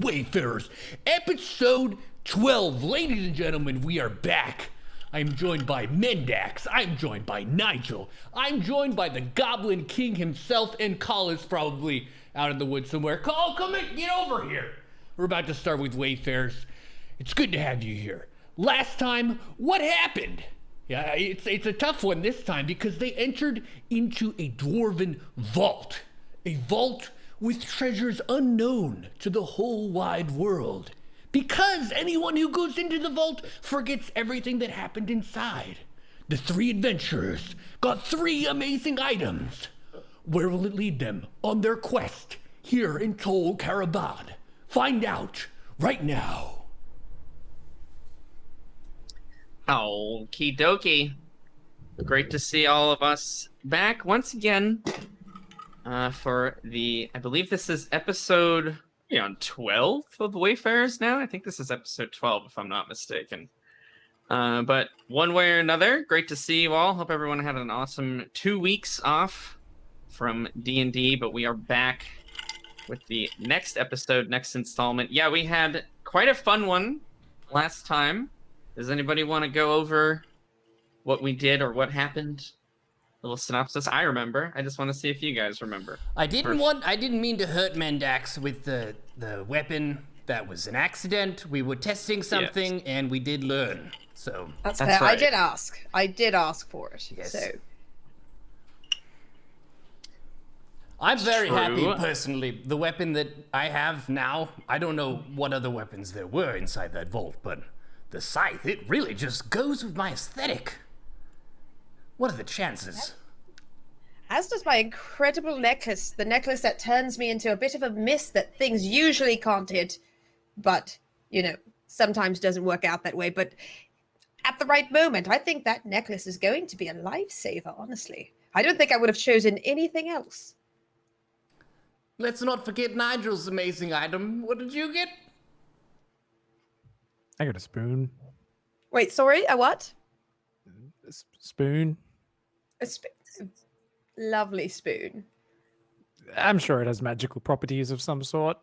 Wayfarers, episode 12. Ladies and gentlemen, we are back. I'm joined by Mendax, I'm joined by Nigel, I'm joined by the Goblin King himself, and Khaal is probably out in the woods somewhere. Khaal, come in, get over here. We're about to start with Wayfarers. It's good to have you here. Last time, what happened? Yeah, it's a tough one this time because they entered into a dwarven vault. A vault with treasures unknown to the whole wide world. Because anyone who goes into the vault forgets everything that happened inside. The three adventurers got three amazing items. Where will it lead them on their quest here in Tol Karabad? Find out right now. Okie dokie. Great to see all of us back once again for the, I believe this is episode 12 of Wayfarers now. I think this is episode 12 if I'm not mistaken. But one way or another, great to see you all. Hope everyone had an awesome 2 weeks off from D&D, but we are back with the next episode, next installment. Yeah, we had quite a fun one last time. Does anybody want to go over what we did or what happened? A little synopsis. I remember. I just want to see if you guys remember. I didn't mean to hurt Mendax with the weapon. That was an accident. We were testing something, and we did learn. So that's fair. Right. I did ask for it. Yes. So I'm very happy, personally. The weapon that I have now, I don't know what other weapons there were inside that vault, but the scythe, it really just goes with my aesthetic. What are the chances? As does my incredible necklace, the necklace that turns me into a bit of a mist that things usually can't hit, but, sometimes doesn't work out that way. But at the right moment, I think that necklace is going to be a lifesaver, honestly. I don't think I would have chosen anything else. Let's not forget Nigel's amazing item. What did you get? I got a spoon. Wait, sorry, a what? Spoon. A lovely spoon. I'm sure it has magical properties of some sort.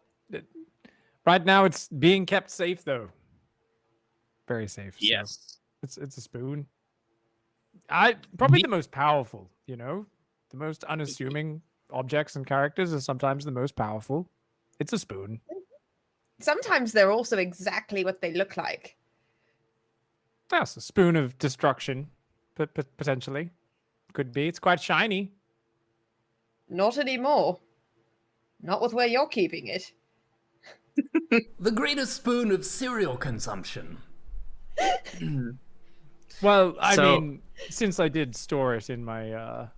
Right now, it's being kept safe, though. Very safe. Yes. So it's a spoon. Probably the most powerful, The most unassuming objects and characters are sometimes the most powerful. It's a spoon. Sometimes they're also exactly what they look like. That's a spoon of destruction, potentially. Could be. It's quite shiny. Not anymore. Not with where you're keeping it. The greatest spoon of cereal consumption. Well, I mean, since I did store it in my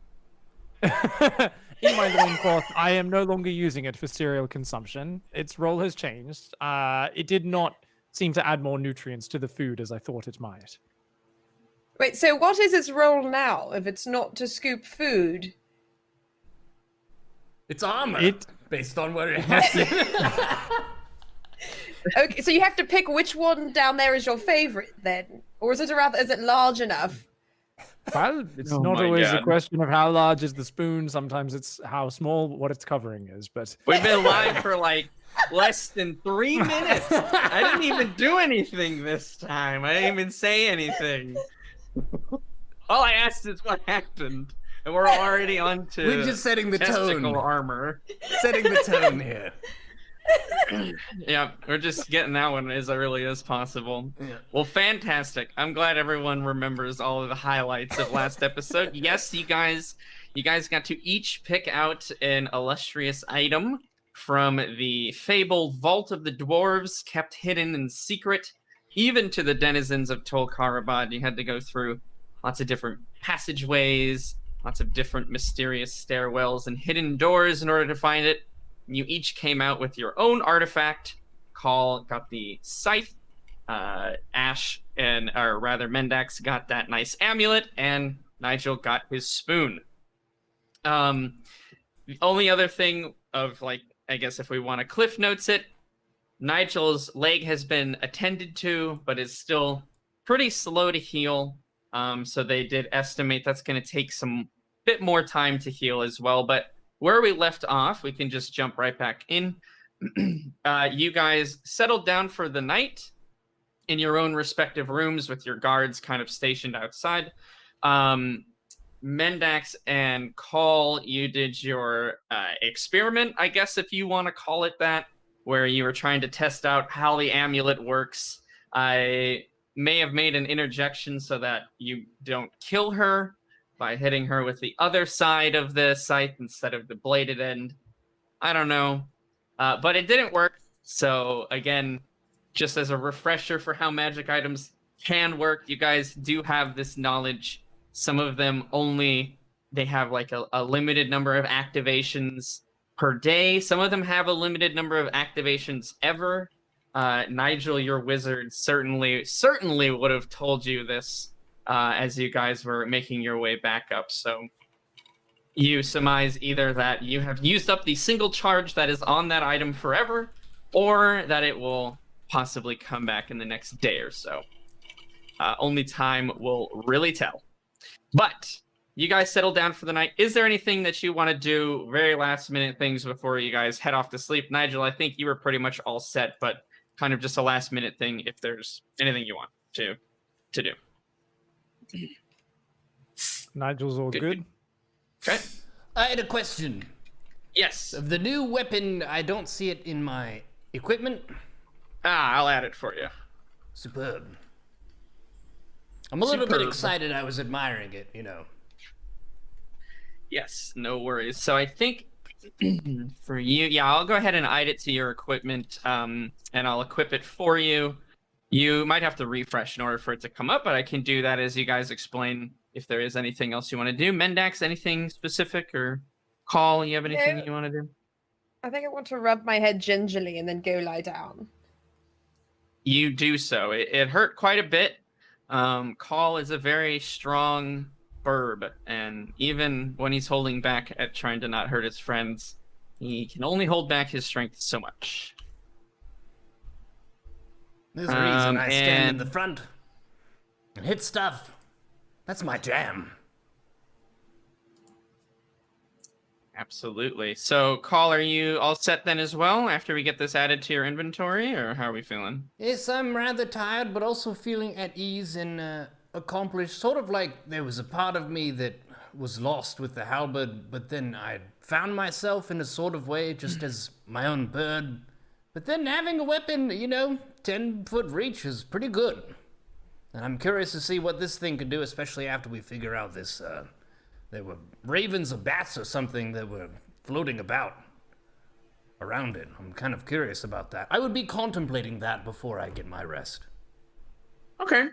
in my loincloth, I am no longer using it for cereal consumption. Its role has changed. It did not seem to add more nutrients to the food as I thought it might. Wait, so what is its role now if it's not to scoop food? It's armor, based on where it has Okay, so you have to pick which one down there is your favorite then? Or is it large enough? Well, it's not always a question of how large is the spoon. Sometimes it's how small what its covering is. But we've been live for less than 3 minutes. I didn't even do anything this time. I didn't even say anything. All I asked is what happened, and we're already on to we're just setting the tone. Armor. Setting the tone here. Yeah, we're just getting that one as early as possible. Yeah. Well, fantastic. I'm glad everyone remembers all of the highlights of last episode. Yes, you guys got to each pick out an illustrious item from the fabled Vault of the Dwarves, kept hidden in secret, even to the denizens of Tol Karabad. You had to go through lots of different passageways, lots of different mysterious stairwells and hidden doors in order to find it. You each came out with your own artifact. Khaal got the scythe. Mendax got that nice amulet, and Nigel got his spoon. The only other thing of I guess if we want to cliff notes it, Nigel's leg has been attended to, but is still pretty slow to heal. So they did estimate that's going to take some bit more time to heal as well. But where we left off, we can just jump right back in. you guys settled down for the night in your own respective rooms with your guards kind of stationed outside. Mendax and Khaal, you did your experiment, I guess, if you want to call it that, where you were trying to test out how the amulet works. I may have made an interjection so that you don't kill her by hitting her with the other side of the scythe instead of the bladed end. I don't know. But it didn't work. So again, just as a refresher for how magic items can work, you guys do have this knowledge. Some of them only, they have like a limited number of activations per day. Some of them have a limited number of activations ever. Nigel, your wizard, certainly would have told you this as you guys were making your way back up. So you surmise either that you have used up the single charge that is on that item forever, or that it will possibly come back in the next day or so. Only time will really tell. But you guys settle down for the night. Is there anything that you want to do, very last minute things before you guys head off to sleep? Nigel, I think you were pretty much all set, but kind of just a last minute thing if there's anything you want to do. Nigel's all good. Okay. I had a question. Yes. Of the new weapon, I don't see it in my equipment. I'll add it for you. Superb. I'm a little bit Superb. excited. I was admiring it, you know. Yes, no worries. So I think for you, yeah, I'll go ahead and add it to your equipment, and I'll equip it for you. You might have to refresh in order for it to come up, but I can do that as you guys explain if there is anything else you want to do. Mendax, anything specific, or Khaal, you have anything you want to do? I think I want to rub my head gingerly and then go lie down. You do so. It hurt quite a bit. Khaal is a very strong burb, and even when he's holding back at trying to not hurt his friends, he can only hold back his strength so much. There's a reason I stand in and- the front and hit stuff. That's my jam. Absolutely. So, Khaal, are you all set then as well after we get this added to your inventory, or how are we feeling? Yes, I'm rather tired, but also feeling at ease and accomplished. Sort of like there was a part of me that was lost with the halberd, but then I found myself in a sort of way just as my own bird. But then having a weapon, 10-foot reach is pretty good. And I'm curious to see what this thing can do, especially after we figure out this, there were ravens or bats or something that were floating about around it. I'm kind of curious about that. I would be contemplating that before I get my rest. Okay.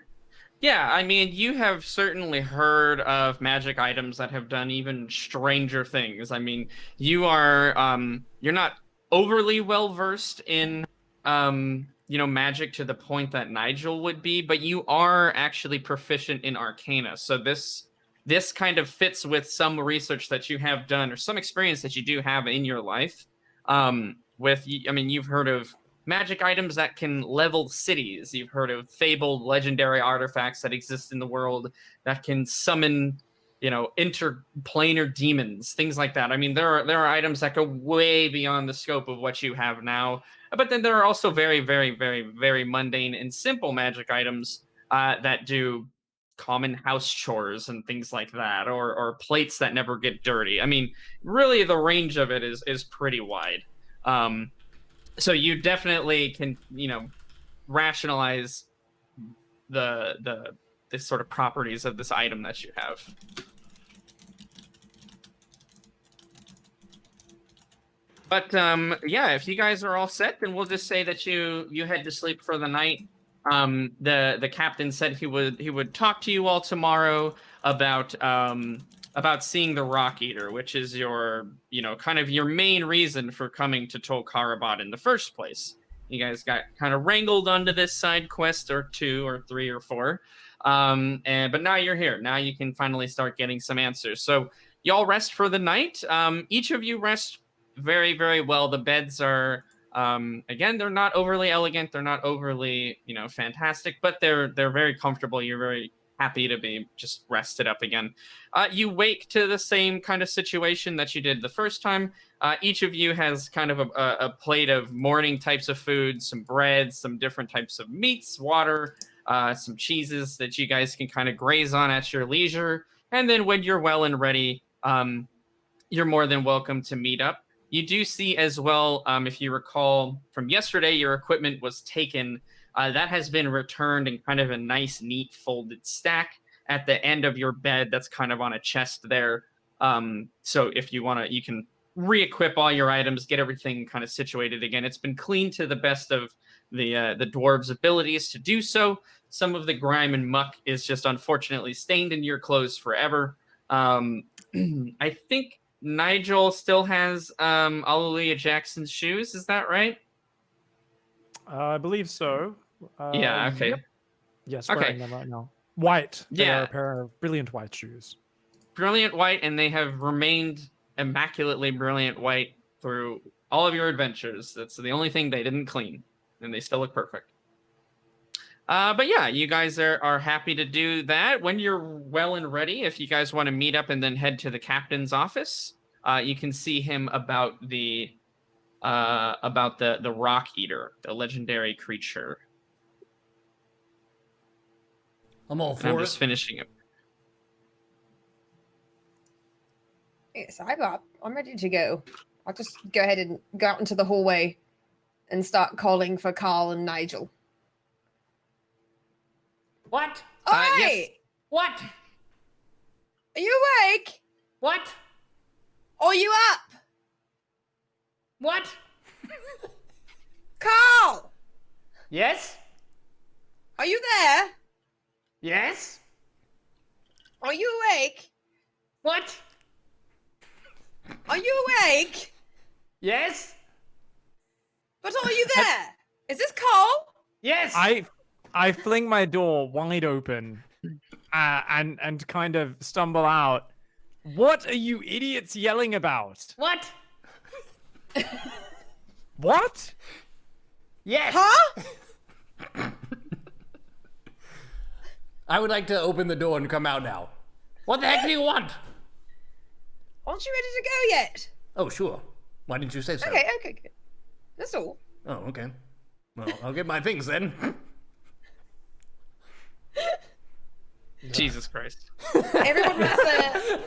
Yeah, I mean, you have certainly heard of magic items that have done even stranger things. I mean, you are, you're not overly well versed in, magic to the point that Nigel would be, but you are actually proficient in Arcana. So this kind of fits with some research that you have done or some experience that you do have in your life. You've heard of magic items that can level cities. You've heard of fabled legendary artifacts that exist in the world that can summon, interplanar demons, things like that. I mean, there are items that go way beyond the scope of what you have now. But then there are also very, very, very, very mundane and simple magic items that do common house chores and things like that, or plates that never get dirty. I mean, really, the range of it is pretty wide. So you definitely can, rationalize the sort of properties of this item that you have. But if you guys are all set, then we'll just say that you head to sleep for the night. The captain said he would talk to you all tomorrow about seeing the Rock Eater, which is your kind of your main reason for coming to Tol Karabat in the first place. You guys got kind of wrangled onto this side quest, or 2 or 3 or 4, but now you're here. Now you can finally start getting some answers. So y'all rest for the night. Each of you rest very, very well. The beds are again, they're not overly elegant, they're not overly fantastic, but they're very comfortable. You're very happy to be just rested up again. You wake to the same kind of situation that you did the first time. Each of you has kind of a plate of morning types of food, some bread, some different types of meats, water, some cheeses that you guys can kind of graze on at your leisure. And then when you're well and ready, you're more than welcome to meet up. You do see as well, if you recall from yesterday, your equipment was taken. That has been returned in kind of a nice, neat, folded stack at the end of your bed. That's kind of on a chest there. So if you want to, you can re-equip all your items, get everything kind of situated again. It's been cleaned to the best of the dwarves' abilities to do so. Some of the grime and muck is just unfortunately stained in your clothes forever. I think Nigel still has Alleluia Jackson's shoes. Is that right? I believe so. Yeah. Okay. Yep. Yes, Okay. wearing them right now. White. They Yeah. are a pair of brilliant white shoes. Brilliant white, and they have remained immaculately brilliant white through all of your adventures. That's the only thing they didn't clean, and they still look perfect. But yeah, you guys are happy to do that. When you're well and ready, if you guys want to meet up and then head to the captain's office, you can see him about the rock eater, the legendary creature. I'm all And for I'm it. just finishing it. Yes, I'm ready to go. I'll just go ahead and go out into the hallway and start calling for Khaal and Nigel. What? Oi! Yes. What? Are you awake? What? Are you up? What? Khaal! Yes? Are you there? Yes? Are you awake? What? Are you awake? Yes? But are you there? Is this Khaal? Yes? I fling my door wide open and kind of stumble out. What are you idiots yelling about? What? What? Yes? Huh? I would like to open the door and come out now. What the heck do you want? Aren't you ready to go yet? Oh, sure. Why didn't you say so? Okay, good. That's all. Oh, okay. Well, I'll get my things then. Jesus Christ. Everyone has a...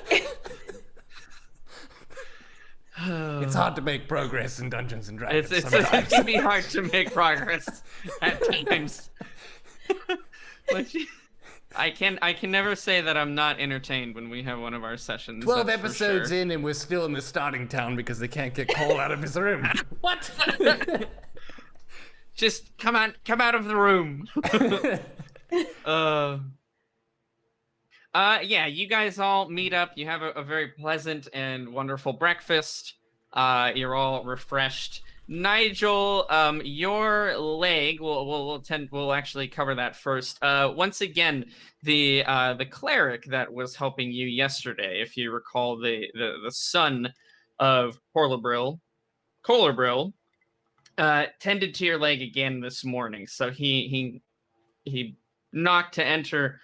It's hard to make progress in Dungeons and Dragons. It sometimes. can be hard to make progress at times. But I can never say that I'm not entertained when we have one of our sessions. 12 that's for episodes sure. in and we're still in the starting town because they can't get Cole out of his room. What? Just come out of the room. Yeah, you guys all meet up. You have a very pleasant and wonderful breakfast. You're all refreshed. Nigel, your leg. We'll actually cover that first. Once again, the cleric that was helping you yesterday, if you recall, the son of Colarbril, tended to your leg again this morning. So he knocked to enter,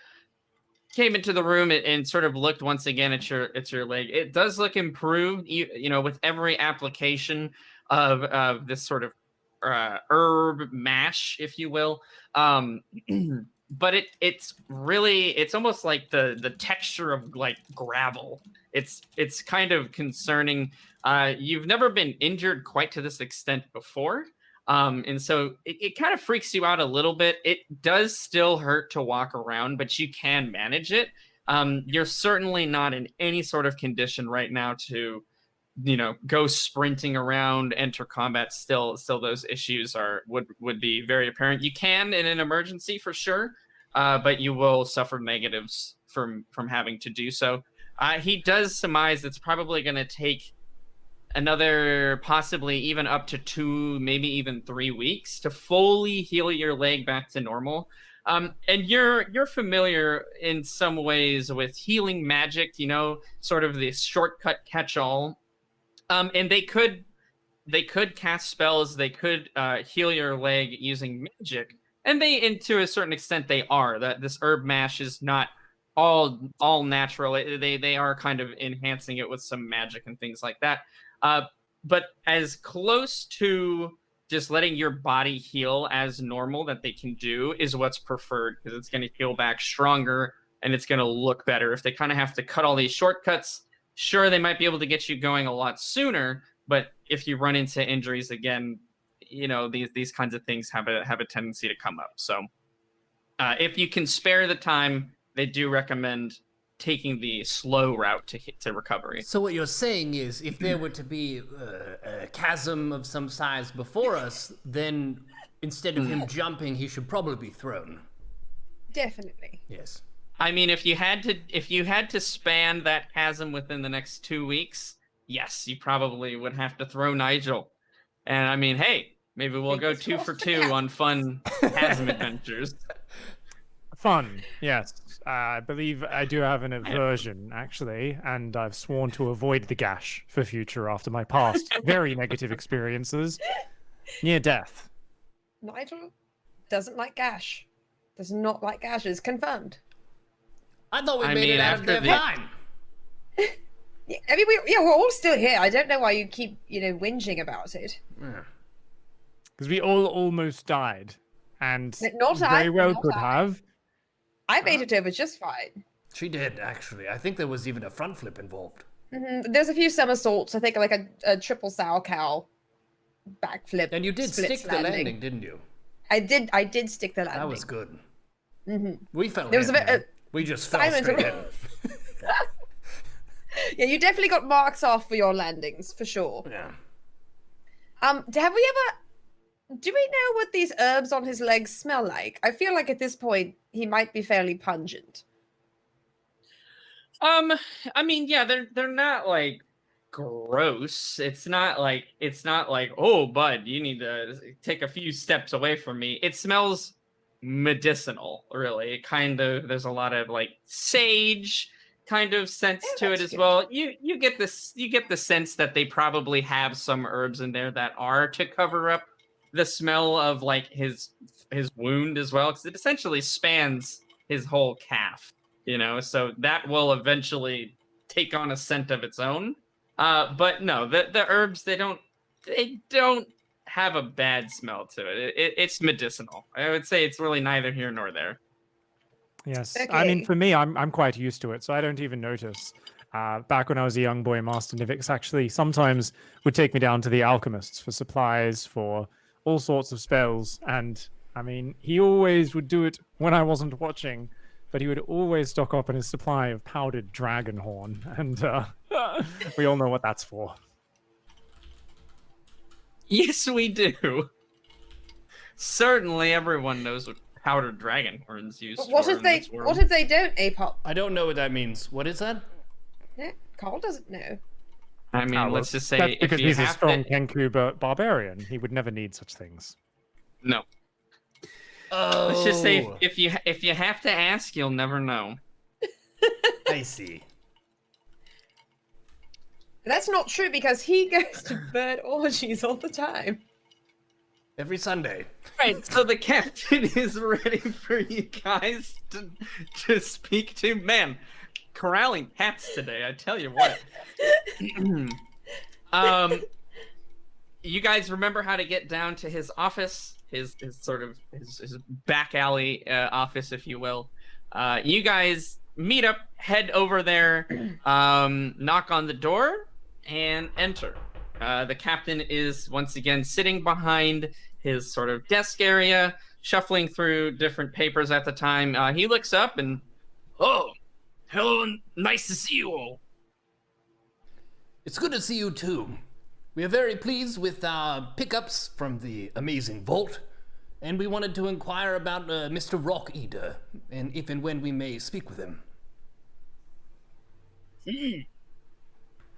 came into the room and sort of looked once again at your leg. It does look improved, you know, with every application of this sort of herb mash, if you will. But it's almost like the texture of like gravel. It's kind of concerning. You've never been injured quite to this extent before. And so it kind of freaks you out a little bit. It does still hurt to walk around, but you can manage it. You're certainly not in any sort of condition right now to, you know, go sprinting around, enter combat. Still those issues would be very apparent. You can in an emergency for sure, but you will suffer negatives from having to do so. He does surmise it's probably going to take another possibly even up to 2, maybe even 3 weeks to fully heal your leg back to normal. And you're familiar in some ways with healing magic, you know, sort of the shortcut catch-all. And they could cast spells, they could heal your leg using magic, and to a certain extent, they are. That this herb mash is not all natural. They are kind of enhancing it with some magic and things like that. but as close to just letting your body heal as normal that they can do is what's preferred, because it's going to heal back stronger and it's going to look better. If they kind of have to cut all these shortcuts, sure, they might be able to get you going a lot sooner, but if you run into injuries again, you know, these kinds of things have a tendency to come up. So if you can spare the time, they do recommend taking the slow route to recovery. So what you're saying is, if there were to be a chasm of some size before us, then instead of him jumping, he should probably be thrown. Definitely. Yes. I mean, if you had to span that chasm within the next 2 weeks, yes, you probably would have to throw Nigel. And I mean, hey, maybe we'll go 2 for 2 on fun chasm adventures. Fun, yes. I believe I do have an aversion, actually, and I've sworn to avoid the gash for future after my past very negative experiences. Near death. Nigel doesn't like gash. Does not like gashes. Confirmed. I thought we I made mean, it out of after there the- fine. Yeah, I mean, we're all still here. I don't know why you keep, whinging about it. Because we all almost died. And Not I, very well not could I. have. I made it over just fine. She did, actually. I think there was even a front flip involved. There's a few somersaults. I think like a triple sour cow backflip. And you did splits stick the landing, didn't you? I did stick the landing. That was good. We fell There was in. a bit. We just fell Simon- straight in. Yeah, you definitely got marks off for your landings for sure. Yeah. Do we know what these herbs on his legs smell like? I feel like at this point he might be fairly pungent. I mean, yeah, they're not like gross. It's not like, oh, bud, you need to take a few steps away from me. It smells medicinal, really. It kind of, there's a lot of like sage kind of sense to it that's as good. well. You get the sense that they probably have some herbs in there that are to cover up the smell of like his wound as well, because it essentially spans his whole calf, so that will eventually take on a scent of its own. But no, the herbs, they don't have a bad smell to it. It's medicinal. I would say it's really neither here nor there. Yes. I mean, Okay. for me, I'm quite used to it, so I don't even notice. Back when I was a young boy, Master Nivix actually sometimes would take me down to the alchemists for supplies, for all sorts of spells. And I mean, he always would do it when I wasn't watching, but he would always stock up on his supply of powdered dragon horn. And we all know what that's for. Yes, we do. Certainly everyone knows what powdered dragon horns used But what for if in they this world. what if they don't, Apop? I don't know what that means. What is that? Yeah, Carl doesn't know. I mean, Ah, well, let's just say that's if because you he's a have strong to... Kenku barbarian. He would never need such things. No. Oh. Let's just say if you have to ask, you'll never know. I see. That's not true because he goes to bird orgies all the time. Every Sunday. Right, so the captain is ready for you guys to speak to. Man, corralling cats today, I tell you what. You guys remember how to get down to his office, his back alley office, if you will. You guys meet up, head over there, knock on the door, and enter. The captain is once again sitting behind his sort of desk area, shuffling through different papers at the time. He looks up and, oh, hello, and nice to see you all. It's good to see you too. We are very pleased with pickups from the amazing vault, and we wanted to inquire about Mr. Rock Eater, and if and when we may speak with him.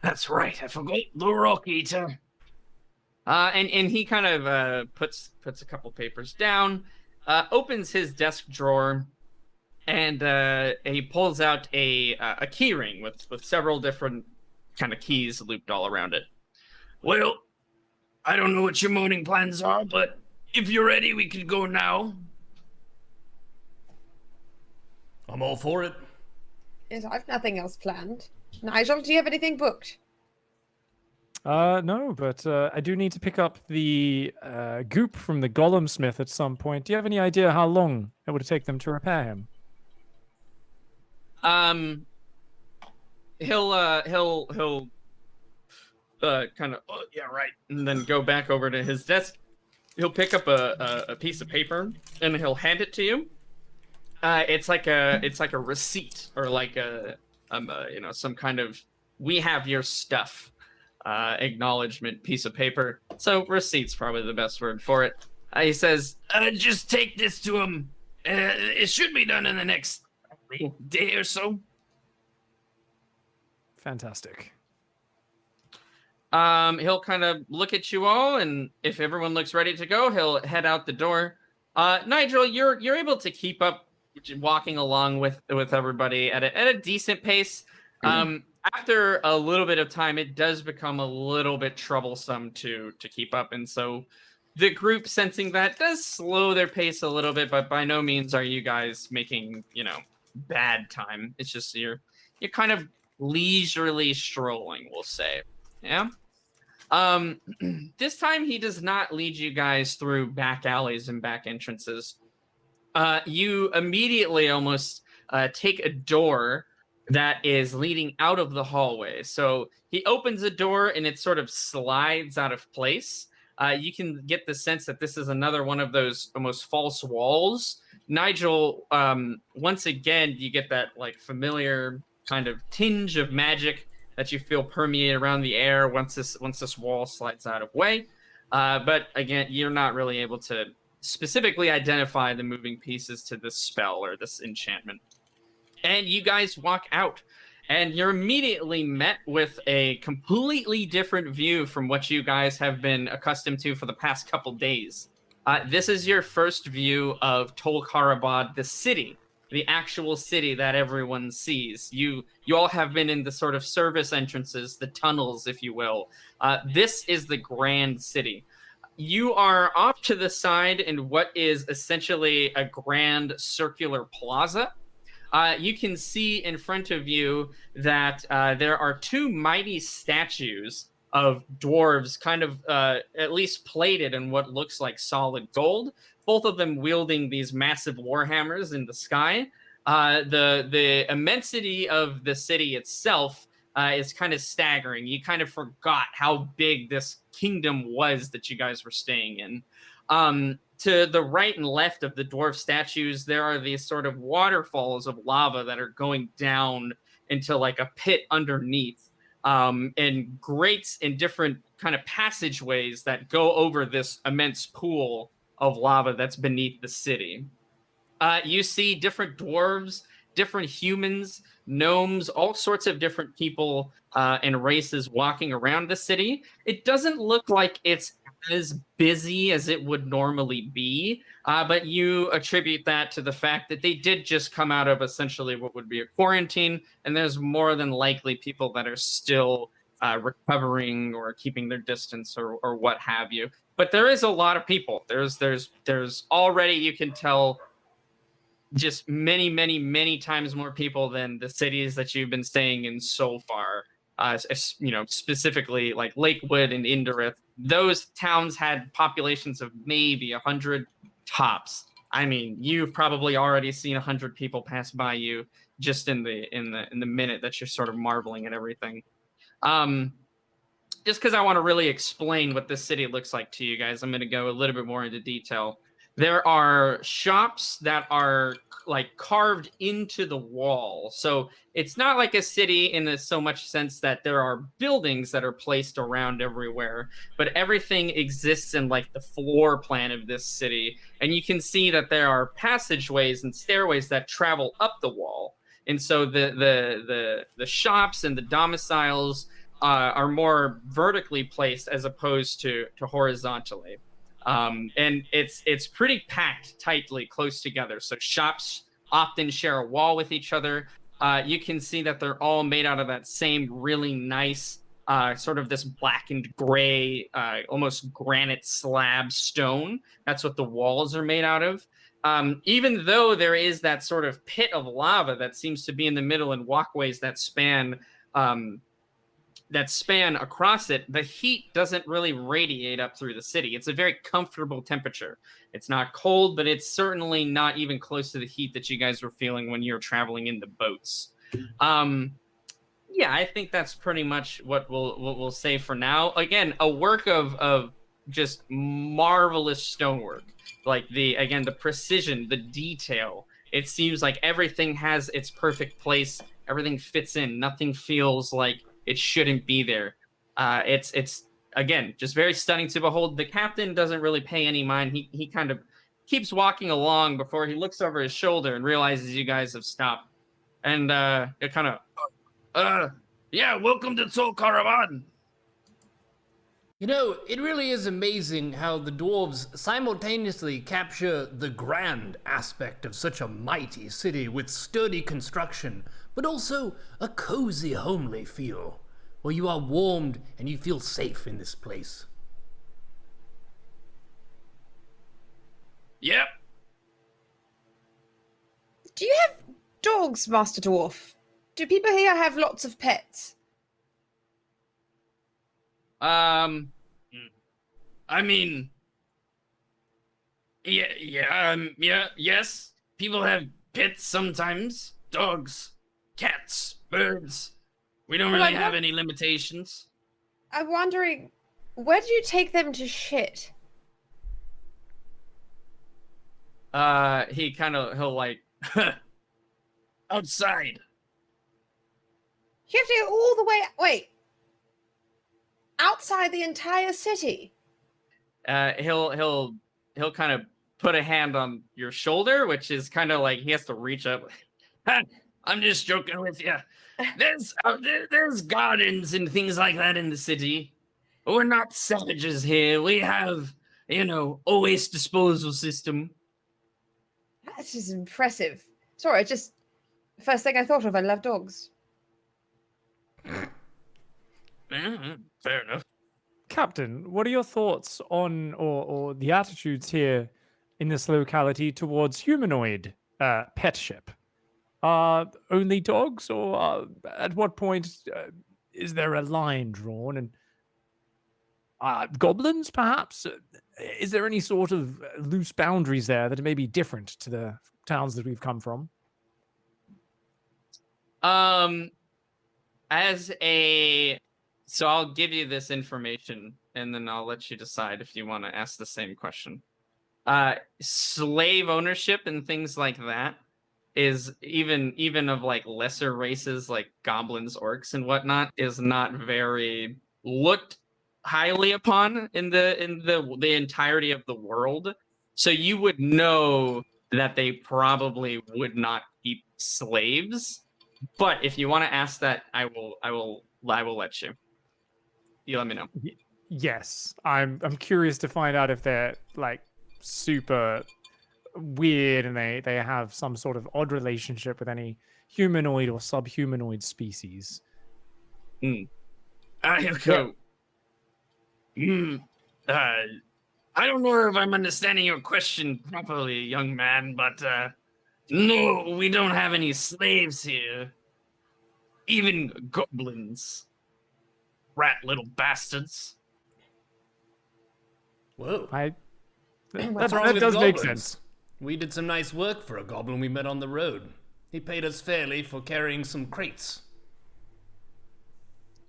That's right. I forgot the Rock Eater. And he kind of puts a couple papers down, opens his desk drawer, and he pulls out a key ring with several different kind of keys looped all around it. Well, I don't know what your morning plans are, but if you're ready, we can go now. I'm all for it. Yes, I've nothing else planned. Nigel, do you have anything booked? No, but I do need to pick up the goop from the golem smith at some point. Do you have any idea how long it would take them to repair him? He'll kind of, oh, yeah, right, and then go back over to his desk. He'll pick up a piece of paper and he'll hand it to you. It's like a receipt or like a some kind of we have your stuff acknowledgement piece of paper. So receipt's probably the best word for it. He says, just take this to him. It should be done in the next day or so. Fantastic. He'll kind of look at you all, and if everyone looks ready to go, he'll head out the door. Nigel, you're able to keep up walking along with everybody at a decent pace. After a little bit of time, it does become a little bit troublesome to keep up, and so the group, sensing that, does slow their pace a little bit. But by no means are you guys making bad time. It's just you're kind of leisurely strolling, we'll say. Yeah. This time he does not lead you guys through back alleys and back entrances. You immediately almost take a door that is leading out of the hallway. So he opens a door and it sort of slides out of place. You can get the sense that this is another one of those almost false walls. Nigel, once again, you get that like familiar kind of tinge of magic that you feel permeate around the air once this wall slides out of way. But again, you're not really able to specifically identify the moving pieces to this spell or this enchantment. And you guys walk out, and you're immediately met with a completely different view from what you guys have been accustomed to for the past couple days. This is your first view of Tol Karabad, the city, the actual city that everyone sees. You all have been in the sort of service entrances, the tunnels, if you will. This is the grand city. You are off to the side in what is essentially a grand circular plaza. You can see in front of you that there are two mighty statues of dwarves, kind of at least plated in what looks like solid gold, both of them wielding these massive warhammers in the sky. The immensity of the city itself is kind of staggering. You kind of forgot how big this kingdom was that you guys were staying in. To the right and left of the dwarf statues, there are these sort of waterfalls of lava that are going down into like a pit underneath, and grates in different kind of passageways that go over this immense pool of lava that's beneath the city. You see different dwarves, different humans, gnomes, all sorts of different people and races walking around the city. It doesn't look like it's as busy as it would normally be, but you attribute that to the fact that they did just come out of essentially what would be a quarantine, and there's more than likely people that are still recovering or keeping their distance or what have you. But there is a lot of people. There's already, you can tell, just many, many, many times more people than the cities that you've been staying in so far. Specifically like Lakewood and Inderith. Those towns had populations of maybe 100 tops. I mean, you've probably already seen 100 people pass by you just in the minute that you're sort of marveling at everything. Just because I want to really explain what this city looks like to you guys, I'm going to go a little bit more into detail. There are shops that are like carved into the wall. So it's not like a city in so much sense that there are buildings that are placed around everywhere, but everything exists in like the floor plan of this city. And you can see that there are passageways and stairways that travel up the wall. And so the shops and the domiciles are more vertically placed as opposed to horizontally. And it's pretty packed tightly close together. So shops often share a wall with each other. You can see that they're all made out of that same really nice sort of this black and gray, almost granite slab stone. That's what the walls are made out of. Even though there is that sort of pit of lava that seems to be in the middle and walkways that span that span across it, the heat doesn't really radiate up through the city. It's a very comfortable temperature. It's not cold, but it's certainly not even close to the heat that you guys were feeling when you were traveling in the boats. Yeah, I think that's pretty much what we'll say for now. Again, a work of just marvelous stonework. Like the precision, the detail. It seems like everything has its perfect place. Everything fits in. Nothing feels like it shouldn't be there. It's again just very stunning to behold. The captain doesn't really pay any mind. He kind of keeps walking along before he looks over his shoulder and realizes you guys have stopped. And it kind of, yeah, welcome to Soul Caravan. You know, it really is amazing how the dwarves simultaneously capture the grand aspect of such a mighty city with sturdy construction, but also a cozy, homely feel, where you are warmed and you feel safe in this place. Yep. Do you have dogs, Master Dwarf? Do people here have lots of pets? I mean, yes. People have pets sometimes. Dogs, cats, birds. We don't really have any limitations. I'm wondering, where do you take them to shit? He'll like, outside. You have to go all the way. Wait. Outside the entire city. He'll kind of put a hand on your shoulder, which is kind of like he has to reach up. I'm just joking with you. There's gardens and things like that in the city. We're not savages here. We have, a waste disposal system. That is impressive. Sorry, just first thing I thought of. I love dogs. Fair enough. Captain, what are your thoughts on or the attitudes here in this locality towards humanoid petship? Only dogs, or at what point is there a line drawn? And goblins, perhaps? Is there any sort of loose boundaries there that may be different to the towns that we've come from? So I'll give you this information, and then I'll let you decide if you want to ask the same question. Slave ownership and things like that is even of like lesser races like goblins, orcs, and whatnot is not very looked highly upon in the entirety of the world. So you would know that they probably would not keep slaves. But if you want to ask that, I will let you. You let me know. Yes, I'm curious to find out if they're like super weird and they have some sort of odd relationship with any humanoid or subhumanoid species. I don't know if I'm understanding your question properly, young man, but no, we don't have any slaves here. Even goblins. Rat little bastards. Whoa. That wrong with does make goblins? sense. We did some nice work for a goblin we met on the road. He paid us fairly for carrying some crates.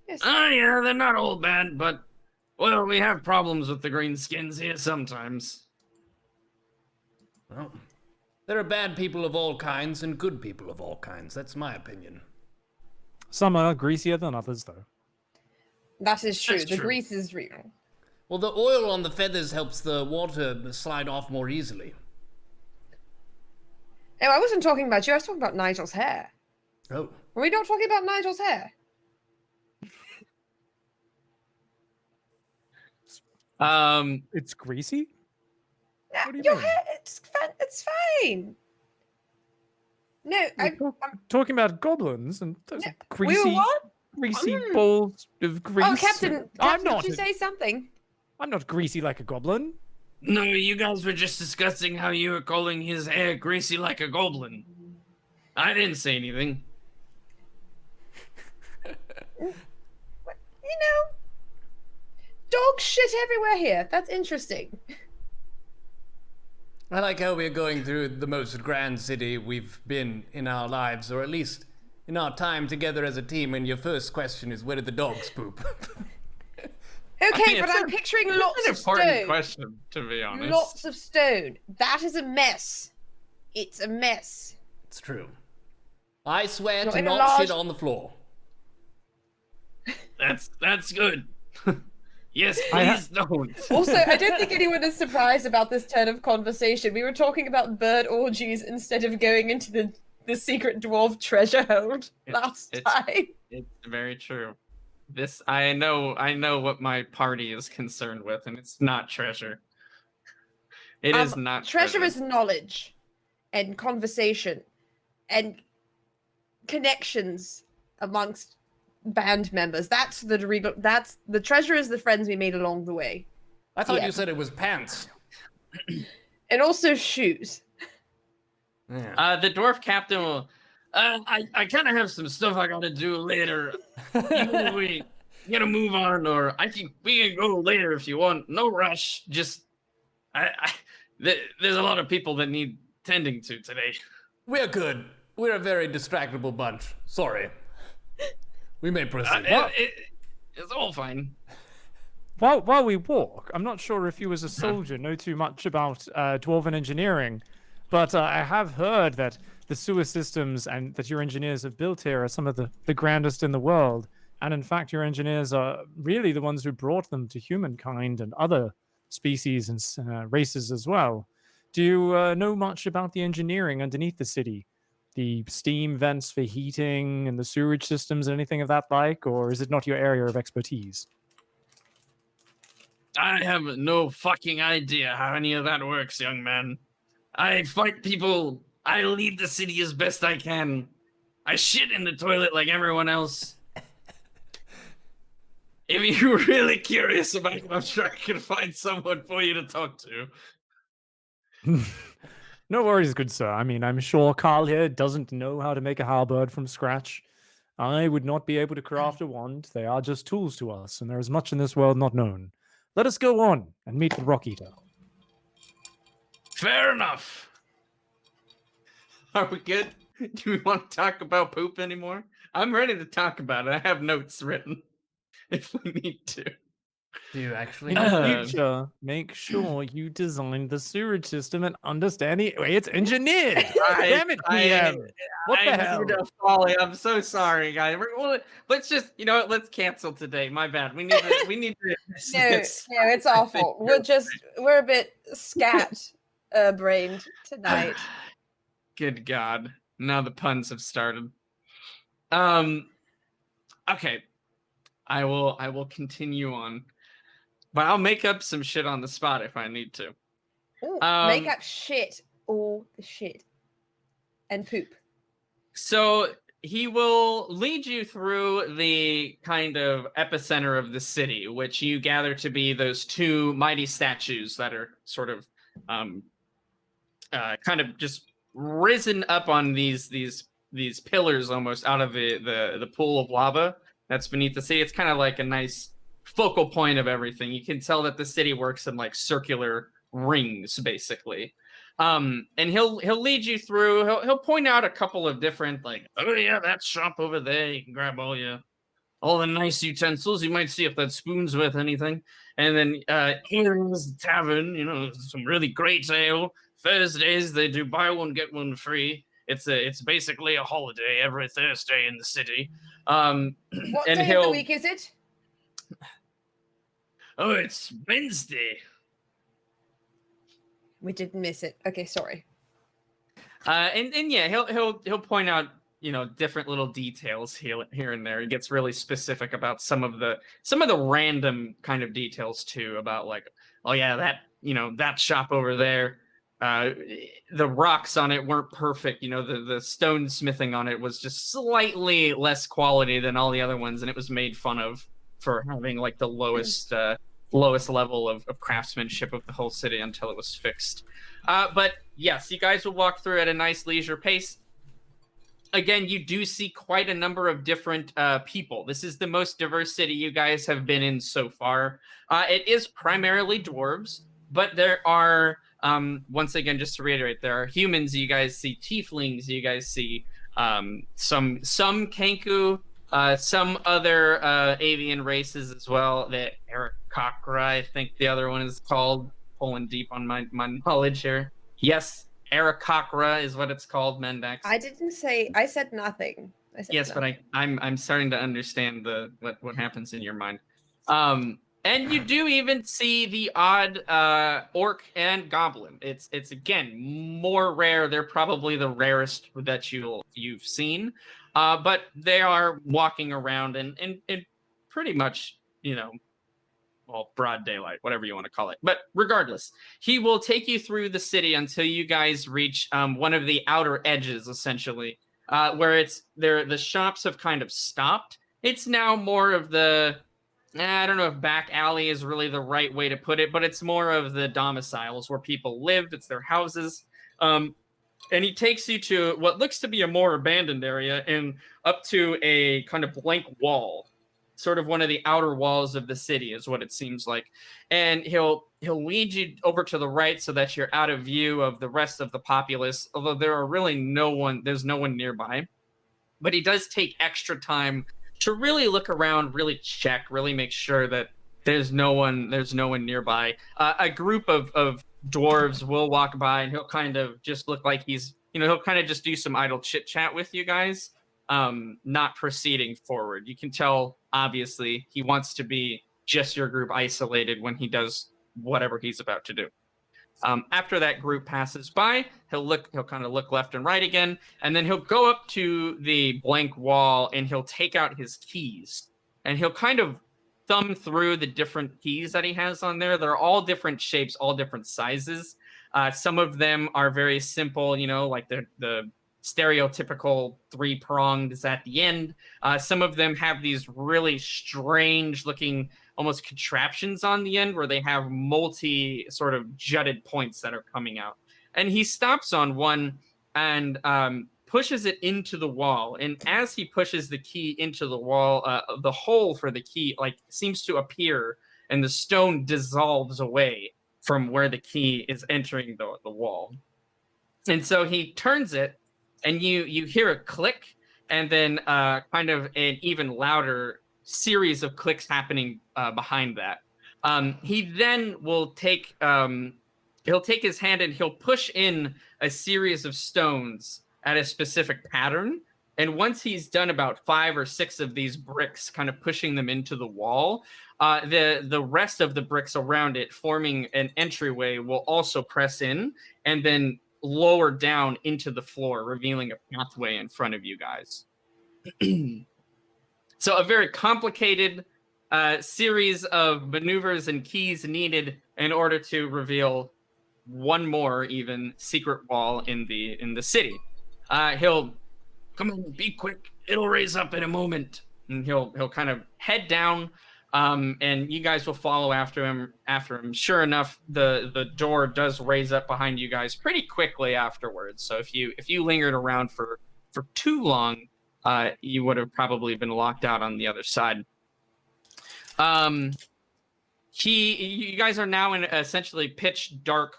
Yes. Oh, yeah, they're not all bad, but, well, we have problems with the greenskins here sometimes. Well, there are bad people of all kinds and good people of all kinds. That's my opinion. Some are greasier than others, though. That is true. That's The true. grease is real. Well, the oil on the feathers helps the water slide off more easily. No, I wasn't talking about you. I was talking about Nigel's hair. Oh. Were we not talking about Nigel's hair? It's greasy? No, What do you your mean? hair, it's fine. No, I'm Talking about goblins and those we greasy, were what? greasy balls of grease. Oh, Captain, I'm not. did you say something? I'm not greasy like a goblin. No, you guys were just discussing how you were calling his hair greasy like a goblin. I didn't say anything. dog shit everywhere here. That's interesting. I like how we're going through the most grand city we've been in our lives, or at least in our time together as a team, and your first question is, where did the dogs poop? Okay, mean, but it's I'm picturing lots It's an of important stone. question, to be honest. Lots of stone. That is a mess. It's a mess. It's true. I swear Not to in a not large- shit on the floor. That's good. Yes, I please don't. Also, I don't think anyone is surprised about this turn of conversation. We were talking about bird orgies instead of going into the secret dwarf treasure hold last time. It's very true. I know what my party is concerned with, and it's not treasure. It is not Treasure is knowledge and conversation and connections amongst band members. That's the treasure is the friends we made along the way. I thought Yeah. you said it was pants. And also shoes. Yeah. The dwarf captain will. I kind of have some stuff I gotta do later. Either we gotta move on, or we can go later if you want. No rush. Just, there's a lot of people that need tending to today. We're good. We're a very distractible bunch. Sorry. We may proceed. It's all fine. While we walk, I'm not sure if you as a soldier know too much about dwarven engineering, but I have heard that the sewer systems and that your engineers have built here are some of the grandest in the world. And in fact, your engineers are really the ones who brought them to humankind and other species and races as well. Do you know much about the engineering underneath the city? The steam vents for heating and the sewerage systems, anything of that like? Or is it not your area of expertise? I have no fucking idea how any of that works, young man. I fight people. I lead the city as best I can. I shit in the toilet like everyone else. If you're really curious about it, I'm sure I can find someone for you to talk to. No worries, good sir. I mean, I'm sure Khaal here doesn't know how to make a halberd from scratch. I would not be able to craft a wand. They are just tools to us, and there is much in this world not known. Let us go on and meet the Rock Eater. Fair enough. Are we good? Do we want to talk about poop anymore? I'm ready to talk about it. I have notes written if we need to. Do you actually? In Uh, the future, make sure you design the sewage system and understand the way it's engineered. Damn it, PM. What the hell? Folly. I'm so sorry, guys. Let's just, let's cancel today. My bad. We need to. No, it's our fault. We're a bit scat brained tonight. Good God. Now the puns have started. Okay. I will continue on. But I'll make up some shit on the spot if I need to. Ooh, make up shit. All the shit. And poop. So he will lead you through the kind of epicenter of the city, which you gather to be those two mighty statues that are sort of kind of just risen up on these pillars almost out of the pool of lava that's beneath the city. It's kind of like a nice focal point of everything. You can tell that the city works in like circular rings, basically. And he'll lead you through. He'll point out a couple of different, like, oh yeah, that shop over there. You can grab all the nice utensils. You might see if that spoon's worth anything. And then here's the tavern. Some really great ale. Thursdays they do buy one get one free. It's basically a holiday every Thursday in the city. What and day of the week is it? Oh, it's Wednesday. We didn't miss it. Okay, sorry. And yeah, he'll point out different little details here and there. He gets really specific about some of the random kind of details too, about like, oh yeah, that shop over there, the rocks on it weren't perfect. The stone smithing on it was just slightly less quality than all the other ones, and it was made fun of for having like the lowest level of craftsmanship of the whole city until it was fixed. But yes, you guys will walk through at a nice leisure pace. again, you do see quite a number of different people. This is the most diverse city you guys have been in so far. It is primarily dwarves, but there are, once again, just to reiterate, there are humans. You guys see tieflings. You guys see some Kenku, some other avian races as well. The Arakakra, I think the other one is called. Pulling deep on my knowledge here. Yes, Arakakra is what it's called, Mendax. I didn't say. I said nothing. I said Yes, nothing. but I'm starting to understand what happens in your mind. And you do even see the odd orc and goblin. It's again more rare. They're probably the rarest that you've seen. But they are walking around and pretty much, well, broad daylight, whatever you want to call it. But regardless, he will take you through the city until you guys reach one of the outer edges, essentially, where the shops have kind of stopped. It's now more of the, I don't know if back alley is really the right way to put it, but it's more of the domiciles where people live. It's their houses. And he takes you to what looks to be a more abandoned area and up to a kind of blank wall. Sort of one of the outer walls of the city is what it seems like. And he'll lead you over to the right so that you're out of view of the rest of the populace, although there's no one nearby. But he does take extra time to really look around, really check, really make sure that there's no one nearby. A group of dwarves will walk by and he'll kind of just look like he'll kind of just do some idle chit chat with you guys. Not proceeding forward. You can tell, obviously, he wants to be just your group isolated when he does whatever he's about to do. After that group passes by, he'll kind of look left and right again, and then he'll go up to the blank wall and he'll take out his keys. And he'll kind of thumb through the different keys that he has on there. They're all different shapes, all different sizes. Some of them are very simple, like the stereotypical 3-pronged is at the end. Some of them have these really strange looking almost contraptions on the end where they have multi sort of jutted points that are coming out. And he stops on one and pushes it into the wall. And as he pushes the key into the wall, the hole for the key seems to appear and the stone dissolves away from where the key is entering the wall. And so he turns it, and you hear a click, and then kind of an even louder series of clicks happening behind that. He then will take his hand and he'll push in a series of stones at a specific pattern. And once he's done about 5 or 6 of these bricks, kind of pushing them into the wall, the rest of the bricks around it, forming an entryway, will also press in and then lower down into the floor, revealing a pathway in front of you guys. So a very complicated series of maneuvers and keys needed in order to reveal one more even secret wall in the city. He'll come on, be quick. It'll raise up in a moment. And he'll kind of head down, and you guys will follow after him. Sure enough, the door does raise up behind you guys pretty quickly afterwards. So if you lingered around for too long, you would have probably been locked out on the other side. You guys are now in essentially pitch dark,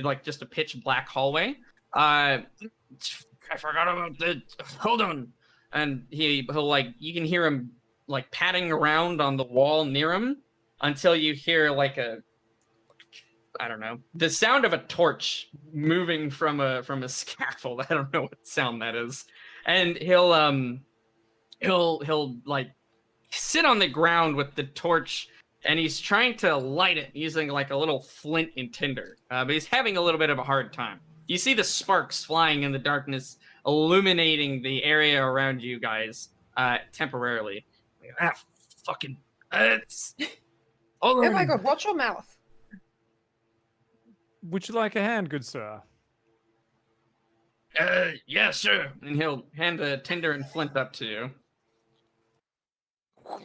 like just a pitch black hallway. I forgot about the. Hold on. And he'll you can hear him patting around on the wall near him until you hear I don't know, the sound of a torch moving from a scaffold. I don't know what sound that is. And he'll sit on the ground with the torch, and he's trying to light it using a little flint and tinder. But he's having a little bit of a hard time. You see the sparks flying in the darkness, illuminating the area around you guys temporarily. Fucking. Oh my god, watch your mouth. Would you like a hand, good sir? Yeah, sure. And he'll hand a tinder and flint up to you. Are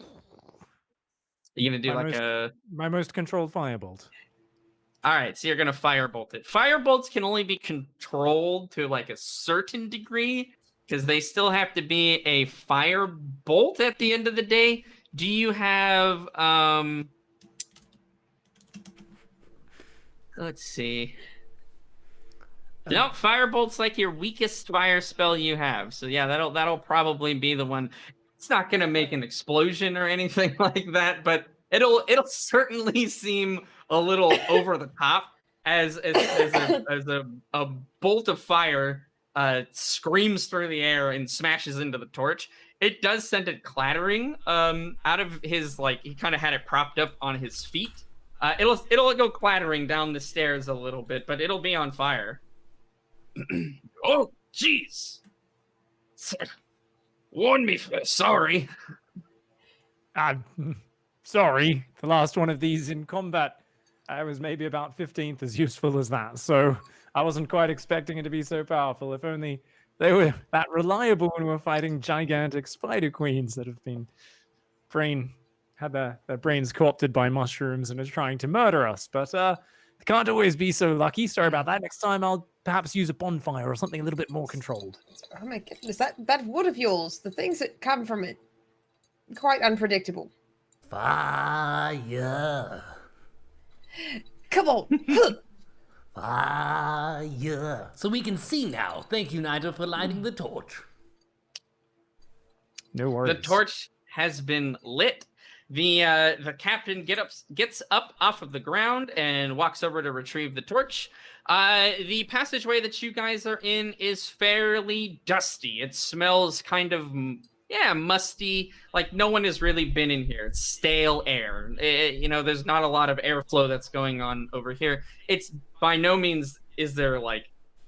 you gonna do my most controlled firebolt? All right, so you're gonna firebolt it. Firebolts can only be controlled to a certain degree. because they still have to be a fire bolt at the end of the day. Do you have let's see. No, firebolt's like your weakest fire spell you have. So yeah, that'll probably be the one. It's not gonna make an explosion or anything like that, but it'll certainly seem a little over the top as a bolt of fire screams through the air and smashes into the torch. It does send it clattering out of his, like, he kind of had it propped up on his feet. It'll go clattering down the stairs a little bit, but it'll be on fire. Oh, jeez. Warn me first. Sorry. Sorry. The last one of these in combat, I was maybe about 15th as useful as that. So I wasn't quite expecting it to be so powerful. If only they were that reliable when we were fighting gigantic spider queens that have been had their brains co-opted by mushrooms and are trying to murder us. But can't always be so lucky. Sorry about that. Next time I'll perhaps use a bonfire or something a little bit more controlled. Oh my goodness, that wood of yours, the things that come from it, quite unpredictable. Fire. Come on. Fire. So we can see now. Thank you, Nigel, for lighting the torch. No worries. The torch has been lit. The captain gets up off of the ground and walks over to retrieve the torch. The passageway that you guys are in is fairly dusty. It smells kind of, musty. Like no one has really been in here. It's stale air. There's not a lot of airflow that's going on over here. It's by no means is there like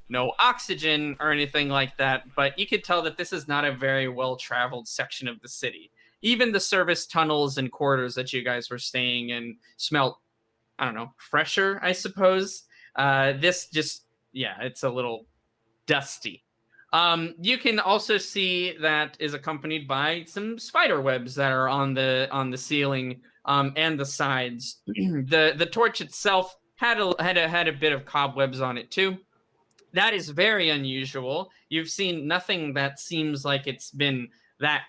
no oxygen or anything like that, but you could tell that this is not a very well-traveled section of the city. Even the service tunnels and corridors that you guys were staying in smelled, I don't know, fresher, I suppose. This just, it's a little dusty. You can also see that is accompanied by some spider webs that are on the ceiling and the sides. The torch itself had a bit of cobwebs on it too. That is very unusual. You've seen nothing that seems like it's been that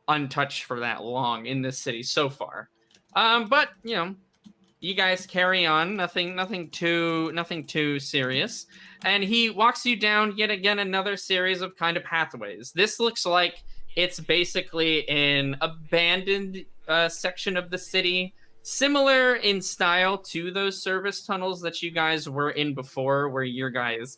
untouched for that long in this city so far. But you guys carry on. Nothing too serious. And he walks you down yet again another series of kind of pathways. This looks like it's basically an abandoned section of the city, similar in style to those service tunnels that you guys were in before, where your guys'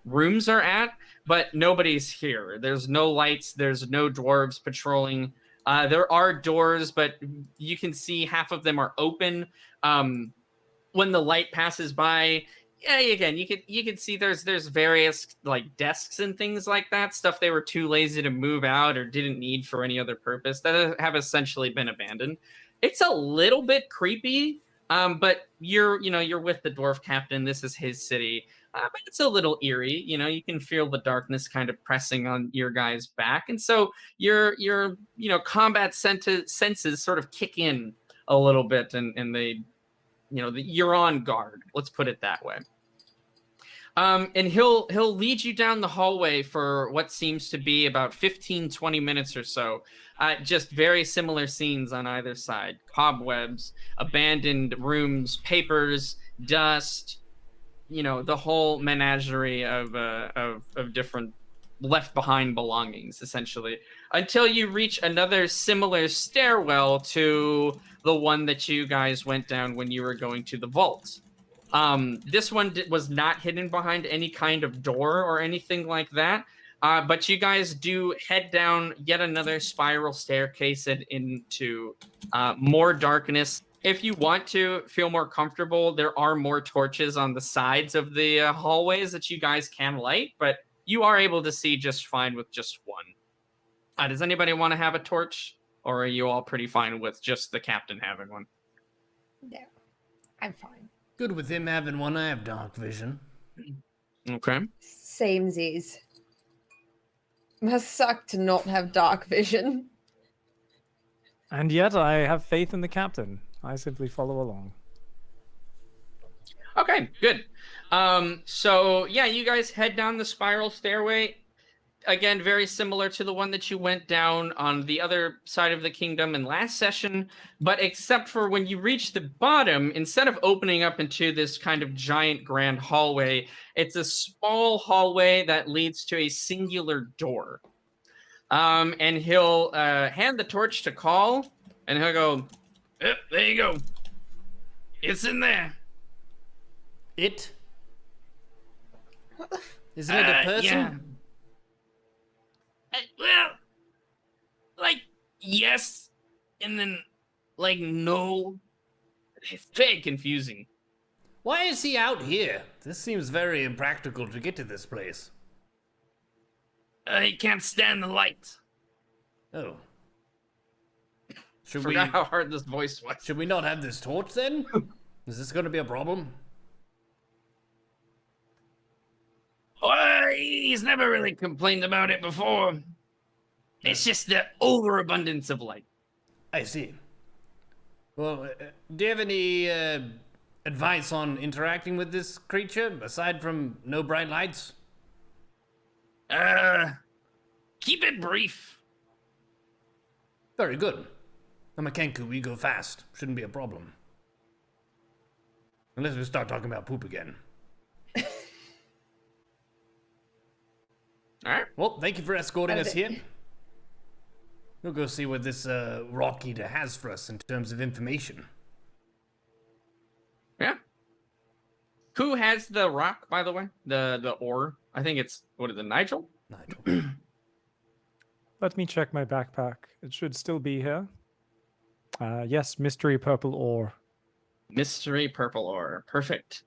rooms are at. But nobody's here. There's no lights. There's no dwarves patrolling. There are doors, but you can see half of them are open. When the light passes by, again, you can see there's various like desks and things like that. Stuff they were too lazy to move out or didn't need for any other purpose that have essentially been abandoned. It's a little bit creepy, but you're with the dwarf captain. This is his city. But it's a little eerie, you can feel the darkness kind of pressing on your guys' back. And so your combat senses sort of kick in a little bit and they, you're on guard. Let's put it that way. And he'll lead you down the hallway for what seems to be about 15-20 minutes or so. Just very similar scenes on either side. Cobwebs, abandoned rooms, papers, dust, the whole menagerie of different left behind belongings, essentially, until you reach another similar stairwell to the one that you guys went down when you were going to the vault. This one was not hidden behind any kind of door or anything like that. But you guys do head down yet another spiral staircase and into more darkness. If you want to feel more comfortable, there are more torches on the sides of the hallways that you guys can light, but you are able to see just fine with just one. Does anybody want to have a torch, or are you all pretty fine with just the captain having one? No, I'm fine. Good with him having one. I have dark vision. Okay. Samesies. Must suck to not have dark vision. And yet I have faith in the captain. I simply follow along. Okay, good. So yeah, you guys head down the spiral stairway. again, very similar to the one that you went down on the other side of the kingdom in last session, but except for when you reach the bottom, instead of opening up into this kind of giant grand hallway, it's a small hallway that leads to a singular door. And he'll hand the torch to Khaal, and he'll go, "Yep, there you go. It's in there." It? Isn't it a person? Yeah. Well, like, yes, and then, like, no. It's very confusing. Why is he out here? This seems very impractical to get to this place. He can't stand the light. Oh. Should Forgot how hard this voice was. Should we not have this torch then? Is this going to be a problem? Well, he's never really complained about it before. It's just the overabundance of light. I see. Well, do you have any advice on interacting with this creature aside from no bright lights? Keep it brief. Very good. I'm a Kenku, we go fast. Shouldn't be a problem. Unless we start talking about poop again. All right. Well, thank you for escorting us here. We'll go see what this rock eater has for us in terms of information. Yeah. Who has the rock, by the way? The ore? I think it's, what is it, Nigel? Nigel. Let me check my backpack. It should still be here. Yes, mystery purple ore. Mystery purple ore. Perfect.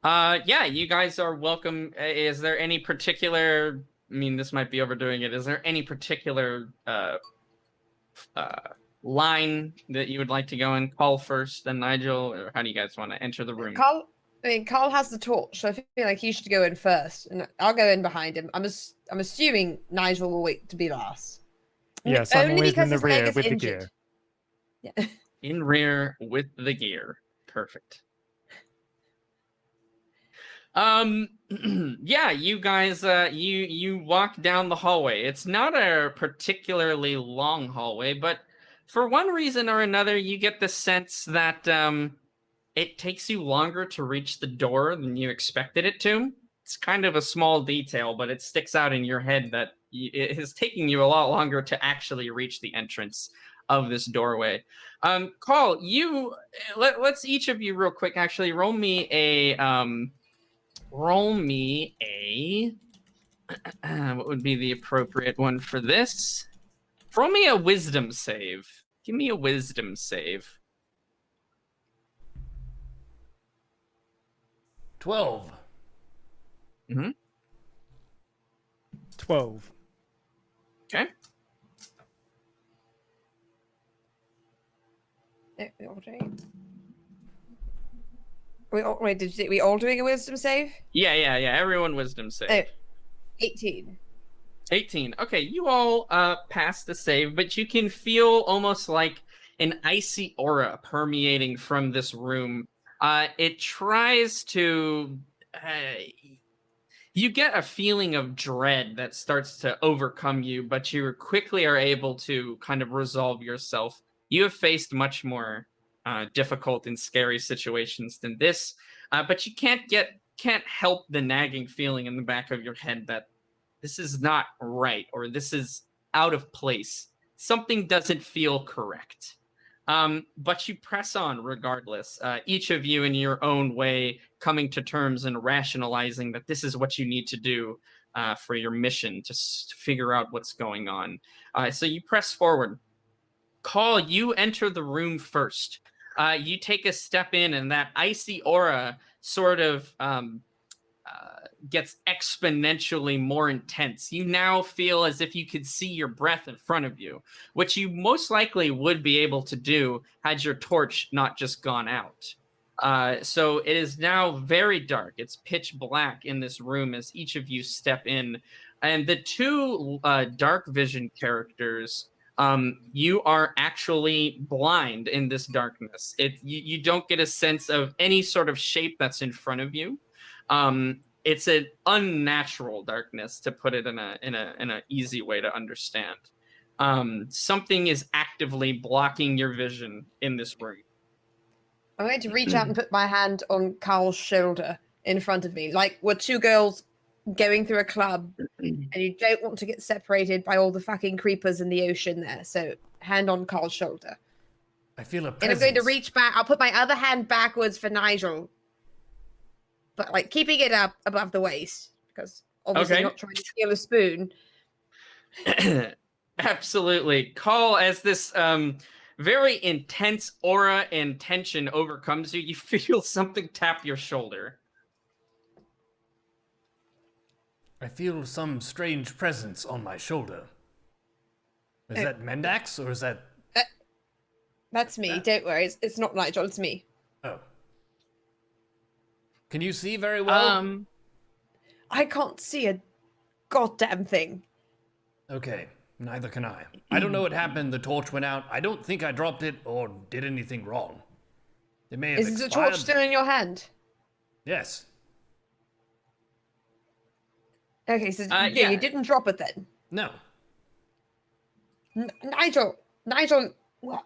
Yeah, you guys are welcome. Is there any particular, I mean, this might be overdoing it. Is there any particular line that you would like to go in? Khaal first, then Nigel, or how do you guys want to enter the room? Khaal has the torch, so I feel like he should go in first, and I'll go in behind him. I'm assuming Nigel will wait to be last. Yes, I'm Only always in because the his leg rear is with the injured. gear. Yeah. In rear with the gear. Perfect. Yeah, you guys, you walk down the hallway. It's not a particularly long hallway, but for one reason or another, you get the sense that it takes you longer to reach the door than you expected it to. It's kind of a small detail, but it sticks out in your head that it is taking you a lot longer to actually reach the entrance of this doorway. Khaal, let's each of you real quick actually roll me a what would be the appropriate one for this? Roll me a wisdom save. Give me a wisdom save. 12. 12. Okay. Wait, we all doing a wisdom save? Yeah. Everyone wisdom save. Oh, 18. 18. Okay, you all pass the save, but you can feel almost like an icy aura permeating from this room. It tries to... you get a feeling of dread that starts to overcome you, but you quickly are able to kind of resolve yourself. You have faced much more difficult and scary situations than this, but you can't help the nagging feeling in the back of your head that this is not right, or this is out of place. Something doesn't feel correct. But you press on regardless, each of you in your own way, coming to terms and rationalizing that this is what you need to do for your mission to figure out what's going on. So you press forward. Khaal, you enter the room first. You take a step in, and that icy aura sort of gets exponentially more intense. You now feel as if you could see your breath in front of you, which you most likely would be able to do had your torch not just gone out. So it is now very dark. It's pitch black in this room as each of you step in. And the two dark vision characters, you are actually blind in this darkness. You don't get a sense of any sort of shape that's in front of you. it's an unnatural darkness, to put it in a easy way to understand. Something is actively blocking your vision in this room. I'm going to reach out and put my hand on Carl's shoulder in front of me, like we're two girls going through a club, and you don't want to get separated by all the fucking creepers in the ocean there. So, hand on Carl's shoulder. I feel a And presence. I'm going to reach back. I'll put my other hand backwards for Nigel, but like keeping it up above the waist, because obviously not trying to steal a spoon. Absolutely. Call, as this very intense aura and tension overcomes you, you feel something tap your shoulder. I feel some strange presence on my shoulder. Is that Mendax, or is that... That's me. Don't worry. It's not Nigel. It's me. Oh. Can you see very well? I can't see a goddamn thing. Okay, neither can I. I don't know what happened. The torch went out. I don't think I dropped it or did anything wrong. It may have Is the expired. torch still in your hand? Yes. Okay, so yeah. you didn't drop it then. No. Nigel, Nigel, where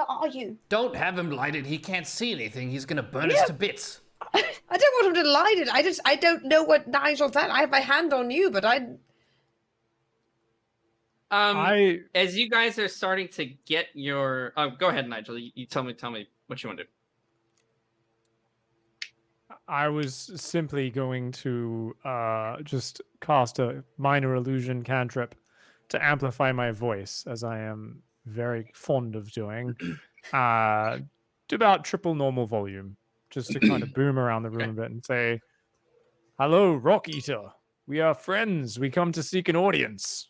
are you? Don't have him light it. He can't see anything. He's gonna burn us to bits. I don't want him to light it. I don't know what Nigel did. I have my hand on you, but as you guys are starting to get your, go ahead, Nigel. You tell me what you want to do. I was simply going to just cast a minor illusion cantrip to amplify my voice, as I am very fond of doing, to about triple normal volume, just to kind of boom around the room a bit and say, "Hello, Rock Eater. We are friends. We come to seek an audience."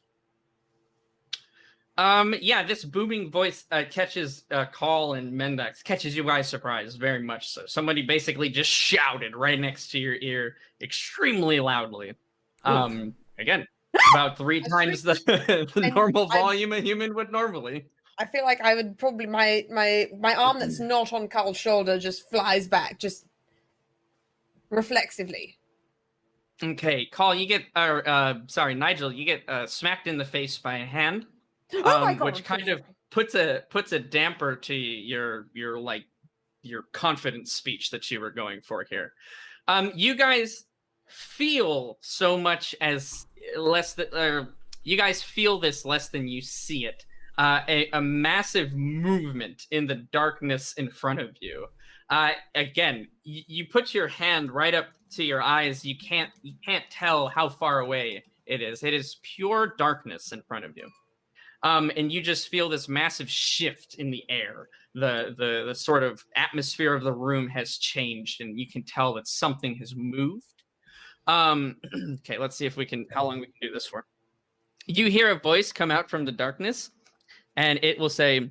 Yeah, this booming voice catches Khaal and Mendax, catches you guys surprised, very much so. Somebody basically just shouted right next to your ear extremely loudly. Again, about 3 times the normal volume a human would normally. I feel like I would probably my arm that's not on Carl's shoulder just flies back, just reflexively. Okay, Khaal, you get, Nigel, you get smacked in the face by a hand. Oh my God, which kind of puts a damper to your confident speech that you were going for here. You guys feel so much as less that you guys feel this less than you see it. A massive movement in the darkness in front of you. Again, you put your hand right up to your eyes. You can't tell how far away it is. It is pure darkness in front of you. And you just feel this massive shift in the air. The sort of atmosphere of the room has changed, and you can tell that something has moved. Okay, let's see how long we can do this for. You hear a voice come out from the darkness, and it will say,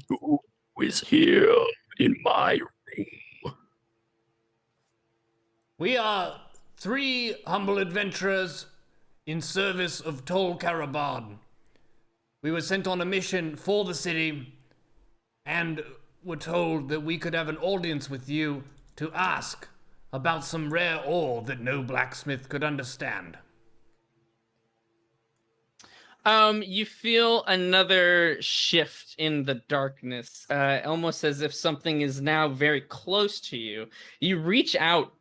"Who is here in my room?" We are 3 humble adventurers in service of Tol Karabad. We were sent on a mission for the city and were told that we could have an audience with you to ask about some rare ore that no blacksmith could understand. You feel another shift in the darkness, almost as if something is now very close to you. You reach out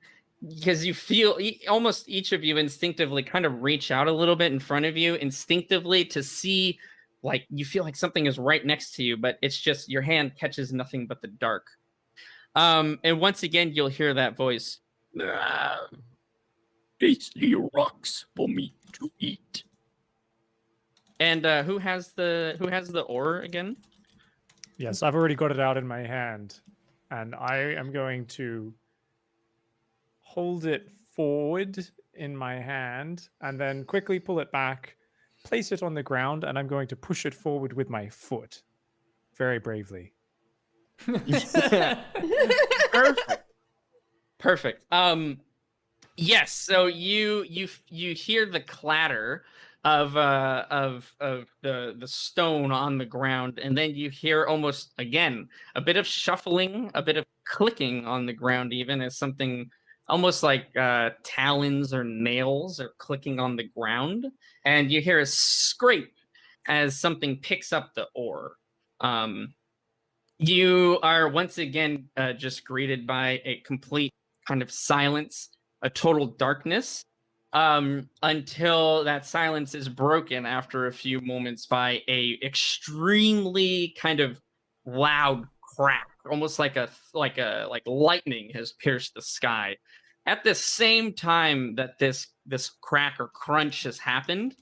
because you feel almost each of you instinctively kind of reach out a little bit in front of you instinctively to see, like, you feel like something is right next to you, but it's just your hand catches nothing but the dark. And once again, you'll hear that voice. Tasty rocks for me to eat. And who has the ore again? Yes, I've already got it out in my hand, and I am going to hold it forward in my hand and then quickly pull it back, place it on the ground, and I'm going to push it forward with my foot very bravely. Perfect. Yes, so you hear the clatter of the stone on the ground, and then you hear almost again a bit of shuffling, a bit of clicking on the ground, even as something almost like talons or nails are clicking on the ground, and you hear a scrape as something picks up the ore. You are once again just greeted by a complete kind of silence, a total darkness, until that silence is broken after a few moments by a extremely kind of loud crack, almost like lightning has pierced the sky. At the same time that this crack or crunch has happened,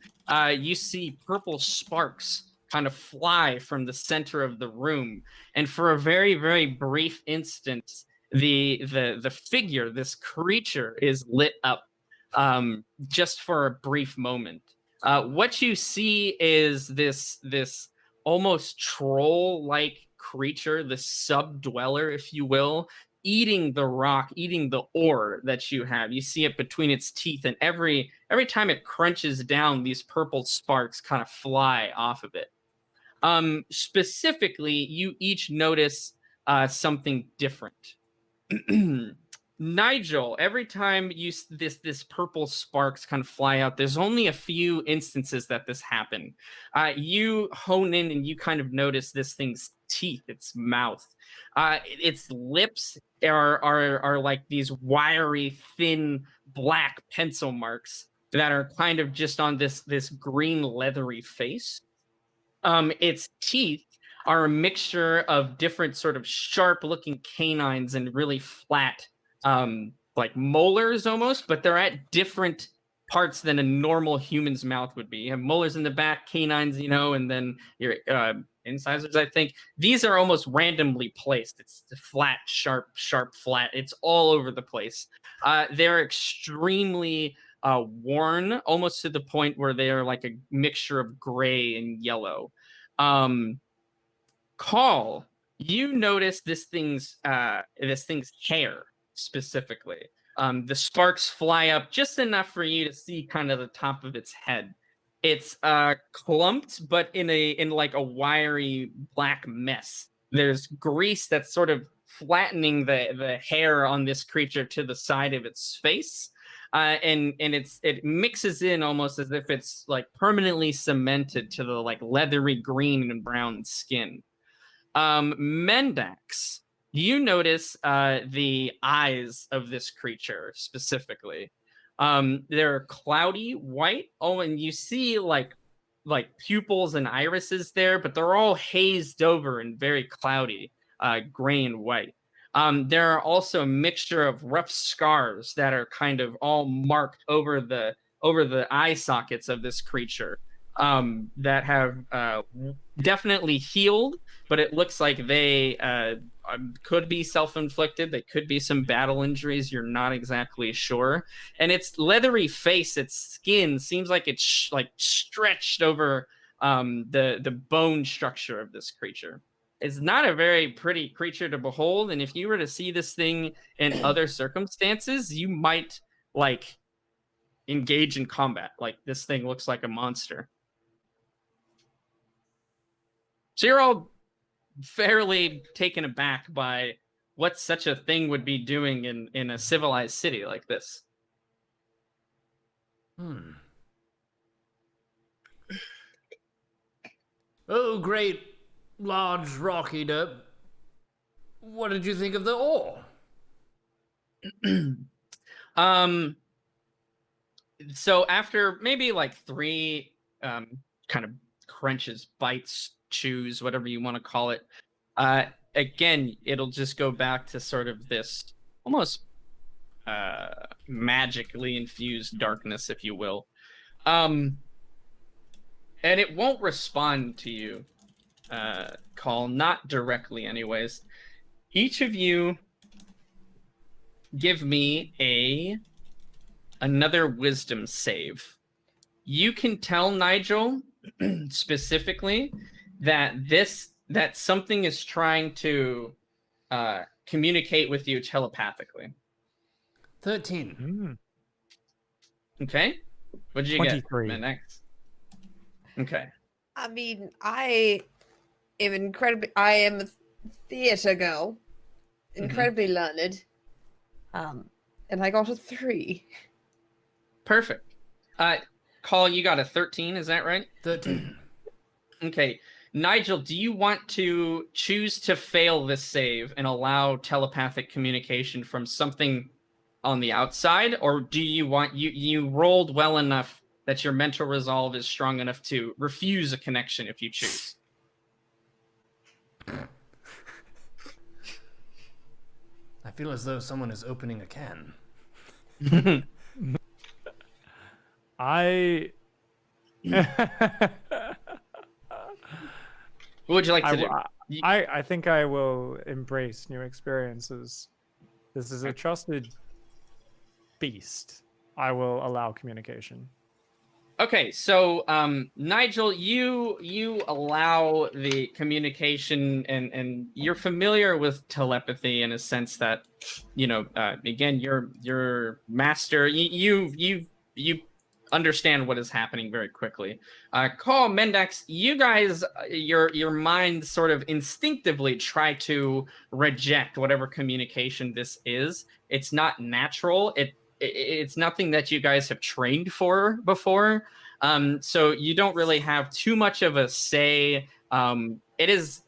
you see purple sparks kind of fly from the center of the room, and for a very very brief instant, the figure, this creature, is lit up, just for a brief moment. What you see is this almost troll like creature, the subdweller, if you will, eating the rock, eating the ore that you have. You see it between its teeth, and every time it crunches down, these purple sparks kind of fly off of it. Specifically, you each notice something different. Nigel, every time this purple sparks kind of fly out, there's only a few instances that this happen. You hone in and you kind of notice this thing's teeth, its mouth, its lips are like these wiry, thin, black pencil marks that are kind of just on this green leathery face. Its teeth are a mixture of different sort of sharp looking canines and really flat, like molars almost, but they're at different parts than a normal human's mouth would be. You have molars in the back, canines, and then your incisors, I think. These are almost randomly placed. It's flat, sharp, flat. It's all over the place. They're extremely worn, almost to the point where they are like a mixture of gray and yellow. Khaal, you notice this thing's hair specifically. The sparks fly up just enough for you to see kind of the top of its head. It's clumped, but in like a wiry black mess. There's grease that's sort of flattening the hair on this creature to the side of its face. And it mixes in almost as if it's like permanently cemented to the like leathery green and brown skin. Mendax, you notice the eyes of this creature specifically. They're cloudy white. Oh, and you see like pupils and irises there, but they're all hazed over and very cloudy, gray and white. There are also a mixture of rough scars that are kind of all marked over the eye sockets of this creature, that have definitely healed, but it looks like they could be self-inflicted. They could be some battle injuries. You're not exactly sure. And its leathery face, its skin, seems like it's like stretched over the bone structure of this creature. It's not a very pretty creature to behold, and if you were to see this thing in other circumstances, you might like engage in combat. Like, this thing looks like a monster. So you're all fairly taken aback by what such a thing would be doing in a civilized city like this. Oh, great large rock eater. What did you think of the ore? So after maybe like 3 kind of crunches, bites, chews, whatever you want to call it, again, it'll just go back to sort of this almost magically infused darkness, if you will. And it won't respond to you, Khaal, not directly anyways. Each of you give me another wisdom save. You can tell Nigel specifically that something is trying to communicate with you telepathically. 13. Okay. What did you 23. get, Next. Okay. I mean, I am a theater girl, incredibly learned. and I got a 3. Perfect. Khaal, you got a 13, is that right? 13. Okay. Nigel, do you want to choose to fail this save and allow telepathic communication from something on the outside, or do you want you rolled well enough that your mental resolve is strong enough to refuse a connection if you choose? I feel as though someone is opening a can. I What would you like to do? I think I will embrace new experiences. This is a trusted beast. I will allow communication. Okay, so Nigel, you allow the communication, and you're familiar with telepathy in a sense that, again, you're master. You understand what is happening very quickly. Khaal, Mendax, you guys, your minds sort of instinctively try to reject whatever communication this is. It's not natural. It's nothing that you guys have trained for before. So you don't really have too much of a say. It is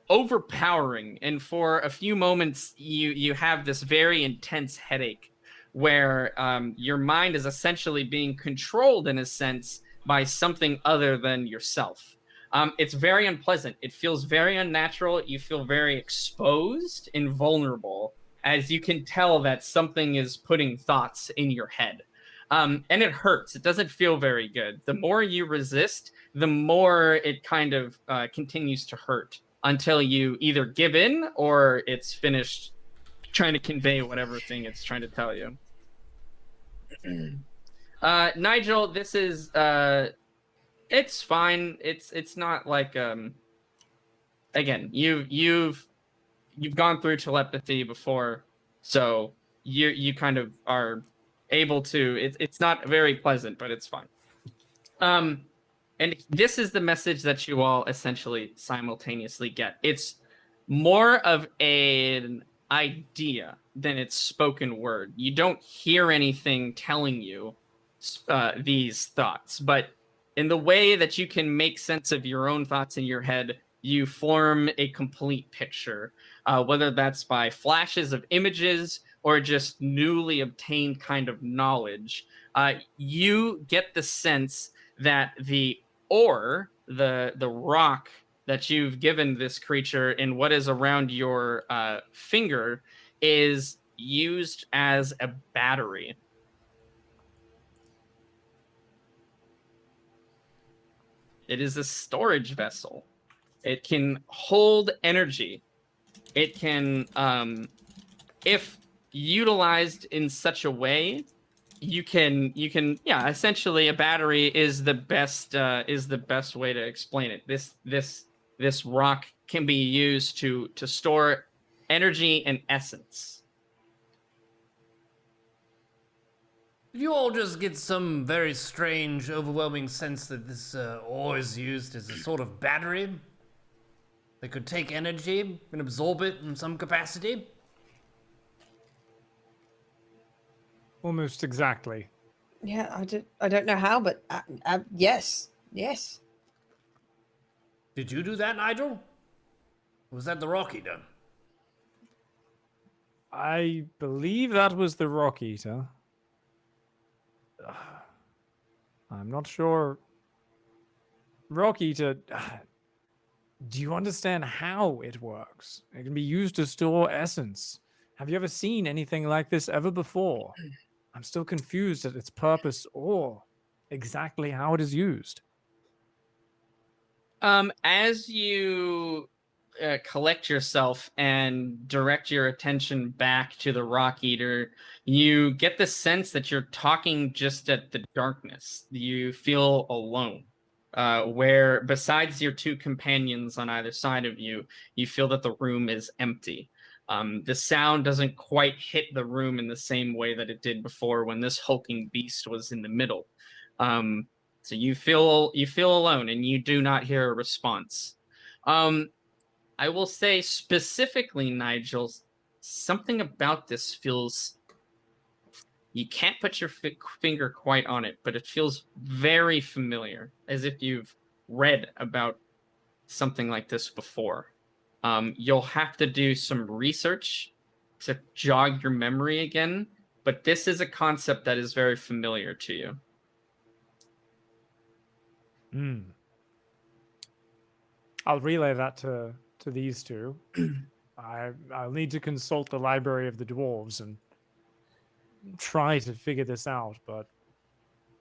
overpowering, and for a few moments you have this very intense headache where your mind is essentially being controlled in a sense by something other than yourself. It's very unpleasant. It feels very unnatural. You feel very exposed and vulnerable, as you can tell that something is putting thoughts in your head. And it hurts. It doesn't feel very good. The more you resist, the more it kind of continues to hurt until you either give in or it's finished trying to convey whatever thing it's trying to tell you. Nigel, this is it's fine. It's not like again, you've gone through telepathy before, so you kind of are able to. It's not very pleasant, but it's fine. And this is the message that you all essentially simultaneously get. It's more of an idea than it's spoken word. You don't hear anything telling you these thoughts, but in the way that you can make sense of your own thoughts in your head, you form a complete picture, whether that's by flashes of images or just newly obtained kind of knowledge. You get the sense that the ore, the rock that you've given this creature in what is around your finger, is used as a battery. It is a storage vessel. It can hold energy. It can, if utilized in such a way, you can, yeah, essentially a battery is the best way to explain it. This rock can be used to store energy and essence. Did you all just get some very strange, overwhelming sense that this ore is used as a sort of battery that could take energy and absorb it in some capacity? Almost exactly. Yeah, I don't know how, but yes. Did you do that, Nigel? Or was that the Rock Eater? I believe that was the Rock Eater. I'm not sure. Rock Eater, do you understand how it works? It can be used to store essence. Have you ever seen anything like this ever before? I'm still confused at its purpose or exactly how it is used. As you collect yourself and direct your attention back to the Rock Eater, you get the sense that you're talking just at the darkness. You feel alone. Where besides your two companions on either side of you, you feel that the room is empty. The sound doesn't quite hit the room in the same way that it did before when this hulking beast was in the middle. So you feel alone, and you do not hear a response. I will say specifically, Nigel, something about this feels You can't put your finger quite on it, but it feels very familiar, as if you've read about something like this before. You'll have to do some research to jog your memory again, but this is a concept that is very familiar to you. Hmm. I'll relay that to these two. I'll need to consult the library of the dwarves and try to figure this out, but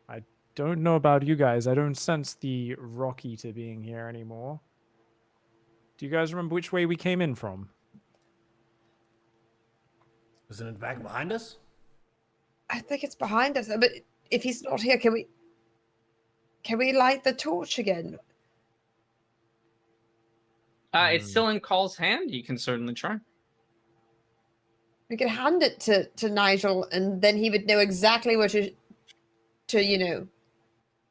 I don't know about you guys. I don't sense the rock eater being here anymore. Do you guys remember which way we came in from? Isn't it back behind us? I think it's behind us. But if he's not here, can we light the torch again? It's still in Khal's hand. You can certainly try. We could hand it to Nigel, and then he would know exactly what to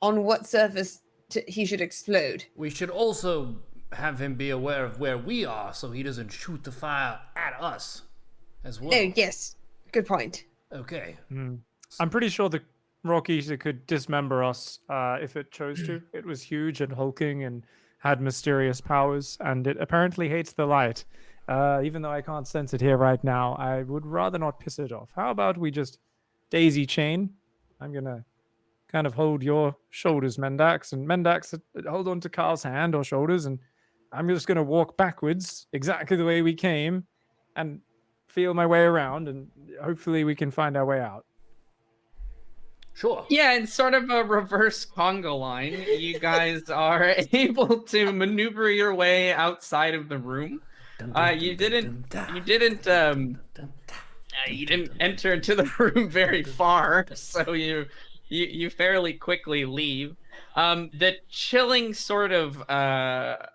on what surface he should explode. We should also have him be aware of where we are so he doesn't shoot the fire at us as well. Oh, yes. Good point. Okay. I'm pretty sure the rock eater could dismember us if it chose to. It was huge and hulking and had mysterious powers, and it apparently hates the light. Even though I can't sense it here right now, I would rather not piss it off. How about we just daisy chain? I'm gonna kind of hold your shoulders, Mendax, and Mendax hold on to Khal's hand or shoulders, and I'm just gonna walk backwards exactly the way we came and feel my way around, and hopefully we can find our way out. Sure. Yeah, in sort of a reverse conga line, you guys are able to maneuver your way outside of the room. You didn't enter into the room very far, so you fairly quickly leave. The chilling sort of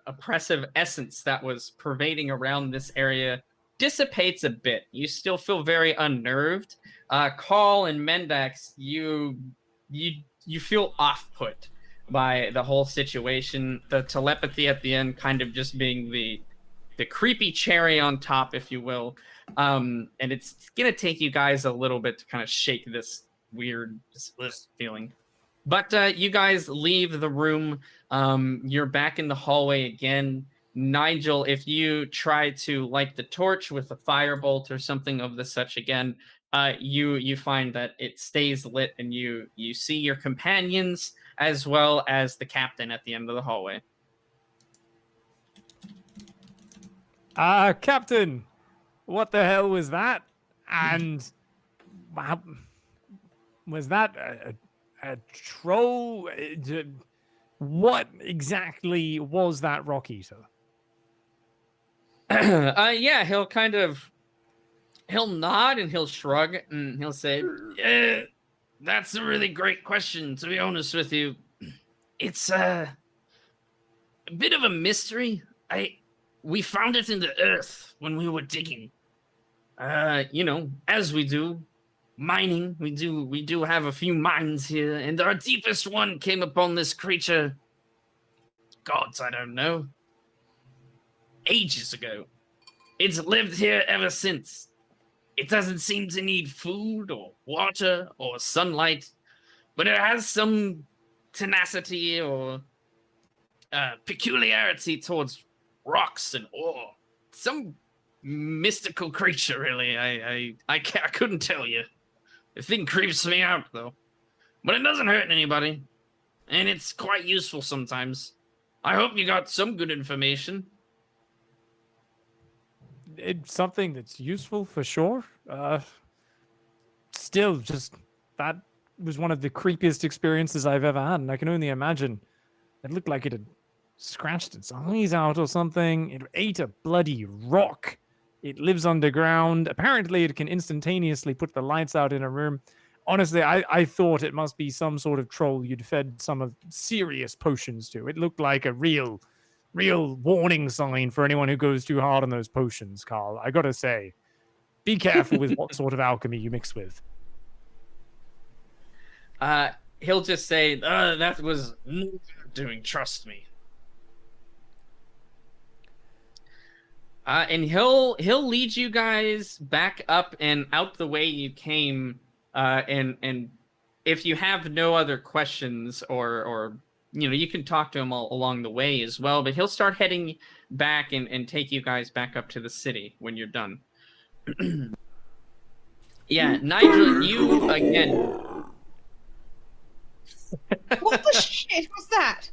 oppressive essence that was pervading around this area dissipates a bit. You still feel very unnerved. Khaal and Mendax, you feel off-put by the whole situation. The telepathy at the end kind of just being the creepy cherry on top, if you will. And it's gonna take you guys a little bit to kind of shake this weird feeling. But you guys leave the room. You're back in the hallway again. Nigel, if you try to light the torch with a firebolt or something of the such again, you find that it stays lit, and you see your companions as well as the captain at the end of the hallway. Captain, what the hell was that? And was that a troll? What exactly was that rock eater? Yeah, he'll nod and he'll shrug and he'll say, that's a really great question, to be honest with you. It's a bit of a mystery. We found it in the earth when we were digging. As we do, mining, we do have a few mines here, and our deepest one came upon this creature, gods, I don't know, ages ago. It's lived here ever since. It doesn't seem to need food or water or sunlight, but it has some tenacity or peculiarity towards rocks and ore. Some mystical creature, really. I couldn't tell you. The thing creeps me out, though. But it doesn't hurt anybody, and it's quite useful sometimes. I hope you got some good information. It's something that's useful for sure. Still, just that was one of the creepiest experiences I've ever had, and I can only imagine it looked like it had scratched its eyes out or something. It ate a bloody rock. It lives underground. Apparently, it can instantaneously put the lights out in a room. Honestly, I thought it must be some sort of troll you'd fed some of serious potions to. It looked like a real warning sign for anyone who goes too hard on those potions, Khaal. I gotta say, be careful with what sort of alchemy you mix with. He'll just say, that was doing, trust me. And he'll lead you guys back up and out the way you came And if you have no other questions, or you can talk to him all along the way as well. But he'll start heading back and take you guys back up to the city when you're done. Yeah, Nigel, you again. What the shit was that?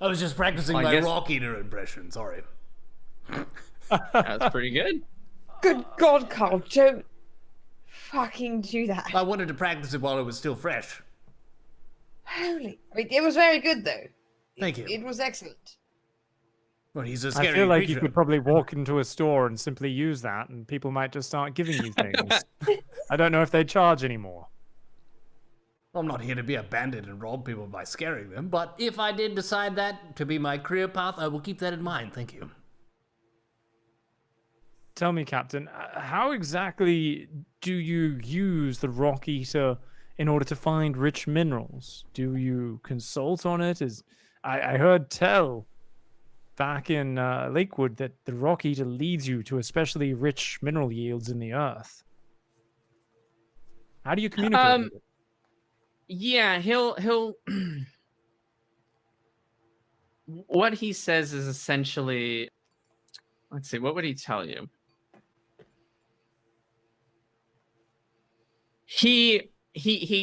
I was just practicing I my guess- rock eater impression. Sorry. That's pretty good. Good God, Carl, don't fucking do that. I wanted to practice it while it was still fresh. Holy. I mean, it was very good, though. Thank you. It was excellent. Well, he's a I scary feel like creature. you could probably walk into a store and simply use that, and people might just start giving you things. I don't know if they charge anymore. I'm not here to be a bandit and rob people by scaring them, but if I did decide that to be my career path, I will keep that in mind. Thank you. Tell me, Captain, how exactly do you use the rock eater in order to find rich minerals? Do you consult on it? I heard tell back in Lakewood that the rock eater leads you to especially rich mineral yields in the earth. How do you communicate with it? Yeah, he'll what he says is essentially, let's see, what would he tell you? He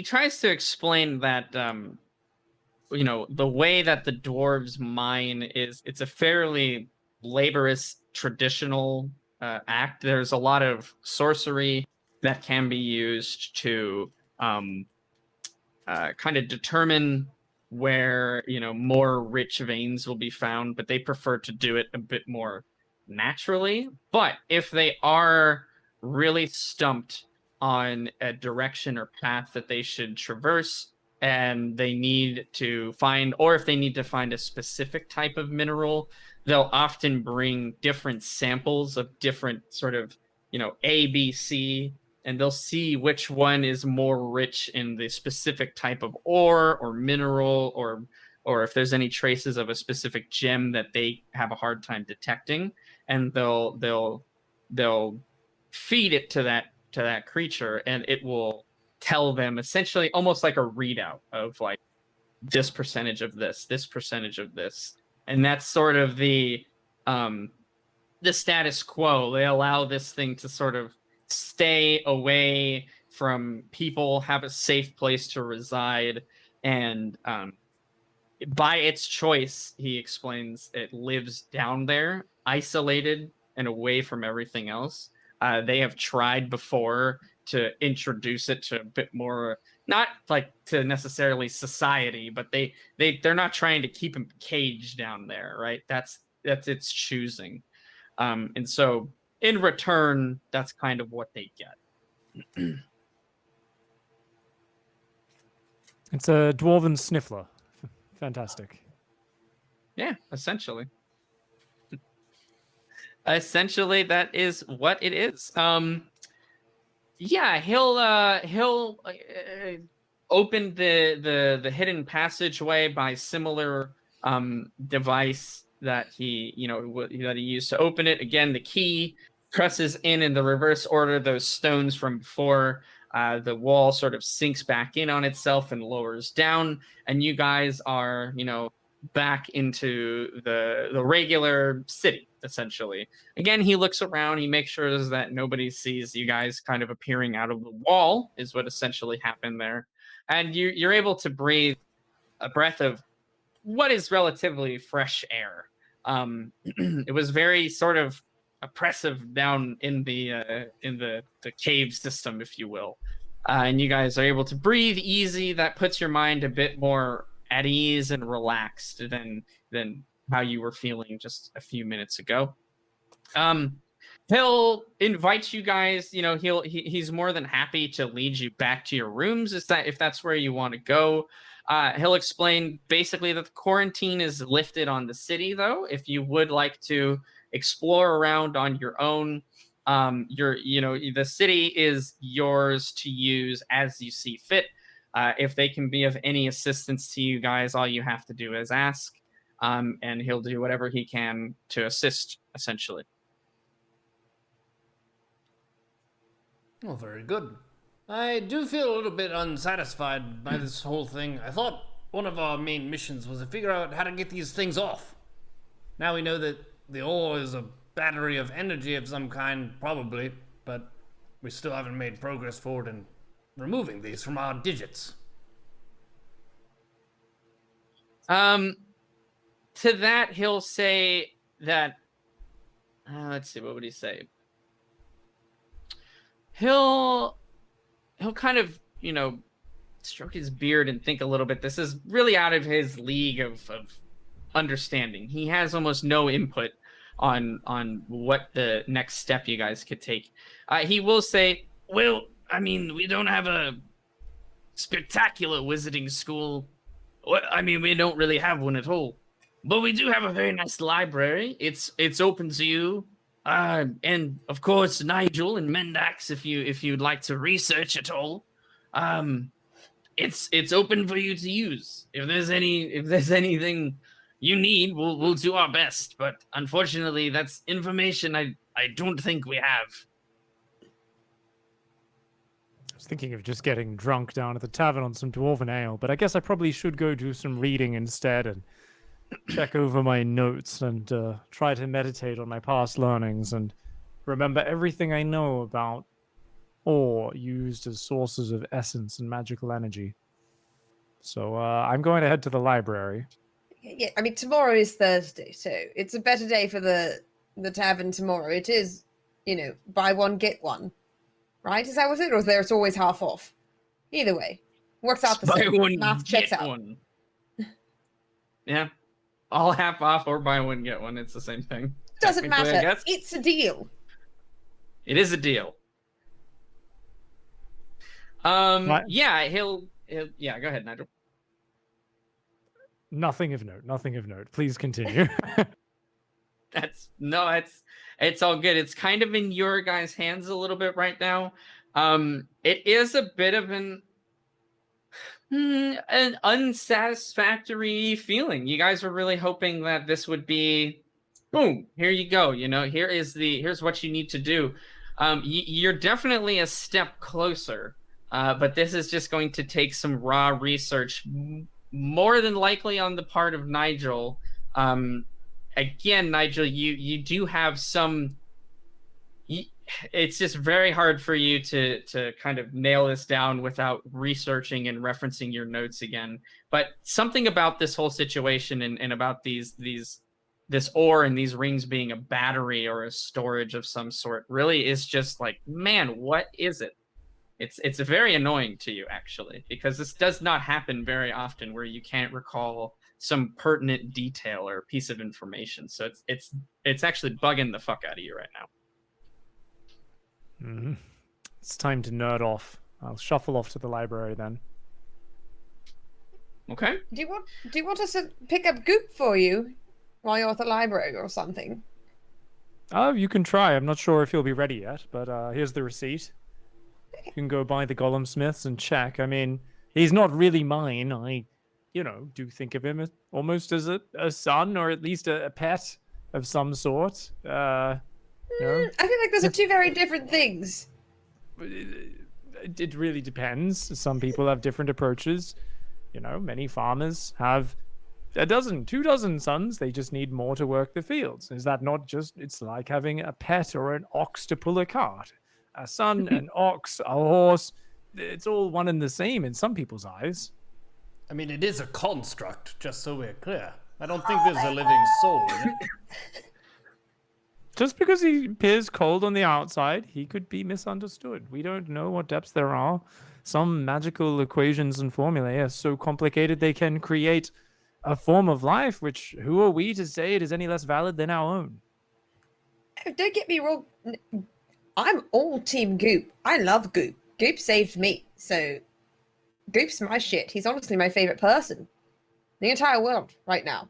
tries to explain that the way that the dwarves mine is, it's a fairly laborious traditional act. There's a lot of sorcery that can be used to kind of determine where more rich veins will be found, but they prefer to do it a bit more naturally. But if they are really stumped on a direction or path that they should traverse, and they need to find, or if they need to find a specific type of mineral, they'll often bring different samples of different sort of A, B, C, and they'll see which one is more rich in the specific type of ore or mineral, or if there's any traces of a specific gem that they have a hard time detecting, and they'll feed it to that creature, and it will tell them essentially almost like a readout of like this percentage of this percentage of this, and that's sort of the status quo. They allow this thing to sort of stay away from people, have a safe place to reside, and by its choice, he explains, it lives down there, isolated and away from everything else. They have tried before to introduce it to a bit more, not like to necessarily society, but they're not trying to keep him caged down there, right? That's its choosing. And so in return, that's kind of what they get. It's a dwarven sniffler. Fantastic. Yeah, essentially. Essentially, that is what it is. Yeah, he'll open the hidden passageway by similar device that he used to open it. Again, the key presses in the reverse order those stones from before. The wall sort of sinks back in on itself and lowers down, and you guys are back into the regular city, essentially. Again, he looks around, he makes sure that nobody sees you guys kind of appearing out of the wall, is what essentially happened there. And you're able to breathe a breath of what is relatively fresh air. It was very sort of oppressive down in the cave system, if you will. And you guys are able to breathe easy. That puts your mind a bit more at ease and relaxed than how you were feeling just a few minutes ago. He'll invite you guys, he's more than happy to lead you back to your rooms if that's where you want to go. He'll explain basically that the quarantine is lifted on the city, though. If you would like to explore around on your own, the city is yours to use as you see fit. If they can be of any assistance to you guys, all you have to do is ask, and he'll do whatever he can to assist, essentially. Oh, very good. I do feel a little bit unsatisfied by this whole thing. I thought one of our main missions was to figure out how to get these things off. Now we know that the ore is a battery of energy of some kind, probably, but we still haven't made progress forward in removing these from our digits. To that, he'll say that. Let's see, what would he say? He'll kind of, stroke his beard and think a little bit. This is really out of his league of understanding. He has almost no input on what the next step you guys could take. He will say, well, I mean, we don't have a spectacular wizarding school. I mean, we don't really have one at all. But we do have a very nice library. It's open to you. And of course, Nigel and Mendax, if you'd like to research at all. It's open for you to use. If there's anything you need, we'll do our best. But unfortunately, that's information I don't think we have. I was thinking of just getting drunk down at the tavern on some dwarven ale, but I guess I probably should go do some reading instead and check over my notes and try to meditate on my past learnings and remember everything I know about ore used as sources of essence and magical energy. So I'm going to head to the library. Yeah, I mean, tomorrow is Thursday, so it's a better day for the tavern tomorrow. It is, buy one, get one. Right? Is that what it? Or it's always half off? Either way. Works out the Buy same. one, Math checks get out. one. Yeah. All half off or buy one, get one. It's the same thing. Doesn't Technically, I matter. guess. It's a deal. It is a deal. Yeah, he'll yeah, go ahead, Nigel. Nothing of note. Please continue. It's all good. It's kind of in your guys' hands a little bit right now. It is a bit of an unsatisfactory feeling. You guys were really hoping that this would be, boom, here you go. Here's what you need to do. You're definitely a step closer, but this is just going to take some raw research, more than likely on the part of Nigel. Again, Nigel, you do have some. It's just very hard for you to kind of nail this down without researching and referencing your notes again. But something about this whole situation and about this ore and these rings being a battery or a storage of some sort really is just like, man, what is it? It's very annoying to you, actually, because this does not happen very often where you can't recall some pertinent detail or piece of information. So it's actually bugging the fuck out of you right now. Mm-hmm. It's time to nerd off. I'll shuffle off to the library then. Okay. Do you want us to pick up Goop for you while you're at the library or something? Oh, you can try. I'm not sure if he'll be ready yet, but here's the receipt. You can go by the Golem Smiths and check. I mean, he's not really mine. I, do think of him almost as a son or at least a pet of some sort. I feel like those are two very different things. It really depends. Some people have different approaches. Many farmers have 2 dozen sons. They just need more to work the fields. Is that not just, it's like having a pet or an ox to pull a cart. A son, an ox, a horse, it's all one and the same in some people's eyes. I mean, it is a construct, just so we're clear. I don't think there's a living soul in it. Just because he appears cold on the outside, he could be misunderstood. We don't know what depths there are. Some magical equations and formulae are so complicated they can create a form of life, which who are we to say it is any less valid than our own? Don't get me wrong. I'm all Team Goop. I love Goop. Goop saved me, so Goop's my shit. He's honestly my favorite person in the entire world right now.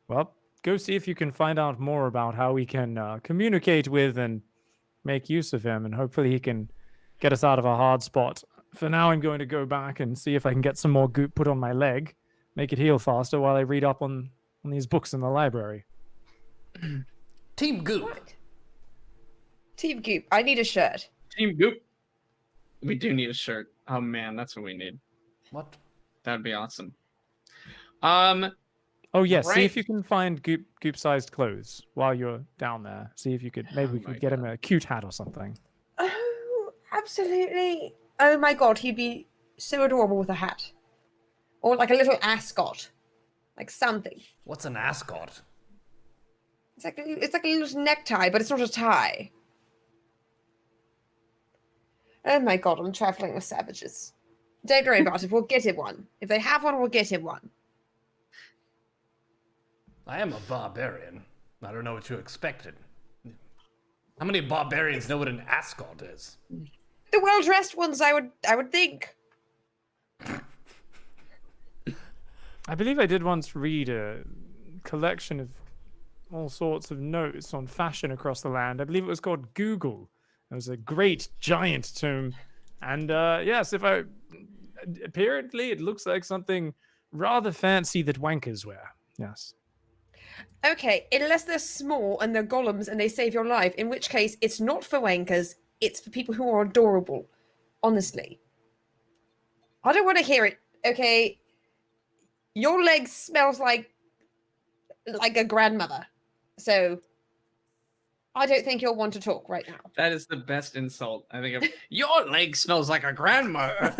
Well, go see if you can find out more about how we can communicate with and make use of him, and hopefully he can get us out of a hard spot. For now, I'm going to go back and see if I can get some more goop put on my leg, make it heal faster while I read up on these books in the library. Team Goop. What? Team Goop, I need a shirt. Team Goop. We do need a shirt. Oh man, that's what we need. What? That'd be awesome. Oh yes, see if Right. you can find goop-sized clothes while you're down there. See if you could maybe Oh we my could get him a cute hat or something. Oh, absolutely. Oh my god, he'd be so adorable with a hat. Or like a little ascot. Like something. What's an ascot? It's like a little necktie, but it's not a tie. Oh my god, I'm traveling with savages. Don't worry about it, we'll get him one. If they have one, we'll get him one. I am a barbarian. I don't know what you expected. How many barbarians know what an ascot is? The well-dressed ones, I would think. I believe I did once read a collection of all sorts of notes on fashion across the land. I believe it was called Google. It was a great giant tome. And yes, apparently it looks like something rather fancy that wankers wear. Yes. Okay, unless they're small and they're golems and they save your life, in which case it's not for wankers, it's for people who are adorable. Honestly. I don't want to hear it, okay? Your leg smells like a grandmother. So I don't think you'll want to talk right now. That is the best insult I think of. Your leg smells like a grandma.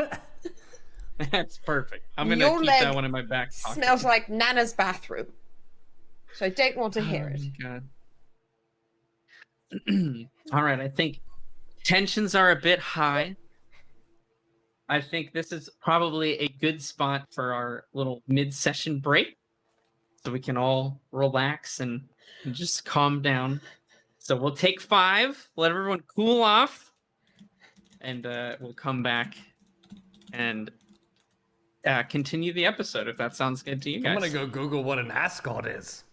That's perfect. I'm gonna Your keep leg that one in my back pocket. Smells like Nana's bathroom. So I don't want to hear it. God. All right, I think tensions are a bit high. I think this is probably a good spot for our little mid-session break, so we can all relax and just calm down. So we'll take 5, let everyone cool off, and we'll come back and continue the episode if that sounds good to you guys. I'm gonna go Google what an ascot is.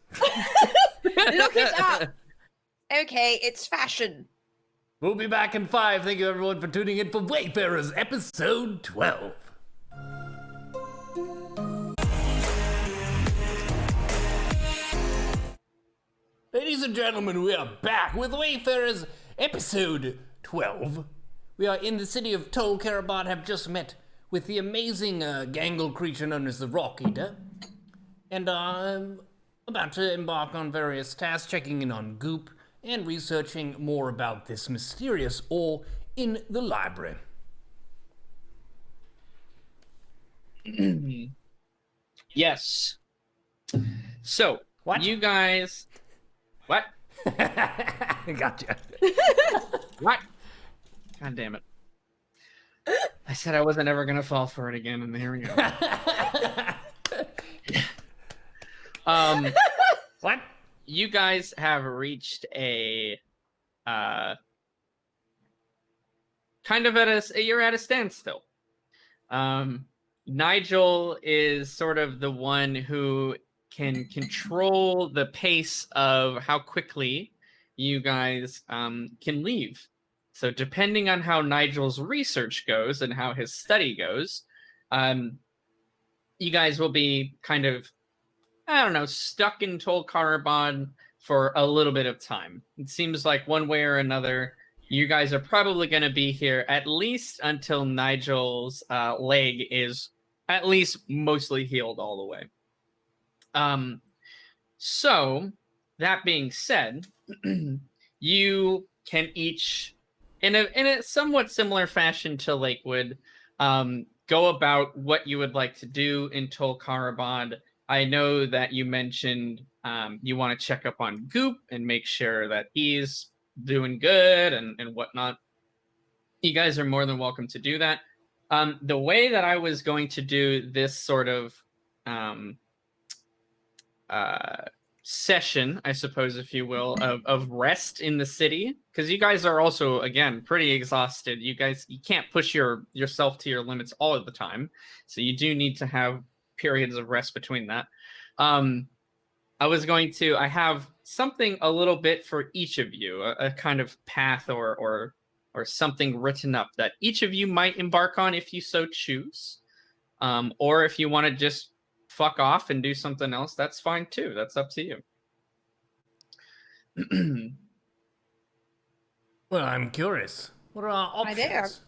Look it up. Okay, it's fashion. We'll be back in 5. Thank you everyone for tuning in for Wayfarers episode 12. Ladies and gentlemen, we are back with Wayfarers episode 12. We are in the city of Tol Karabad, have just met with the amazing gangle creature known as the Rock Eater. And I'm about to embark on various tasks, checking in on Goop and researching more about this mysterious ore in the library. Yes. So, What? you guys... What? Gotcha. What? God damn it. I said I wasn't ever going to fall for it again, and here we go. What? You guys have reached a kind of you're at a standstill. Nigel is sort of the one who can control the pace of how quickly you guys can leave. So depending on how Nigel's research goes and how his study goes, you guys will be kind of, I don't know, stuck in Tol Karabad for a little bit of time. It seems like one way or another, you guys are probably going to be here at least until Nigel's leg is at least mostly healed all the way. So, that being said, you can each, in a somewhat similar fashion to Lakewood, go about what you would like to do in Tol Karabad. I know that you mentioned you want to check up on Goop and make sure that he's doing good and whatnot. You guys are more than welcome to do that. The way that I was going to do this sort of session, I suppose, if you will, of rest in the city, because you guys are also, again, pretty exhausted. You can't push yourself to your limits all of the time, so you do need to have periods of rest between that. I have something a little bit for each of you, a kind of path or something written up that each of you might embark on if you so choose, or if you want to just fuck off and do something else, that's fine too. That's up to you. Well, I'm curious. What are our I dare. options?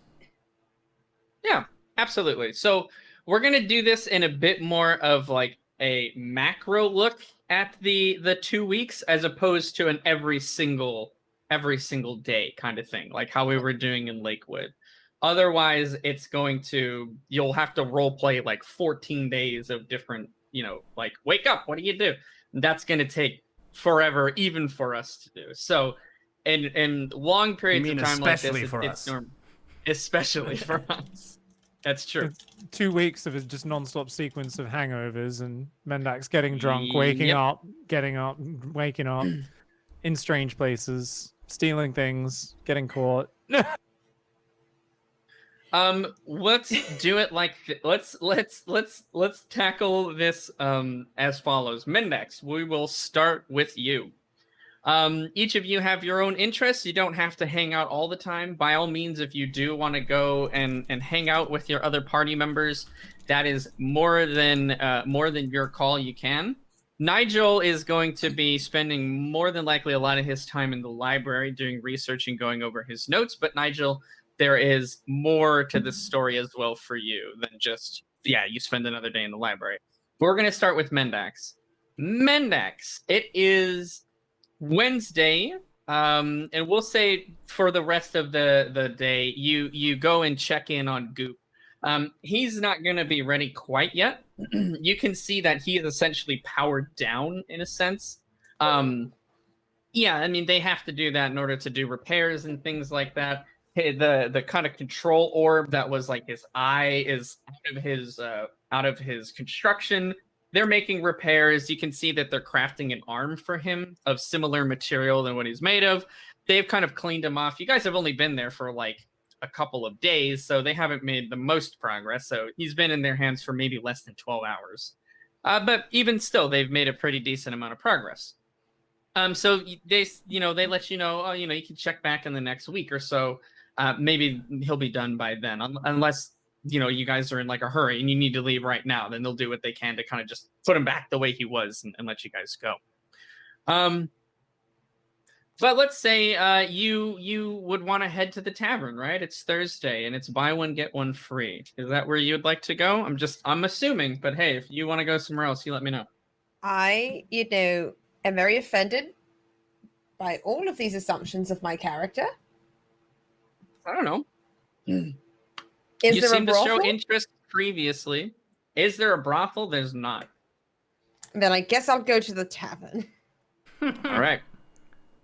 Yeah, absolutely. So we're gonna do this in a bit more of like a macro look at the 2 weeks as opposed to an every single day kind of thing, like how we were doing in Lakewood. Otherwise, it's going to you'll have to role play like 14 days of different, like wake up, what do you do? That's gonna take forever, even for us to do. So in long periods mean of time like especially this, for it's us? normal. Especially for us. That's true. It's 2 weeks of a just non-stop sequence of hangovers and Mendax getting drunk, waking Yep. up, getting up, waking up in strange places, stealing things, getting caught. Let's do it like let's tackle this as follows. Mendax, we will start with you. Each of you have your own interests. You don't have to hang out all the time. By all means, if you do want to go and hang out with your other party members, that is more than your call. You can. Nigel is going to be spending more than likely a lot of his time in the library doing research and going over his notes. But Nigel, there is more to this story as well for you than just, you spend another day in the library. We're going to start with Mendax. Mendax, it is Wednesday, and we'll say for the rest of the day, you go and check in on Goop. He's not going to be ready quite yet. You can see that he is essentially powered down in a sense. Yeah, I mean they have to do that in order to do repairs and things like that. The kind of control orb that was like his eye is out of his construction. They're making repairs. You can see that they're crafting an arm for him of similar material than what he's made of. They've kind of cleaned him off. You guys have only been there for like a couple of days, so they haven't made the most progress. So he's been in their hands for maybe less than 12 hours. But even still, they've made a pretty decent amount of progress. So they let you know, you can check back in the next week or so. Maybe he'll be done by then, unless you guys are in like a hurry and you need to leave right now. Then they'll do what they can to kind of just put him back the way he was and let you guys go. But let's say you would want to head to the tavern, right? It's Thursday and it's buy one get one free. Is that where you'd like to go? I'm assuming, but hey, if you want to go somewhere else, you let me know. I, am very offended by all of these assumptions of my character. I don't know. Is You there a seem to show brothel? interest previously. Is there a brothel? There's not. Then I guess I'll go to the tavern. All right.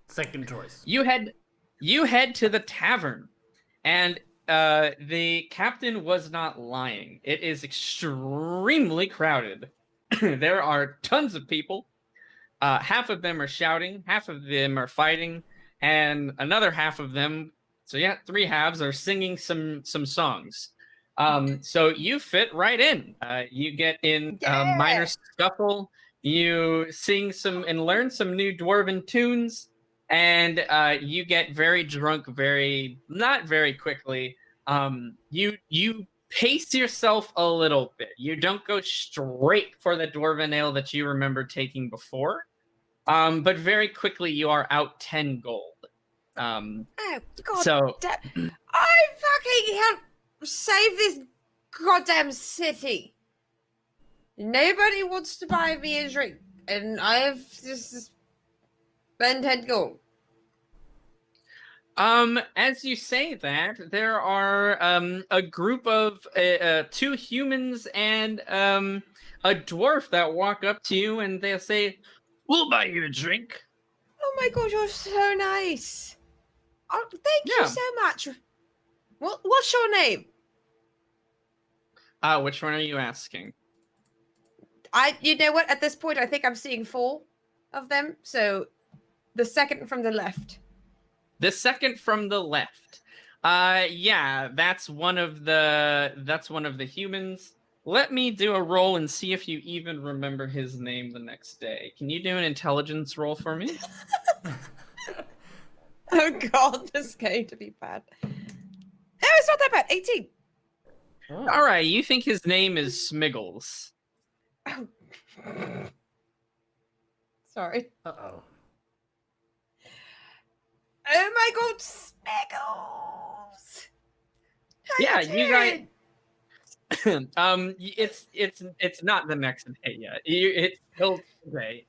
Second choice. You head to the tavern, and the captain was not lying. It is extremely crowded. There are tons of people. Half of them are shouting, half of them are fighting, and another half of them, so yeah, 3 halves, are singing some songs. So you fit right in. You get in a minor scuffle. You sing some and learn some new dwarven tunes, and you get very drunk not very quickly. You pace yourself a little bit. You don't go straight for the dwarven ale that you remember taking before, but very quickly you are out 10 gold. Oh, God. So I fucking help save this goddamn city. Nobody wants to buy me a drink, and I've just spent 10 gold. As you say that, there are a group of 2 humans and a dwarf that walk up to you and they'll say, "We'll buy you a drink." Oh my God, you're so nice. Oh, thank you Yeah. so much. What's your name? Which one are you asking? You know what? At this point, I think I'm seeing 4 of them. So, the second from the left. The second from the left. Yeah, that's one of the humans. Let me do a roll and see if you even remember his name the next day. Can you do an intelligence roll for me? Oh God, this is going to be bad. No, it's not that bad. 18. All right, you think his name is Smiggles. Oh. Sorry. Uh-oh. Oh my god, Smiggles! How Yeah, you guys. doing? It's not the next day yet. It's still today.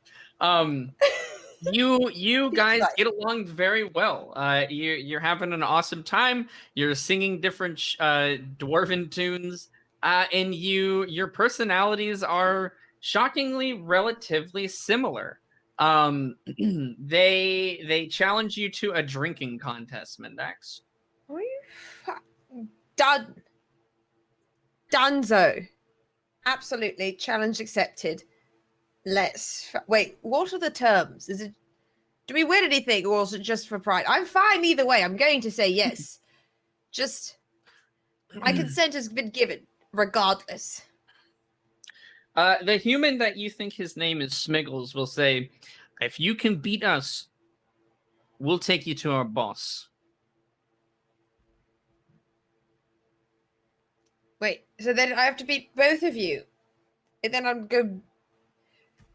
You guys Right. get along very well. You're having an awesome time. You're singing different dwarven tunes, and your personalities are shockingly relatively similar. They challenge you to a drinking contest, Mendax. Are you done? Dunzo. Absolutely. Challenge accepted. Wait, what are the terms? Do we win anything or is it just for pride? I'm fine either way. I'm going to say yes. Just my consent has been given, regardless. The human that you think his name is Smiggles will say, if you can beat us, we'll take you to our boss. Wait, so then I have to beat both of you. And then I'm go.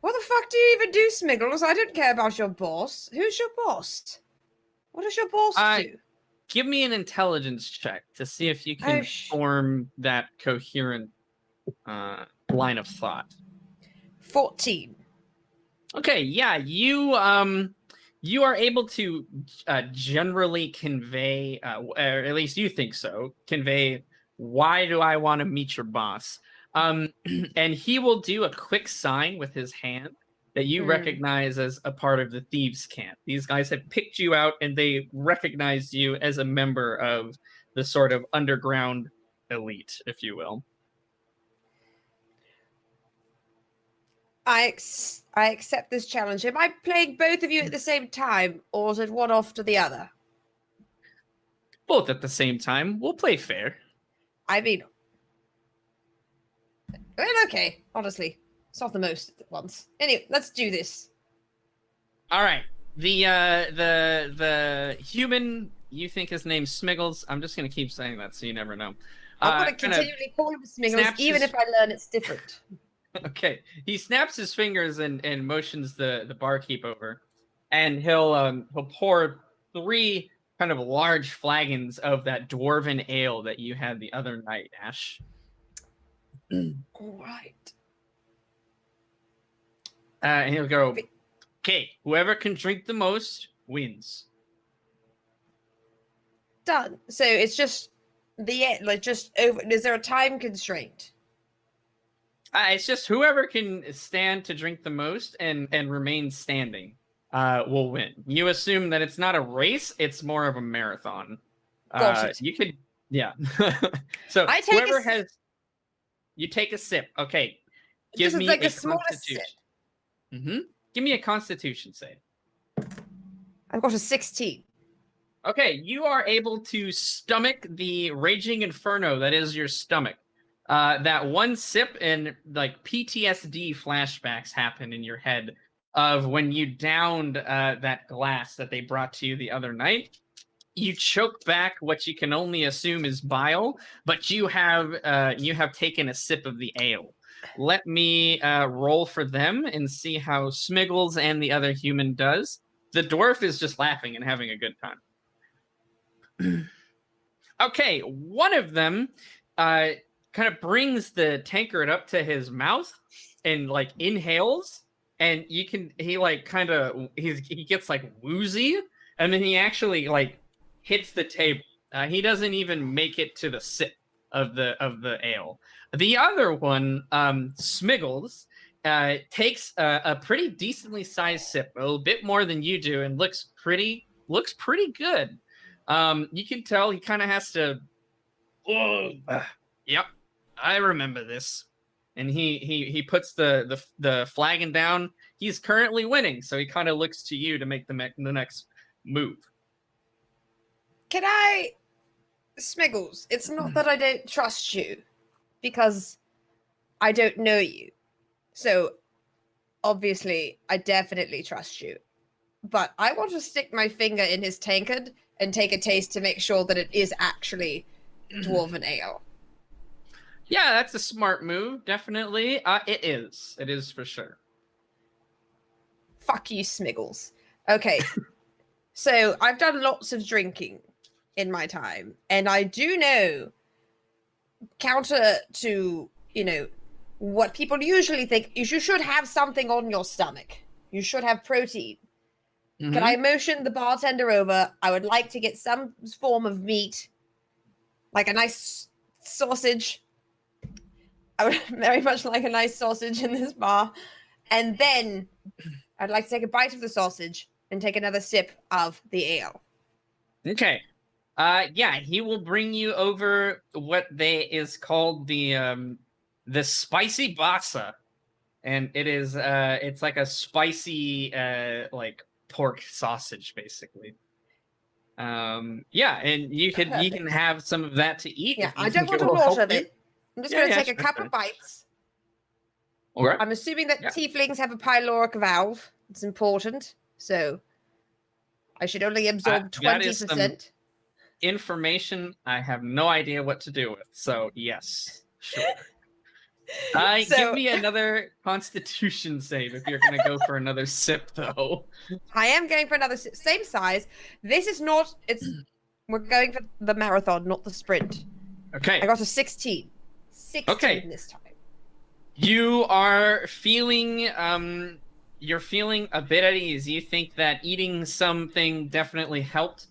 What the fuck do you even do, Smiggles? I don't care about your boss. Who's your boss? What does your boss do? Give me an intelligence check to see if you can form that coherent line of thought. 14. Okay, yeah, you are able to generally convey, or at least you think so, convey, why do I want to meet your boss? And he will do a quick sign with his hand that you recognize as a part of the thieves' camp. These guys have picked you out and they recognize you as a member of the sort of underground elite, if you will. I accept this challenge. Am I playing both of you at the same time, or is it one after the other? Both at the same time. We'll play fair. I mean, okay, honestly. It's not the most at once. Anyway, let's do this. All right. The human, you think his name's Smiggles. I'm just going to keep saying that so you never know. I'm going to continually call him Smiggles, even if I learn it's different. Okay. He snaps his fingers and motions the barkeep over. And he'll pour 3 kind of large flagons of that dwarven ale that you had the other night, Ash. All right. And he'll go, okay, whoever can drink the most wins. Done. So it's just just over. Is there a time constraint? It's just whoever can stand to drink the most and remain standing will win. You assume that it's not a race; it's more of a marathon. You could, yeah. So whoever has, you take a sip. Okay, give me like a the smallest sip. Give me a Constitution save. I've got a 16. Okay, you are able to stomach the raging inferno that is your stomach. That one sip and like PTSD flashbacks happen in your head of when you downed that glass that they brought to you the other night. You choke back what you can only assume is bile, but you have taken a sip of the ale. Let me roll for them and see how Smiggles and the other human does. The dwarf is just laughing and having a good time. Okay, one of them kind of brings the tankard up to his mouth and like inhales, and he gets like woozy, and then he actually like hits the table. He doesn't even make it to the sip of the ale. The other one, Smiggles, takes a pretty decently sized sip, a little bit more than you do, and looks pretty good. You can tell he kind of has to. Yep, I remember this. And he puts the flagon down. He's currently winning, so he kind of looks to you to make the next move. Can I, Smiggles? It's not that I don't trust you, because I don't know you. So, obviously, I definitely trust you. But I want to stick my finger in his tankard and take a taste to make sure that it is actually dwarven ale. Yeah, that's a smart move, definitely. It is. It is for sure. Fuck you, Smiggles. Okay. So I've done lots of drinking in my time, and I do know, counter to, what people usually think, is you should have something on your stomach. You should have protein. Mhm. Can I motion the bartender over? I would like to get some form of meat, like a nice sausage. I would very much like a nice sausage in this bar. And then I'd like to take a bite of the sausage and take another sip of the ale. Okay. Yeah, he will bring you over what is called the spicy bassa. And it is it's like a spicy like pork sausage basically. Yeah, and you can Perfect. have some of that to eat. Yeah, if you I don't think want it a will lot help of you. it. I'm just Yeah, going to yeah, take a sure, couple sure. bites. Okay. I'm assuming that Yeah. tieflings have a pyloric valve. It's important. So I should only absorb that is 20%. Information I have no idea what to do with. So yes, sure. Give So me another Constitution save if you're gonna go for another sip, though. I am going for another same size. This is not. We're going for the marathon, not the sprint. Okay. I got a 16. 16 Okay. this time. You are feeling you're feeling a bit at ease. You think that eating something definitely helped.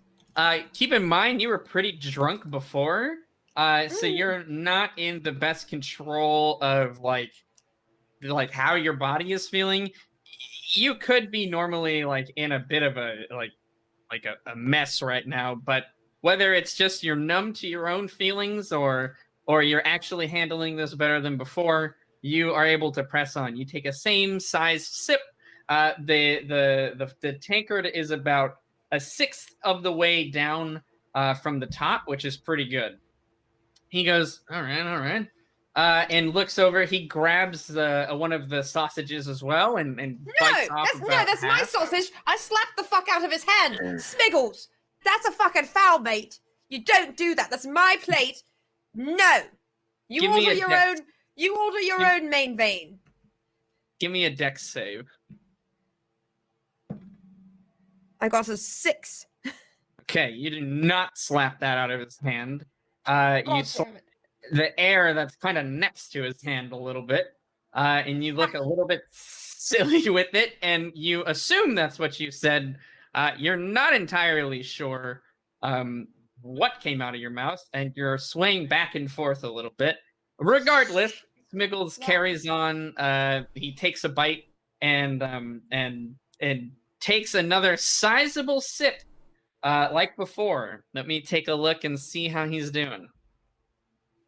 Keep in mind you were pretty drunk before. So you're not in the best control of like how your body is feeling. You could be normally like in a bit of a a mess right now, but whether it's just you're numb to your own feelings or you're actually handling this better than before, you are able to press on. You take a same size sip. The tankard is about a sixth of the way down from the top, which is pretty good. He goes, all right, and looks over. He grabs one of the sausages as well and bites off That's my half. sausage. I slapped the fuck out of his hand. Smiggles, that's a fucking foul, mate. You don't do that. That's my plate. No, you Give me order a your dex. own. You order your own main vein. Give me a dex save. I got a 6. Okay, you did not slap that out of his hand. You God damn it. the air that's kind of next to his hand a little bit, and you look a little bit silly with it, and you assume that's what you said. You're not entirely sure what came out of your mouth, and you're swaying back and forth a little bit. Regardless, Smiggles carries on. He takes a bite and takes another sizable sip. Like before, let me take a look and see how he's doing.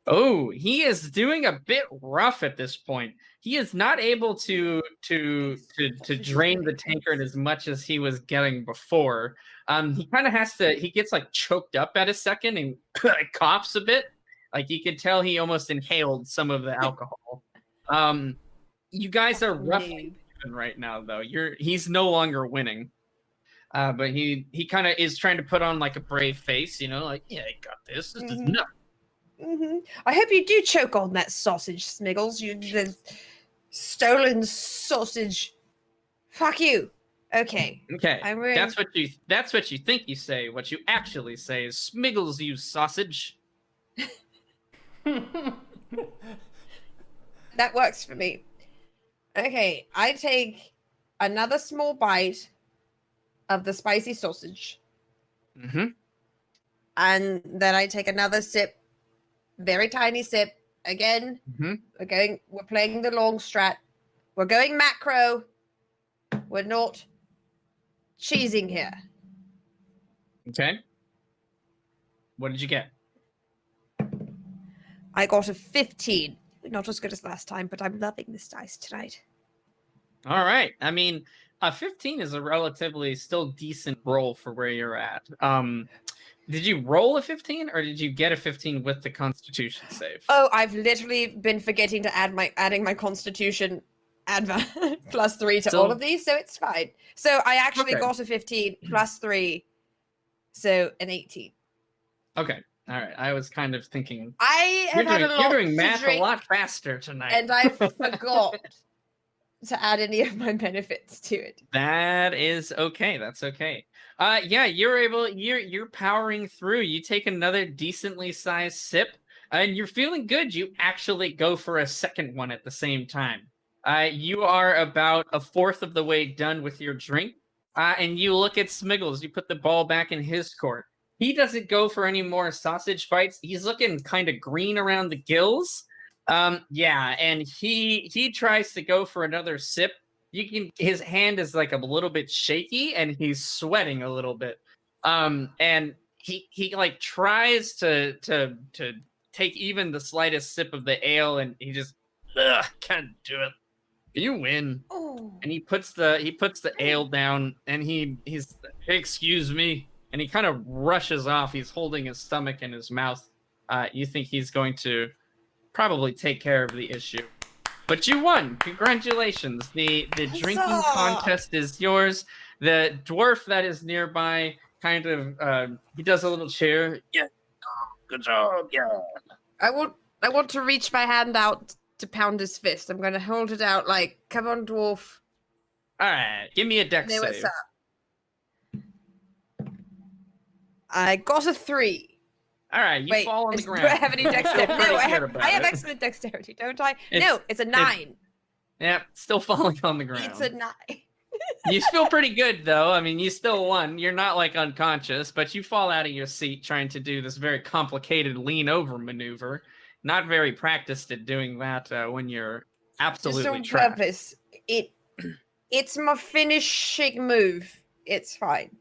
Oh, he is doing a bit rough at this point. He is not able to drain the tankard as much as he was getting before. He kind of has to. He gets like choked up at a second and coughs a bit. Like you could tell he almost inhaled some of the alcohol. You guys are roughly even right now, though. He's no longer winning. But he kind of is trying to put on like a brave face, like, yeah, I got this. This is nothing. I hope you do choke on that sausage, Smiggles. The stolen sausage. Fuck you. Okay. Okay. I'm really... That's what you think you say. What you actually say is Smiggles, you sausage. That works for me. Okay, I take another small bite of the spicy sausage. Mm-hmm. And then I take another sip, very tiny sip. Again, we're playing the long strat. We're going macro. We're not cheesing here. Okay. What did you get? I got a 15. Not as good as last time, but I'm loving this dice tonight. All right. I mean, a 15 is a relatively still decent roll for where you're at. Did you roll a 15 or did you get a 15 with the Constitution save? Oh, I've literally been forgetting to adding my Constitution plus 3 to all of these, so it's fine. So I actually got a 15 plus 3, so an 18. Okay. All right. I was kind of thinking I have had a lot you're doing math to drink, a lot faster tonight. and I forgot to add any of my benefits to it. That is okay. That's okay. Yeah, you're powering through. You take another decently sized sip, and you're feeling good. You actually go for a second one at the same time. You are about a fourth of the way done with your drink, and you look at Smiggles. You put the ball back in his court. He doesn't go for any more sausage bites. He's looking kind of green around the gills. Yeah, and he tries to go for another sip. His hand is like a little bit shaky and he's sweating a little bit. And he like tries to take even the slightest sip of the ale, and he just can't do it. You win. Oh. And he puts the ale down, and he's hey, excuse me, and he kind of rushes off. He's holding his stomach in his mouth. You think he's going to probably take care of the issue. But you won. Congratulations. The drinking contest is yours. The dwarf that is nearby kind of he does a little cheer. Yeah. Good job. Yeah. I want to reach my hand out to pound his fist. I'm going to hold it out like, come on, dwarf. All right. Give me a dex What's save. up? I got a 3. All right, you fall on the ground. Do I have any dexterity? No, I have it. excellent dexterity, don't I? No, it's a 9. Yeah, still falling on the ground. It's a 9. You feel pretty good, though. I mean, you still won. You're not, like, unconscious, but you fall out of your seat trying to do this very complicated lean-over maneuver. Not very practiced at doing that when you're absolutely Just on trapped. purpose. It's my finishing move. It's fine.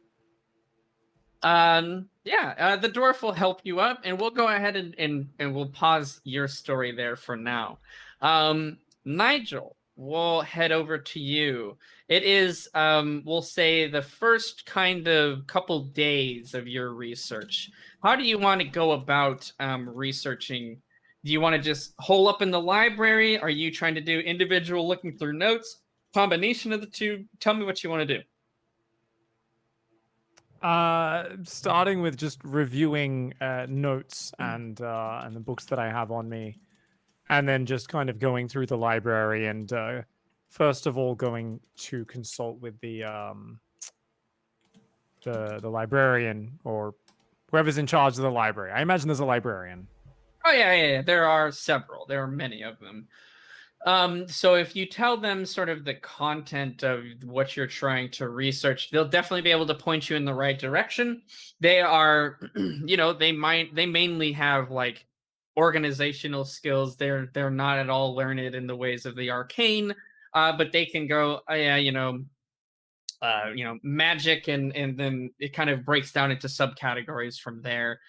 The dwarf will help you up, and we'll go ahead and we'll pause your story there for now. Nigel, we'll head over to you. It is, we'll say, the first kind of couple days of your research. How do you want to go about researching? Do you want to just hole up in the library? Are you trying to do individual looking through notes? Combination of the two? Tell me what you want to do. Starting with just reviewing notes and the books that I have on me, and then just kind of going through the library and first of all going to consult with the librarian or whoever's in charge of the library. I imagine there's a librarian. Oh yeah. There are several. There are many of them. So if you tell them sort of the content of what you're trying to research, they'll definitely be able to point you in the right direction. They are, they mainly have like organizational skills. They're not at all learned in the ways of the arcane, but they can go, magic, and then it kind of breaks down into subcategories from there.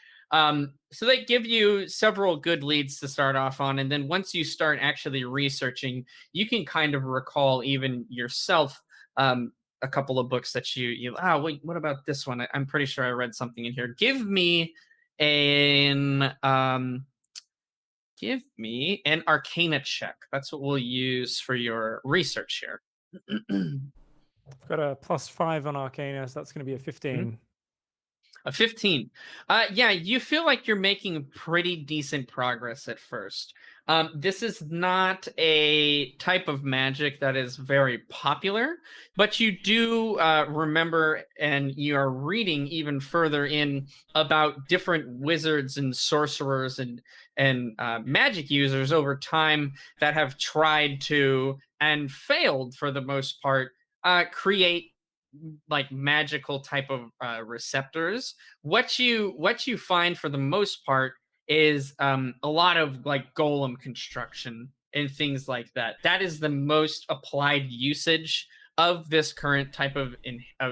So they give you several good leads to start off on, and then once you start actually researching, you can kind of recall even yourself a couple of books that wait, what about this one? I'm pretty sure I read something in here. Give me an Arcana check. That's what we'll use for your research here. I've got a +5 on Arcana, so that's going to be a 15. Mm-hmm. A 15. Yeah, you feel like you're making pretty decent progress at first. This is not a type of magic that is very popular, but you do remember, and you are reading even further in about different wizards and sorcerers and magic users over time that have tried to, and failed for the most part, create like magical type of receptors. What you find for the most part is a lot of like golem construction and things like that. That is the most applied usage of this current type of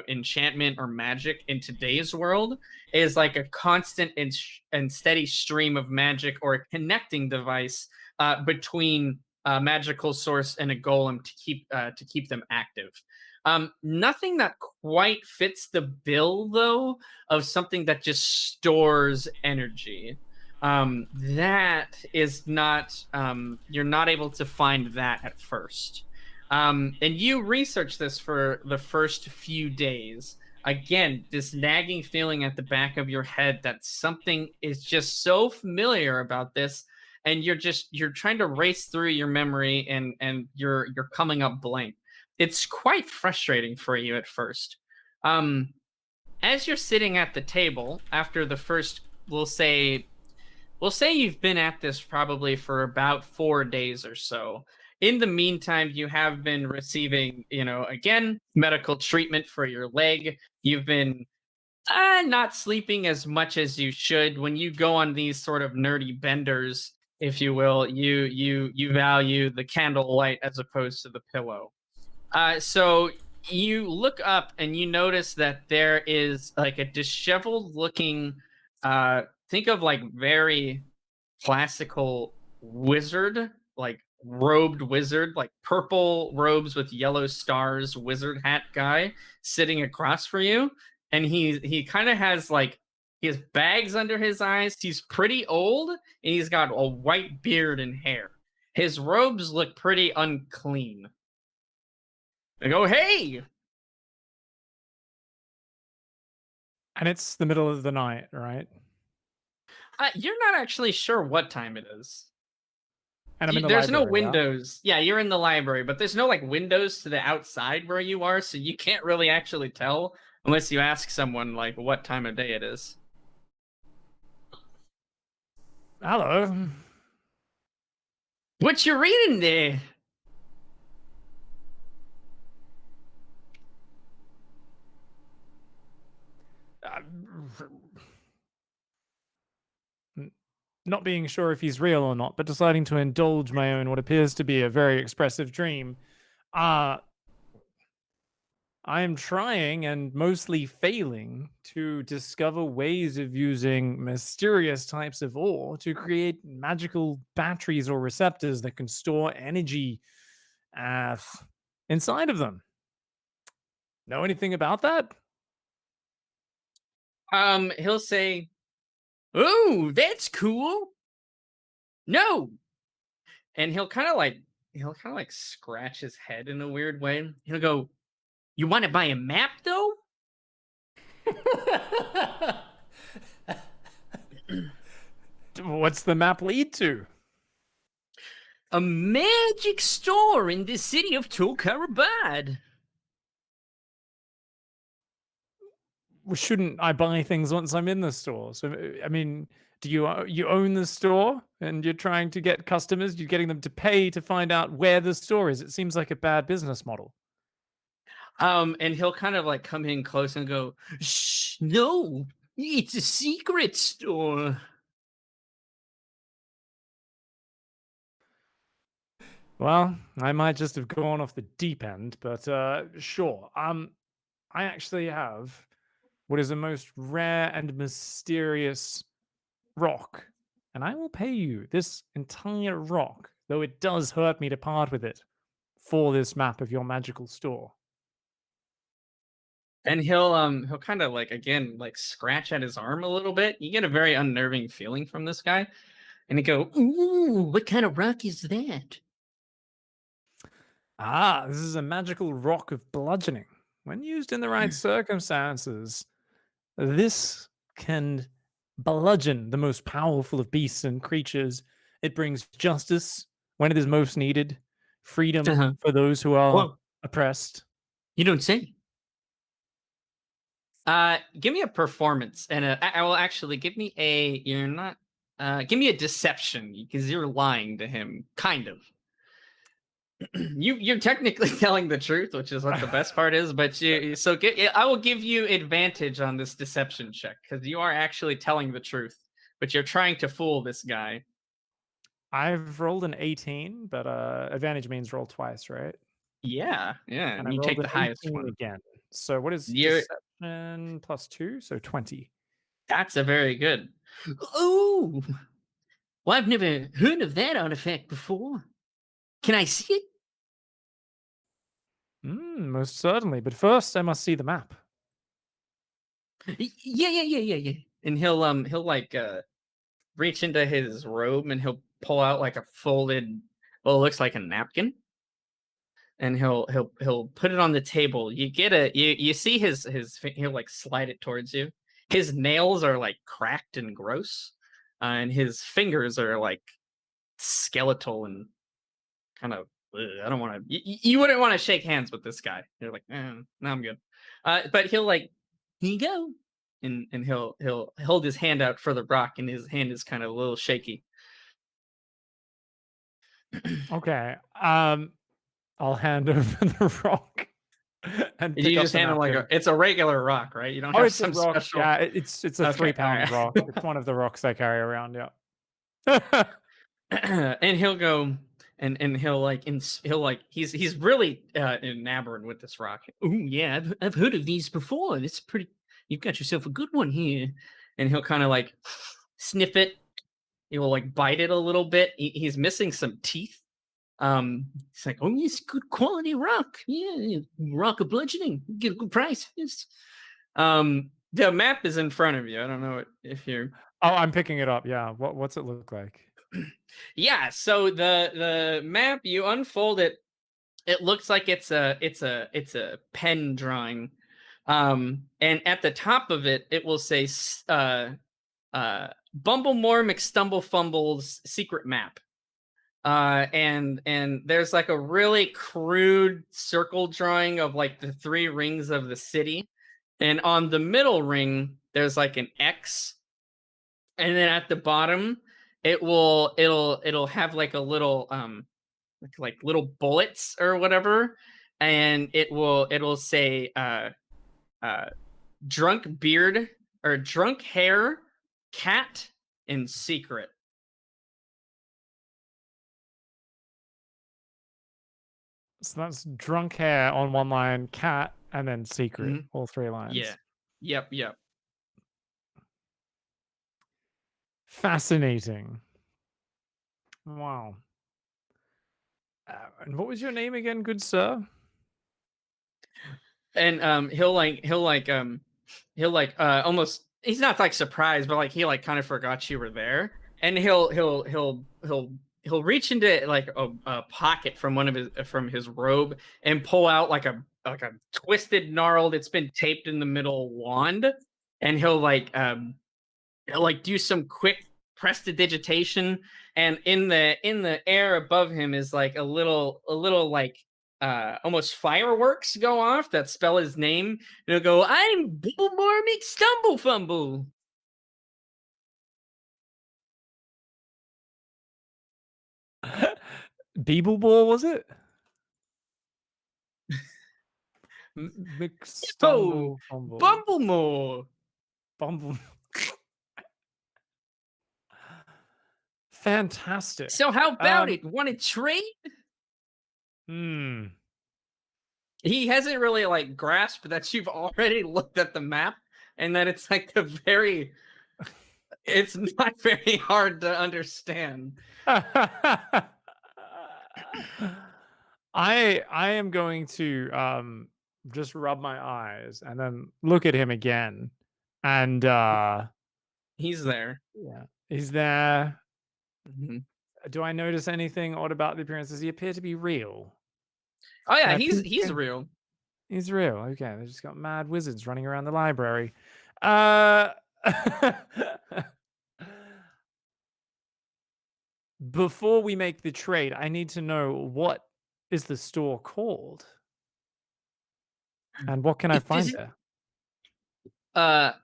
enchantment or magic in today's world, is like a constant and steady stream of magic, or a connecting device between a magical source and a golem to keep them active. Nothing that quite fits the bill, though, of something that just stores energy. That is not, you're not able to find that at first. And you research this for the first few days. Again, this nagging feeling at the back of your head that something is just so familiar about this. and you're trying to race through your memory, and you're coming up blank. It's quite frustrating for you at first. As you're sitting at the table after the first, we'll say you've been at this probably for about 4 days or so. In the meantime, you have been receiving, again, medical treatment for your leg. You've been not sleeping as much as you should. When you go on these sort of nerdy benders, if you will, you value the candlelight as opposed to the pillow. So you look up and you notice that there is like a disheveled looking, think of like very classical wizard, like robed wizard, like purple robes with yellow stars, wizard hat guy sitting across for you. And he kind of has like, he has bags under his eyes. He's pretty old, and he's got a white beard and hair. His robes look pretty unclean. I go, hey! And it's the middle of the night, right? You're not actually sure what time it is. And I'm in the There's no library, yeah? windows. Yeah, you're in the library, but there's no like windows to the outside where you are, so you can't really actually tell unless you ask someone like what time of day it is. Hello. What you reading there? Not being sure if he's real or not, but deciding to indulge my own what appears to be a very expressive dream. I am trying and mostly failing to discover ways of using mysterious types of ore to create magical batteries or receptors that can store energy inside of them. Know anything about that? He'll say, "Oh, that's cool." No. And he'll kind of like scratch his head in a weird way. He'll go, "You want to buy a map though?" What's the map lead to? A magic store in the city of Tulkarabad. Well, shouldn't I buy things once I'm in the store? So, I mean, do you own the store and you're trying to get customers? You're getting them to pay to find out where the store is. It seems like a bad business model. And he'll kind of like come in close and go, "Shh, no, it's a secret store." Well, I might just have gone off the deep end, but sure. I actually have what is the most rare and mysterious rock, and I will pay you this entire rock, though it does hurt me to part with it, for this map of your magical store. And he'll kind of like again like scratch at his arm a little bit. You get a very unnerving feeling from this guy. And he go, "Ooh, what kind of rock is that?" Ah, this is a magical rock of bludgeoning. When used in the right circumstances, this can bludgeon the most powerful of beasts and creatures. It brings justice when it is most needed, freedom Uh-huh. for those who are Whoa, oppressed. you don't say. Give me a performance, and I will actually give me a. You're not. Give me a deception because you're lying to him, kind of. You're technically telling the truth, which is what the best part is. But I will give you advantage on this deception check because you are actually telling the truth, but you're trying to fool this guy. I've rolled an 18, but advantage means roll twice, right? Yeah, And I you rolled take an the highest 18 one. again. So what is You're deception plus 2? So 20. That's a very good. Oh, well, I've never heard of that artifact before. Can I see it? Most certainly. But first, I must see the map. Yeah. And he'll like reach into his robe and he'll pull out like a folded, well, it looks like a napkin, and he'll put it on the table. You get you see he'll like slide it towards you. His nails are like cracked and gross, and his fingers are like skeletal and kind of. I don't want to. You wouldn't want to shake hands with this guy. You're like, no, I'm good. But he'll like, here you go, and he'll hold his hand out for the rock, and his hand is kind of a little shaky. Okay. I'll hand over the rock and pick You up just the hand him like napkin. it's a regular rock, right? You don't Oh, have it's a some rock. special. Yeah, it's a Okay, 3-pound alright. rock. It's one of the rocks I carry around. Yeah. And he'll go and he'll like he's really enamored with this rock. Oh yeah, I've heard of these before. It's pretty. You've got yourself a good one here. And he'll kind of like sniff it. He will like bite it a little bit. He's missing some teeth. It's like, oh, yes, good quality rock. Yeah, rock of bludgeoning. Get a good price. Yes. The map is in front of you. I don't know if you're. Oh, I'm picking it up. Yeah. What's it look like? Yeah. So the map, you unfold it. It looks like it's a pen drawing. And at the top of it, it will say Bumblemore McStumblefumble's secret map. And there's like a really crude circle drawing of like the 3 rings of the city, and on the middle ring there's like an X, and then at the bottom it'll have like a little like little bullets or whatever, and it'll say drunk beard or drunk hair, cat, and secret. So that's drunk hair on one line, cat, and then secret. Mhm. All 3 lines. Yeah. Yep. Fascinating. Wow. And what was your name again, good sir? And he'll almost, he's not like surprised, but like he like kind of forgot you were there, and he'll reach into like a pocket from his robe and pull out like a twisted, gnarled, it's been taped in the middle wand, and he'll do some quick prestidigitation, and in the air above him is like a little like almost fireworks go off that spell his name, and he'll go, I'm Bumblemore McStumblefumble. Beebleball, was it? Oh, McStumble Fumble. Bumblemore. Bumble. Fantastic. So how about it? Want to trade? He hasn't really like grasped that you've already looked at the map, and that it's like it's not very hard to understand. I am going to just rub my eyes and then look at him again, and He's there. yeah, he's there. Mhm. Do I notice anything odd about the appearance? Does he appear to be real? Oh yeah, I he's think- real. He's real. Okay, they just got mad wizards running around the library. Before we make the trade, I need to know, what is the store called? And what can I find there?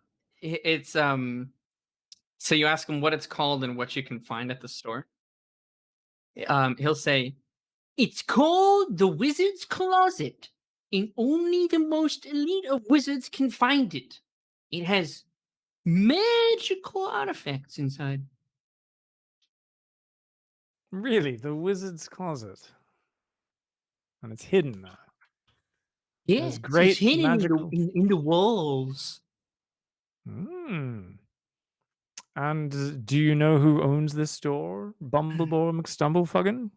It's so you ask him what it's called and what you can find at the store. He'll say, it's called the Wizard's Closet, and only the most elite of wizards can find it. It has magical artifacts inside. Really, the wizard's closet. And it's hidden there. Yeah, There's so great it's hidden magical- in the walls. And do you know who owns this store? Bumblebore McStumblefuggin?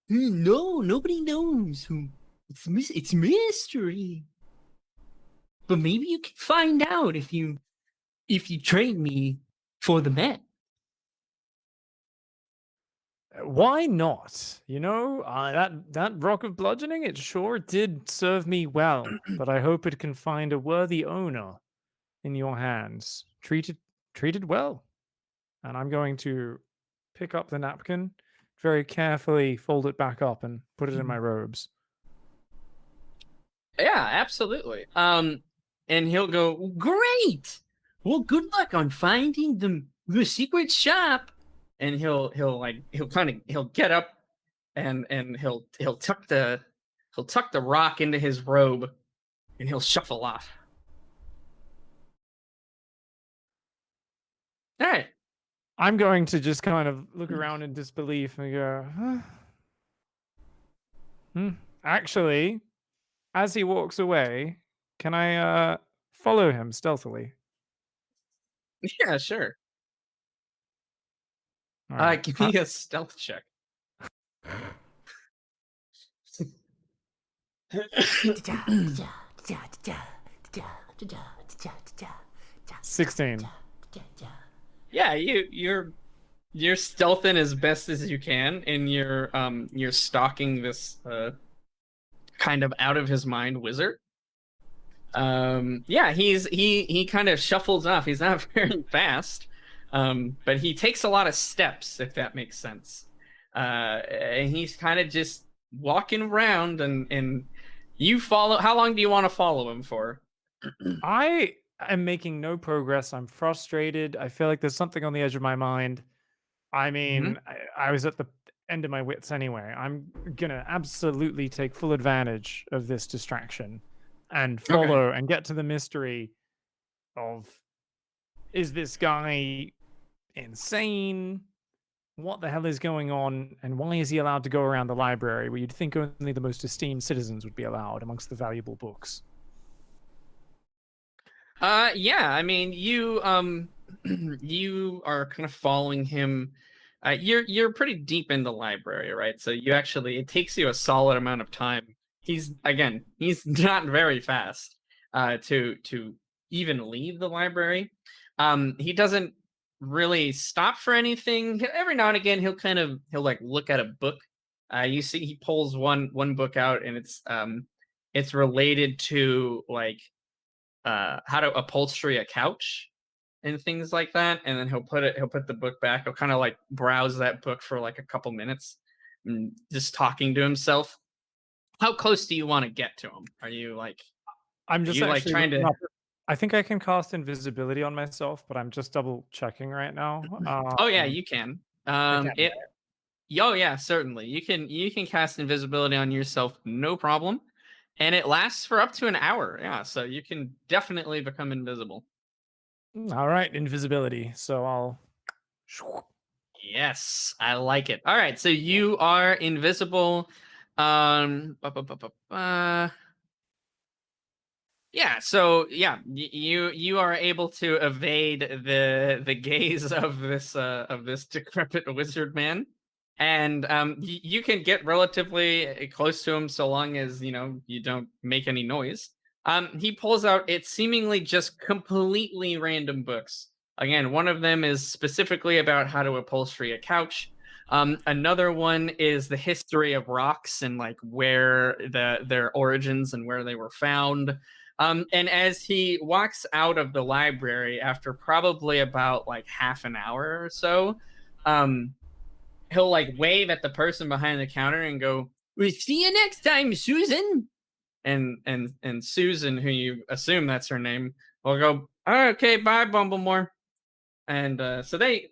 No, nobody knows who. It's mystery. But maybe you can find out if you trade me for the bet. Why not? You know, that rock of bludgeoning, it sure did serve me well, but I hope it can find a worthy owner in your hands. Treated well. And I'm going to pick up the napkin, very carefully fold it back up and put it in my robes. Yeah, absolutely. And he'll go, great. Well, good luck on finding the secret shop. And he'll get up and he'll tuck the rock into his robe and he'll shuffle off. All right. I'm going to just kind of look around in disbelief and go, huh? Actually, as he walks away, can I follow him stealthily? Yeah, sure. All right. Give me a stealth check. 16. Yeah, you're stealthing as best as you can, and you're stalking this kind of out of his mind wizard. Yeah, he kind of shuffles off. He's not very fast, but he takes a lot of steps, if that makes sense. And he's kind of just walking around, and you follow. How long do you want to follow him for? I am making no progress. I'm frustrated. I feel like there's something on the edge of my mind. I mean, I was at the end of my wits anyway. I'm gonna absolutely take full advantage of this distraction and follow and get to the mystery of, is this guy insane? What the hell is going on? And why is he allowed to go around the library where you'd think only the most esteemed citizens would be allowed amongst the valuable books? Yeah, I mean, you you are kind of following him. You're pretty deep in the library, right? So it takes you a solid amount of time. He's not very fast to even leave the library. He doesn't really stop for anything. Every now and again he'll like look at a book. You see he pulls one book out, and it's related to like how to upholstery a couch and things like that, and then he'll put the book back. He'll kind of like browse that book for like a couple minutes and just talking to himself. How close do you want to get to him? Are you like I'm just you like actually trying to I think I can cast invisibility on myself, but I'm just double checking right now. Oh yeah, you can. can, Oh yeah, certainly. You can cast invisibility on yourself, no problem. And it lasts for up to an hour. Yeah, so you can definitely become invisible. All right, invisibility. So I'll. Yes, I like it. All right, so you are invisible. Yeah, so yeah, you are able to evade the gaze of this decrepit wizard man, and you can get relatively close to him so long as you don't make any noise. He pulls out it's seemingly just completely random books. Again, one of them is specifically about how to upholstery a couch. Another one is the history of rocks and like where their origins and where they were found. And as he walks out of the library after probably about like half an hour or so, he'll like wave at the person behind the counter and go, "We'll see you next time, Susan." And Susan, who you assume that's her name, will go, "Okay, bye, Bumblemore." And so they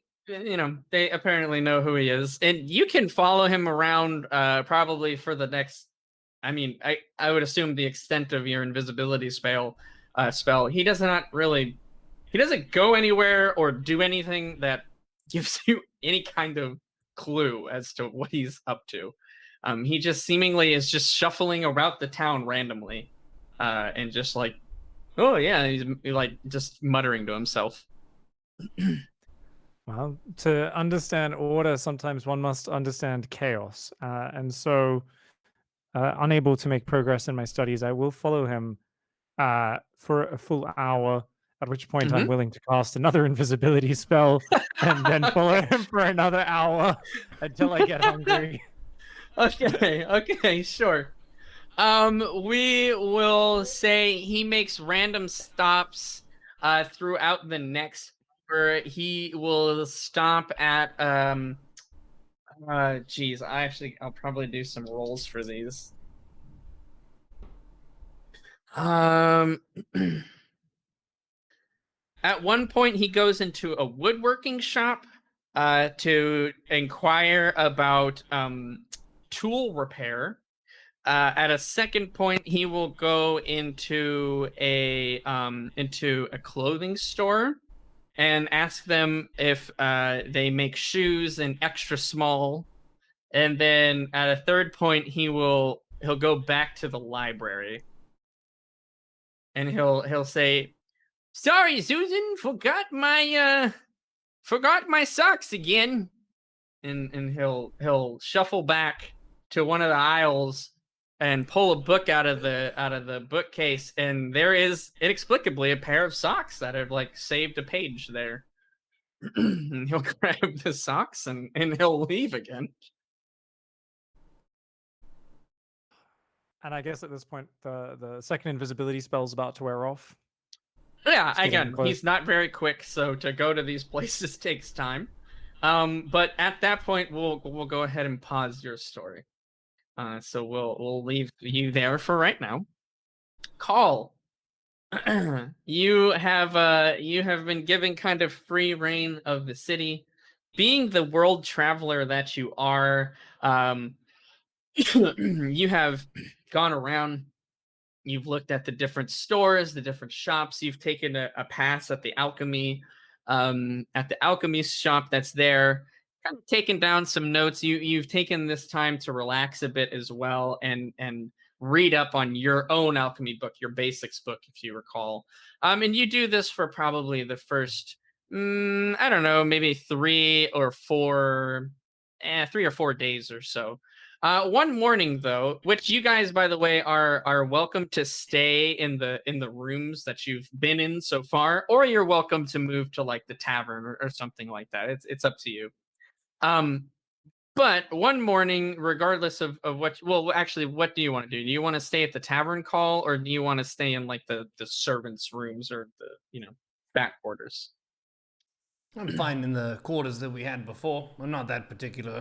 apparently know who he is, and you can follow him around probably for the next. I mean, I would assume the extent of your invisibility spell. He doesn't go anywhere or do anything that gives you any kind of clue as to what he's up to. He just seemingly is just shuffling about the town randomly, and just like, oh yeah, he's like just muttering to himself. Well, to understand order, sometimes one must understand chaos, and so. Unable to make progress in my studies, I will follow him for a full hour, at which point I'm willing to cast another invisibility spell and then follow him for another hour until I get hungry. Okay, sure. We will say he makes random stops throughout the next where he will stop at geez, I'll probably do some rolls for these. At one point he goes into a woodworking shop to inquire about tool repair. At a second point, he will go into a clothing store and ask them if they make shoes in extra small. And then at a third point, he'll go back to the library and he'll say, "Sorry, Susan, forgot my socks again." And he'll shuffle back to one of the aisles and pull a book out of the bookcase, and there is inexplicably a pair of socks that have like saved a page there. And he'll grab the socks and he'll leave again. And I guess at this point, the second invisibility spell's about to wear off. Yeah, getting again, close. he's not very quick, so to go to these places takes time. But at that point, we'll go ahead and pause your story. So we'll leave you there for right now. Khaal, you have been given kind of free reign of the city. Being the world traveler that you are, you have gone around. You've looked at the different stores, the different shops. You've taken a pass at the alchemy shop that's there. Kind of taken down some notes. You've taken this time to relax a bit as well and read up on your own alchemy book, your basics book, if you recall. And you do this for probably the first, I don't know, maybe 3 or 4 days or so. One morning, though, which you guys, by the way, are welcome to stay in the rooms that you've been in so far, or you're welcome to move to like the tavern or something like that. It's up to you. But one morning, regardless of actually, what do you want to do? Do you want to stay at the tavern call, or do you want to stay in like the servants' rooms or the back quarters? I'm fine in the quarters that we had before. I'm not that particular.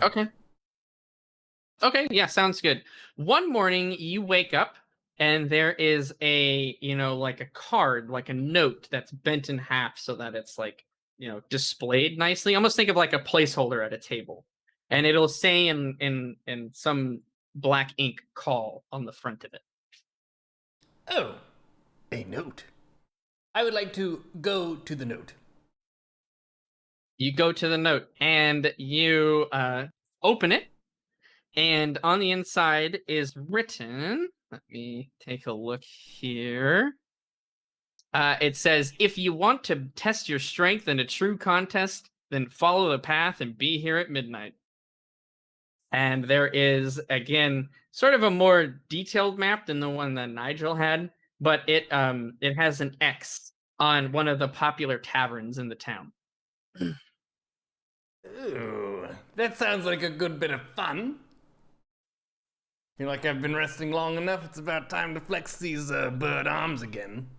Okay, yeah, sounds good. One morning you wake up and there is a, like a card, like a note that's bent in half so that it's like, displayed nicely. Almost think of like a placeholder at a table. And it'll say in some black ink call on the front of it. Oh, a note. I would like to go to the note. You go to the note and you open it. And on the inside is written, let me take a look here. It says, "If you want to test your strength in a true contest, then follow the path and be here at midnight." And there is, again, sort of a more detailed map than the one that Nigel had, but it has an X on one of the popular taverns in the town. Ooh, that sounds like a good bit of fun. Feel like I've been resting long enough. It's about time to flex these bird arms again.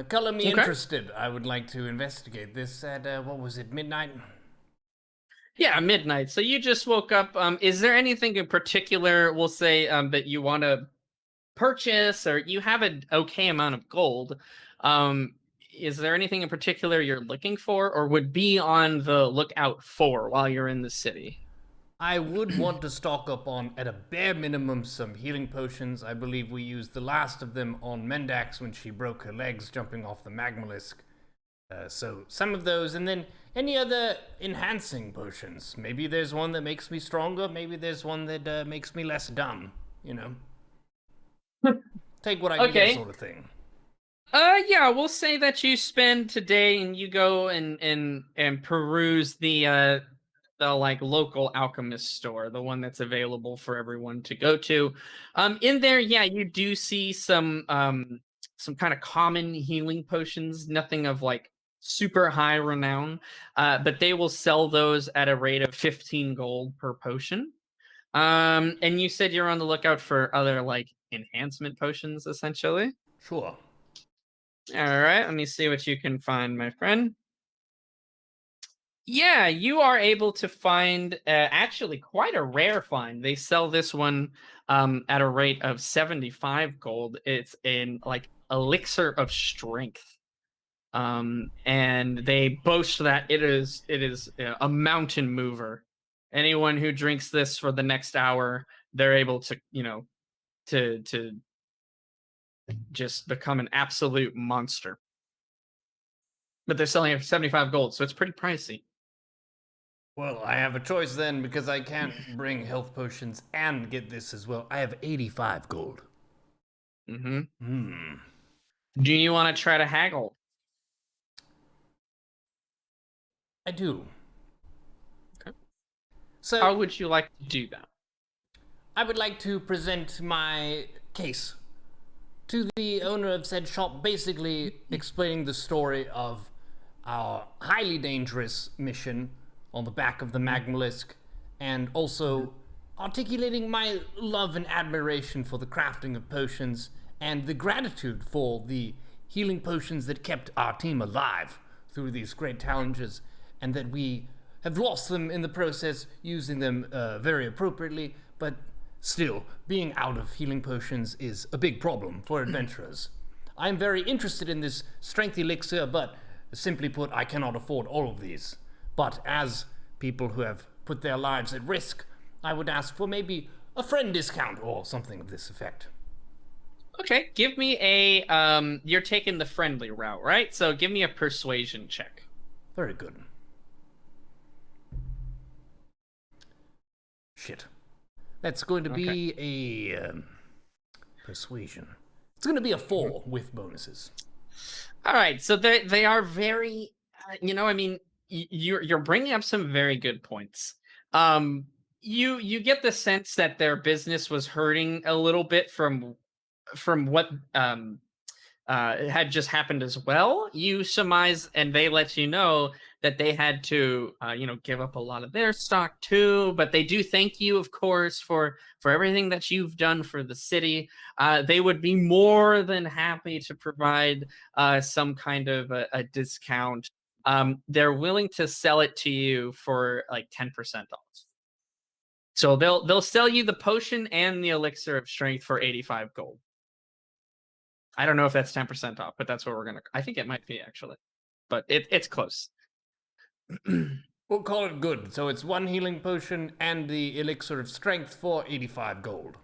Color me interested. I would like to investigate this at, what was it, midnight? Yeah, midnight. So you just woke up. Is there anything in particular, we'll say, that you want to purchase, or you have an okay amount of gold? Is there anything in particular you're looking for or would be on the lookout for while you're in the city? I would want to stock up on, at a bare minimum, some healing potions. I believe we used the last of them on Mendax when she broke her legs jumping off the magmalisk. So some of those, and then any other enhancing potions. Maybe there's one that makes me stronger, maybe there's one that makes me less dumb, Take what I can get, sort of thing. Yeah, we'll say that you spend today and you go and peruse the like local alchemist store, the one that's available for everyone to go to. In there, yeah, you do see some kind of common healing potions, nothing of like super high renown, but they will sell those at a rate of 15 gold per potion. And you said you're on the lookout for other like enhancement potions, essentially. Sure. All right, let me see what you can find, my friend. Yeah, you are able to find actually quite a rare find. They sell this one at a rate of 75 gold. It's in like Elixir of Strength. And they boast that it is a mountain mover. Anyone who drinks this for the next hour, they're able to, to just become an absolute monster. But they're selling it for 75 gold, so it's pretty pricey. Well, I have a choice then because I can't bring health potions and get this as well. I have 85 gold. Mm-hmm. Do you want to try to haggle? I do. Okay. So, How would you like to do that? I would like to present my case to the owner of said shop, basically explaining the story of our highly dangerous mission on the back of the Magmalisk, and also articulating my love and admiration for the crafting of potions and the gratitude for the healing potions that kept our team alive through these great challenges, and that we have lost them in the process, using them very appropriately, but still, being out of healing potions is a big problem for adventurers. I am very interested in this strength elixir, but simply put, I cannot afford all of these. But as people who have put their lives at risk, I would ask for maybe a friend discount or something of this effect. Okay, give me a you're taking the friendly route, right? So give me a persuasion check. Very good. Shit. That's going to be a persuasion. It's going to be a 4 with bonuses. All right, so they are very, I mean, you're bringing up some very good points. You get the sense that their business was hurting a little bit from what had just happened as well. You surmise, and they let you know that they had to, give up a lot of their stock too. But they do thank you, of course, for everything that you've done for the city. They would be more than happy to provide some kind of a discount. They're willing to sell it to you for like 10% off. So they'll sell you the potion and the elixir of strength for 85 gold. I don't know if that's 10% off, but that's what I think it might be actually, but it's close. We'll call it good. So it's 1 healing potion and the elixir of strength for 85 gold.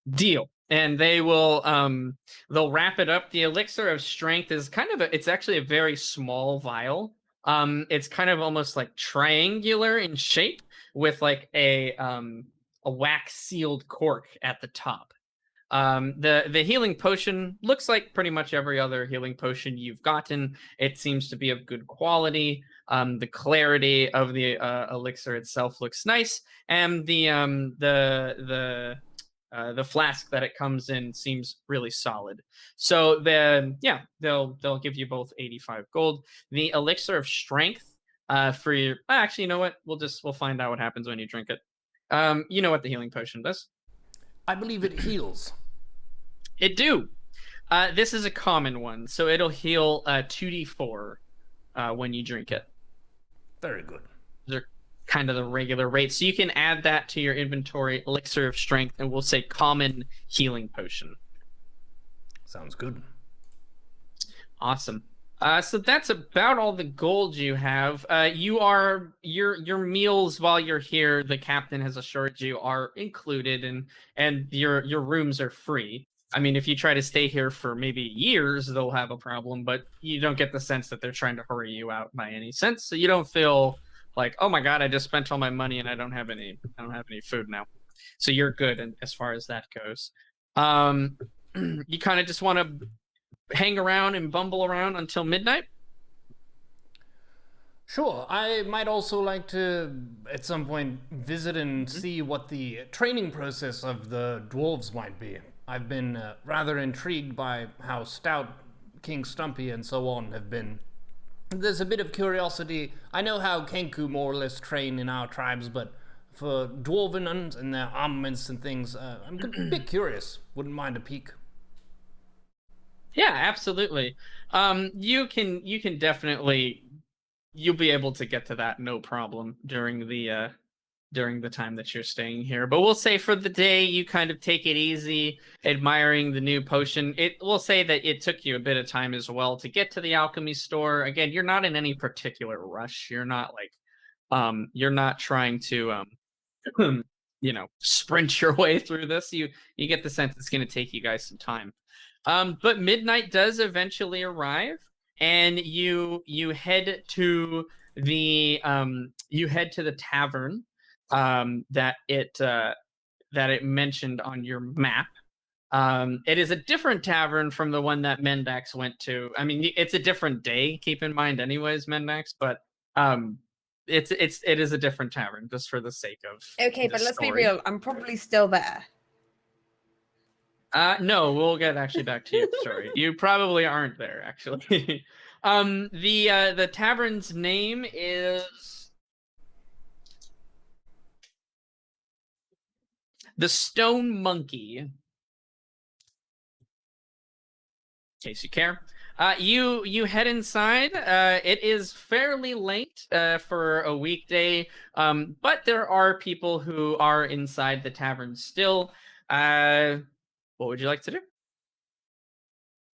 Deal. And they will they'll wrap it up. The elixir of strength is it's actually a very small vial. It's kind of almost like triangular in shape with like a wax sealed cork at the top. The healing potion looks like pretty much every other healing potion you've gotten. It seems to be of good quality. The clarity of the elixir itself looks nice, and the flask that it comes in seems really solid. So they'll give you both 85 gold. The elixir of strength for your actually, you know what? We'll find out what happens when you drink it. You know what the healing potion does? I believe it heals. It do. This is a common one, so it'll heal 2d4 when you drink it. Very good. They're kind of the regular rate, so you can add that to your inventory. Elixir of strength, and we'll say common healing potion. Sounds good. Awesome. So that's about all the gold you have. Your meals while you're here, the captain has assured you, are included, and your rooms are free. I mean, if you try to stay here for maybe years, they'll have a problem, but you don't get the sense that they're trying to hurry you out by any sense. So you don't feel like, oh my god, I just spent all my money and I don't have any food now. So you're good as far as that goes. You kind of just want to hang around and bumble around until midnight? Sure. I might also like to, at some point, visit and see what the training process of the dwarves might be. I've been rather intrigued by how stout King Stumpy and so on have been. There's a bit of curiosity. I know how Kenku more or less train in our tribes, but for dwarven and their armaments and things, I'm a bit curious. Wouldn't mind a peek. Yeah, absolutely. You can definitely you'll be able to get to that no problem during the time that you're staying here. But we'll say for the day, you kind of take it easy, admiring the new potion. It will say that it took you a bit of time as well to get to the alchemy store. Again, you're not in any particular rush. You're not like, you're not trying to, sprint your way through this. You get the sense it's going to take you guys some time. But midnight does eventually arrive, and you head to the tavern that it mentioned on your map. It is a different tavern from the one that Mendax went to. I mean, it's a different day. Keep in mind, anyways, Mendax, but it is a different tavern just for the sake of Okay, the but let's be story. real. I'm probably still there. No, we'll get actually back to you. Sorry, you probably aren't there actually. The tavern's name is the Stone Monkey. In case you care. You head inside. It is fairly late for a weekday, but there are people who are inside the tavern still. What would you like to do?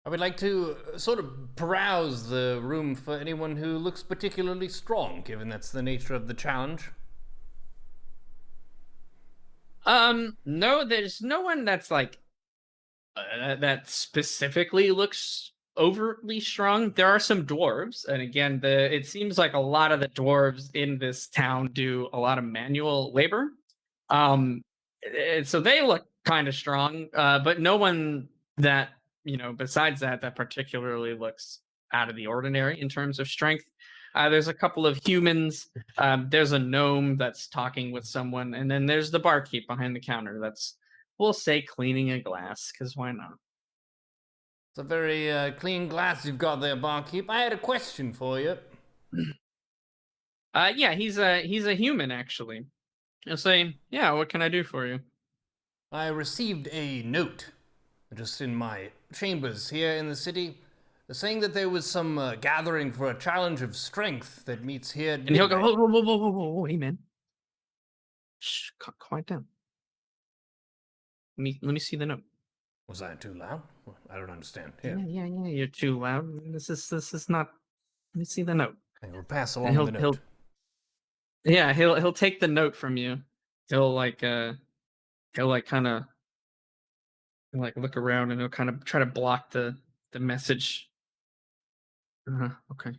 I would like to sort of browse the room for anyone who looks particularly strong, given that's the nature of the challenge. No, there's no one that's like that specifically looks overtly strong. There are some dwarves, and again, it seems like a lot of the dwarves in this town do a lot of manual labor. So they look kind of strong, but no one that besides that particularly looks out of the ordinary in terms of strength. There's a couple of humans. There's a gnome that's talking with someone, and then there's the barkeep behind the counter that's, we'll say, cleaning a glass, because why not? It's a very clean glass you've got there, barkeep. I had a question for you. Yeah, he's a human actually. He'll say, yeah, what can I do for you? I received a note just in my chambers here in the city saying that there was some gathering for a challenge of strength that meets here. And he'll go, whoa, hey man, shh, quiet down. Let me see the note. Was I too loud? I don't understand. Yeah, Here. you're too loud. This is not. Let me see the note. Okay, we'll pass along the note. He'll take the note from you. He'll kind of look around, and he'll kind of try to block the message. Okay.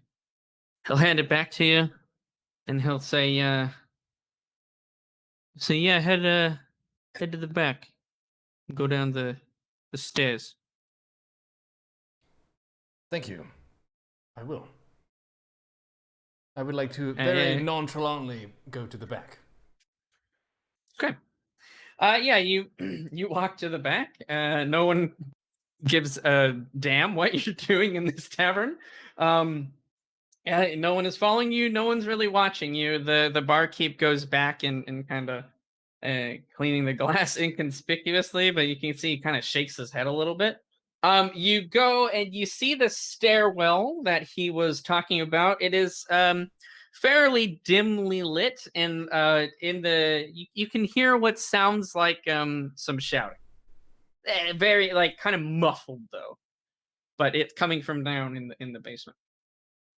He'll hand it back to you, and he'll say, head to the back, go down the stairs. Thank you. I will. I would like to very nonchalantly go to the back. Okay. Yeah, you walk to the back. No one gives a damn what you're doing in this tavern. No one is following you. No one's really watching you. The barkeep goes back and kind of cleaning the glass inconspicuously, but you can see he kind of shakes his head a little bit. You go and you see the stairwell that he was talking about. It is fairly dimly lit, and you can hear what sounds like some shouting. Very kind of muffled though, but it's coming from down in the basement.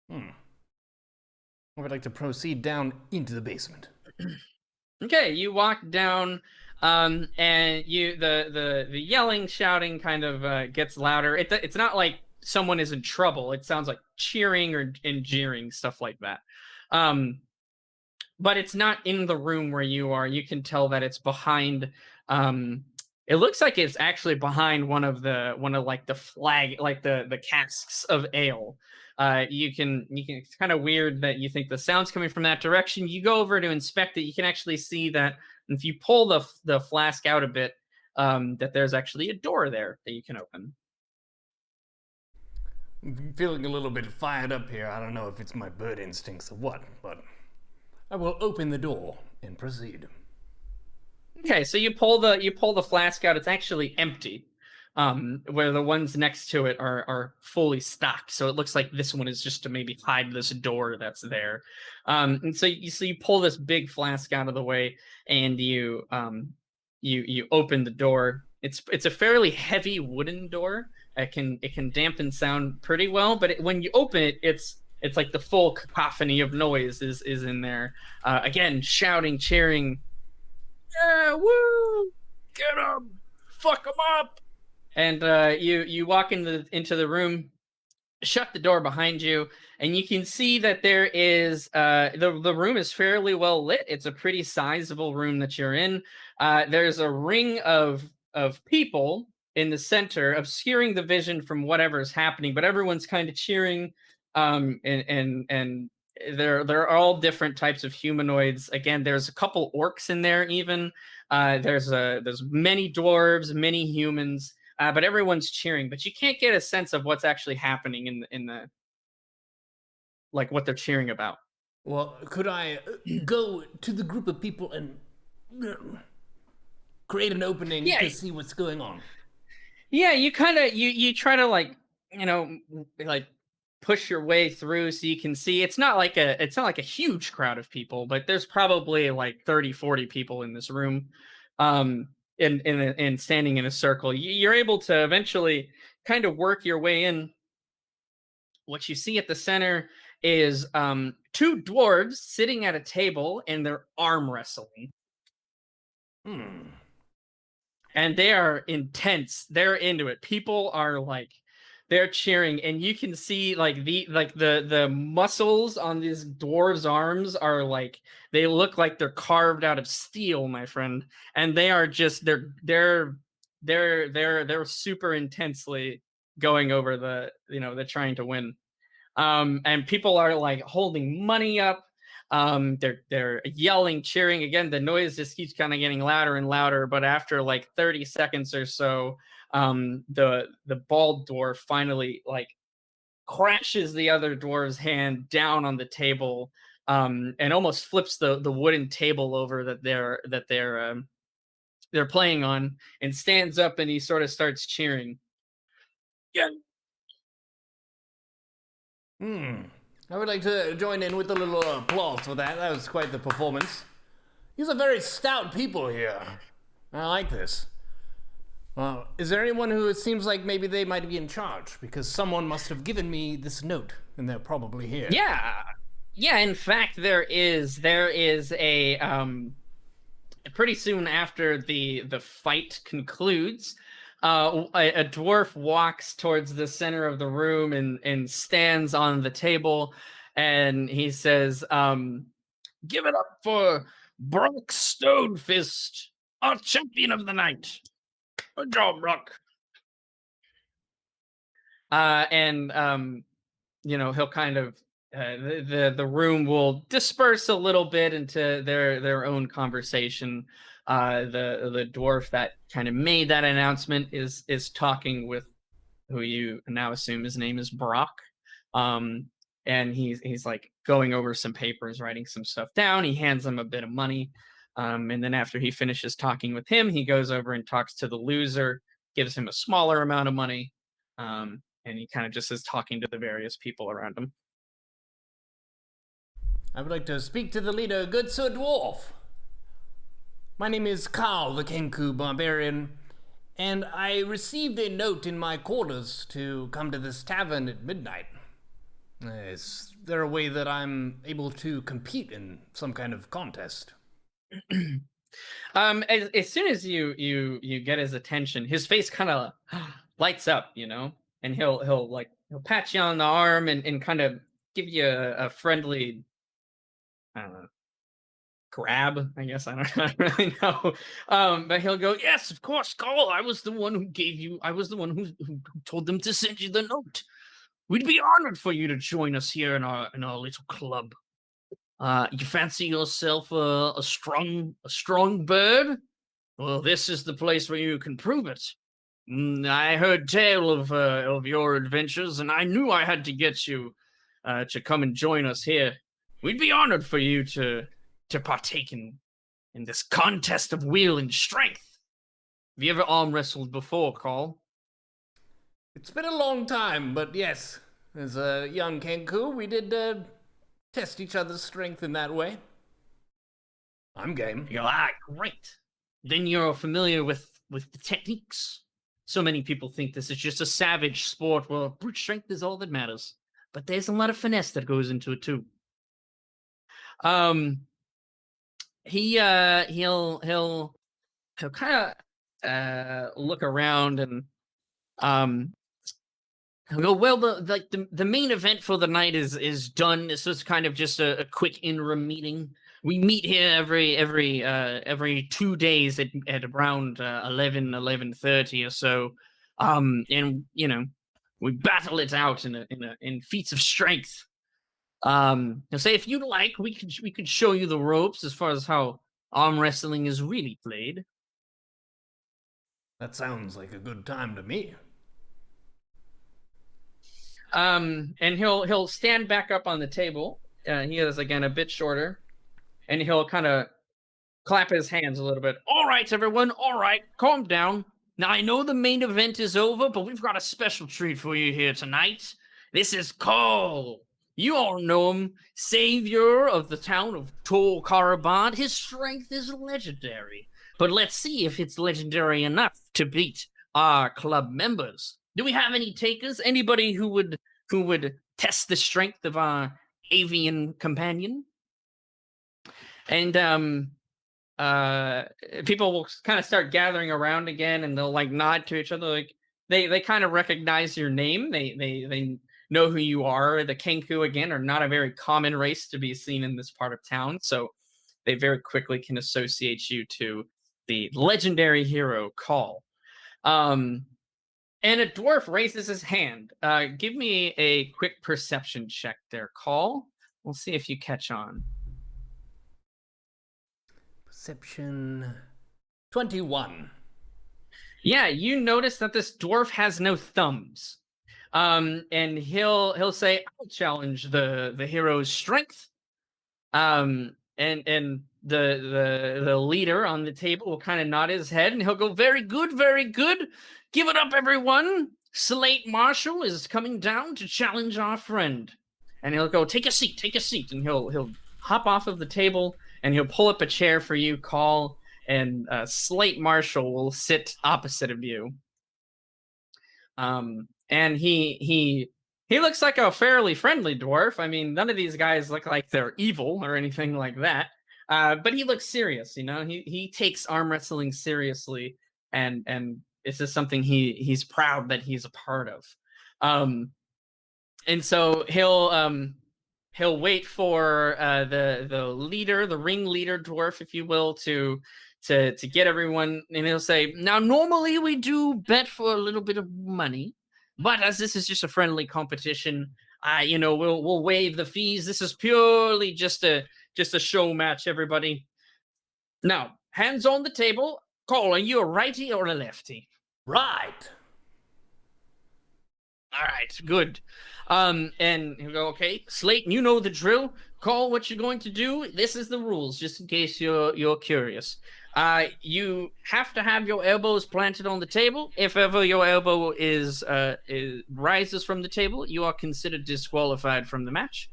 I would like to proceed down into the basement. Okay, you walk down, and the yelling, shouting kind of gets louder. It's not like someone is in trouble. It sounds like cheering and jeering, stuff like that. But it's not in the room where you are. You can tell that it's behind. It looks like it's actually behind one of the flag, like the casks of ale. It's kind of weird that you think the sound's coming from that direction. You go over to inspect it. You can actually see that if you pull the flask out a bit, that there's actually a door there that you can open. I'm feeling a little bit fired up here. I don't know if it's my bird instincts or what, but I will open the door and proceed. Okay, so you pull the flask out. It's actually empty. where the ones next to it are fully stocked. So it looks like this one is just to maybe hide this door that's there. And so you pull this big flask out of the way, and you open the door. It's a fairly heavy wooden door. It can dampen sound pretty well, but when you open it, it's like the full cacophony of noise is in there. Again, shouting, cheering, yeah, woo, get them, fuck them up. And you walk into the room, shut the door behind you, and you can see that there is the room is fairly well lit. It's a pretty sizable room that you're in. There's a ring of people in the center, obscuring the vision from whatever's happening, but everyone's kind of cheering, and they're all different types of humanoids. Again, there's a couple orcs in there even. There's many dwarves, many humans. But everyone's cheering, but you can't get a sense of what's actually happening in the like what they're cheering about. Well, could I go to the group of people and create an opening to see what's going on? Yeah, you kind of you try to like push your way through so you can see. It's not like a huge crowd of people, but there's probably like 30-40 people in this room. And standing in a circle, you're able to eventually kind of work your way in. What you see at the center is two dwarves sitting at a table, and they're arm wrestling. And they are intense. They're into it. People are like, they're cheering, and you can see the muscles on these dwarves' arms are like, they look like they're carved out of steel, my friend. And they are just they're super intensely going over they're trying to win. And people are like holding money up. They're yelling, cheering. Again, the noise just keeps kind of getting louder and louder. But after like 30 seconds or so, the bald dwarf finally like crashes the other dwarf's hand down on the table, and almost flips the wooden table over that they're playing on, and stands up, and he sort of starts cheering. Yeah. I would like to join in with a little applause for that. That was quite the performance. These are very stout people here. I like this. Well, is there anyone who it seems like maybe they might be in charge? Because someone must have given me this note, and they're probably here. Yeah. In fact, there is a pretty soon after the fight concludes, a dwarf walks towards the center of the room and stands on the table, and he says, "Give it up for Brock Stonefist, our champion of the night. Good job, Brock." He'll kind of the room will disperse a little bit into their own conversation. The dwarf that kind of made that announcement is talking with who you now assume his name is Brock. And he's like going over some papers, writing some stuff down. He hands him a bit of money. And then after he finishes talking with him, he goes over and talks to the loser, gives him a smaller amount of money. And he kind of just is talking to the various people around him. I would like to speak to the leader, good Sir Dwarf. My name is Khaal, the Kenku Barbarian, and I received a note in my quarters to come to this tavern at midnight. Is there a way that I'm able to compete in some kind of contest? As soon as you get his attention, his face kind of lights up, and he'll pat you on the arm and kind of give you a friendly, I don't know, grab, I guess. I don't really know. But he'll go, "Yes, of course, Carl. I was the one who told them to send you the note. We'd be honored for you to join us here in our little club. You fancy yourself a strong bird? Well, this is the place where you can prove it. I heard tale of your adventures, and I knew I had to get you to come and join us here. We'd be honored for you to partake in this contest of will and strength. Have you ever arm wrestled before, Carl?" It's been a long time, but yes, as a young Kenku, we did test each other's strength in that way. I'm game. You go, great. Then you're familiar with the techniques. So many people think this is just a savage sport where brute strength is all that matters. But there's a lot of finesse that goes into it too. He'll kind of look around and he'll go, well, the main event for the night is done. This was kind of just a quick interim meeting. We meet here every 2 days at around 11:30 or so, and we battle it out in feats of strength. He'll say, if you'd like, we could show you the ropes as far as how arm wrestling is really played. That sounds like a good time to me. And he'll stand back up on the table. He is again a bit shorter, and he'll kind of clap his hands a little bit. All right, everyone. All right, calm down. Now I know the main event is over, but we've got a special treat for you here tonight. This is Khaal. You all know him, savior of the town of Tol Karabad. His strength is legendary, but let's see if it's legendary enough to beat our club members. Do we have any takers? Anybody who would test the strength of our avian companion? And people will kind of start gathering around again, and they'll like nod to each other, like they kind of recognize your name. They know who you are. The Kenku again are not a very common race to be seen in this part of town, so they very quickly can associate you to the legendary hero Khaal. And a dwarf raises his hand. Give me a quick perception check there, Khaal. We'll see if you catch on. Perception 21. Yeah, you notice that this dwarf has no thumbs. And he'll say, I'll challenge the hero's strength. And the leader on the table will kind of nod his head, and he'll go, very good, very good. Give it up, everyone. Slate Marshall is coming down to challenge our friend. And he'll go, take a seat. And he'll hop off of the table, and he'll pull up a chair for you, Khaal, and Slate Marshall will sit opposite of you. And he looks like a fairly friendly dwarf. I mean, none of these guys look like they're evil or anything like that. But he looks serious, He takes arm wrestling seriously, and it's just something he's proud that he's a part of. And so he'll wait for the leader, the ringleader dwarf, if you will, to get everyone, and he'll say, now normally we do bet for a little bit of money, but as this is just a friendly competition, we'll waive the fees. This is purely just a show match, everybody. Now, hands on the table. Khaal, are you a righty or a lefty? Right. All right, good. And he'll go, okay, Slate, you know the drill. Khaal, what you're going to do. This is the rules, just in case you're curious. You have to have your elbows planted on the table. If ever your elbow rises from the table, you are considered disqualified from the match.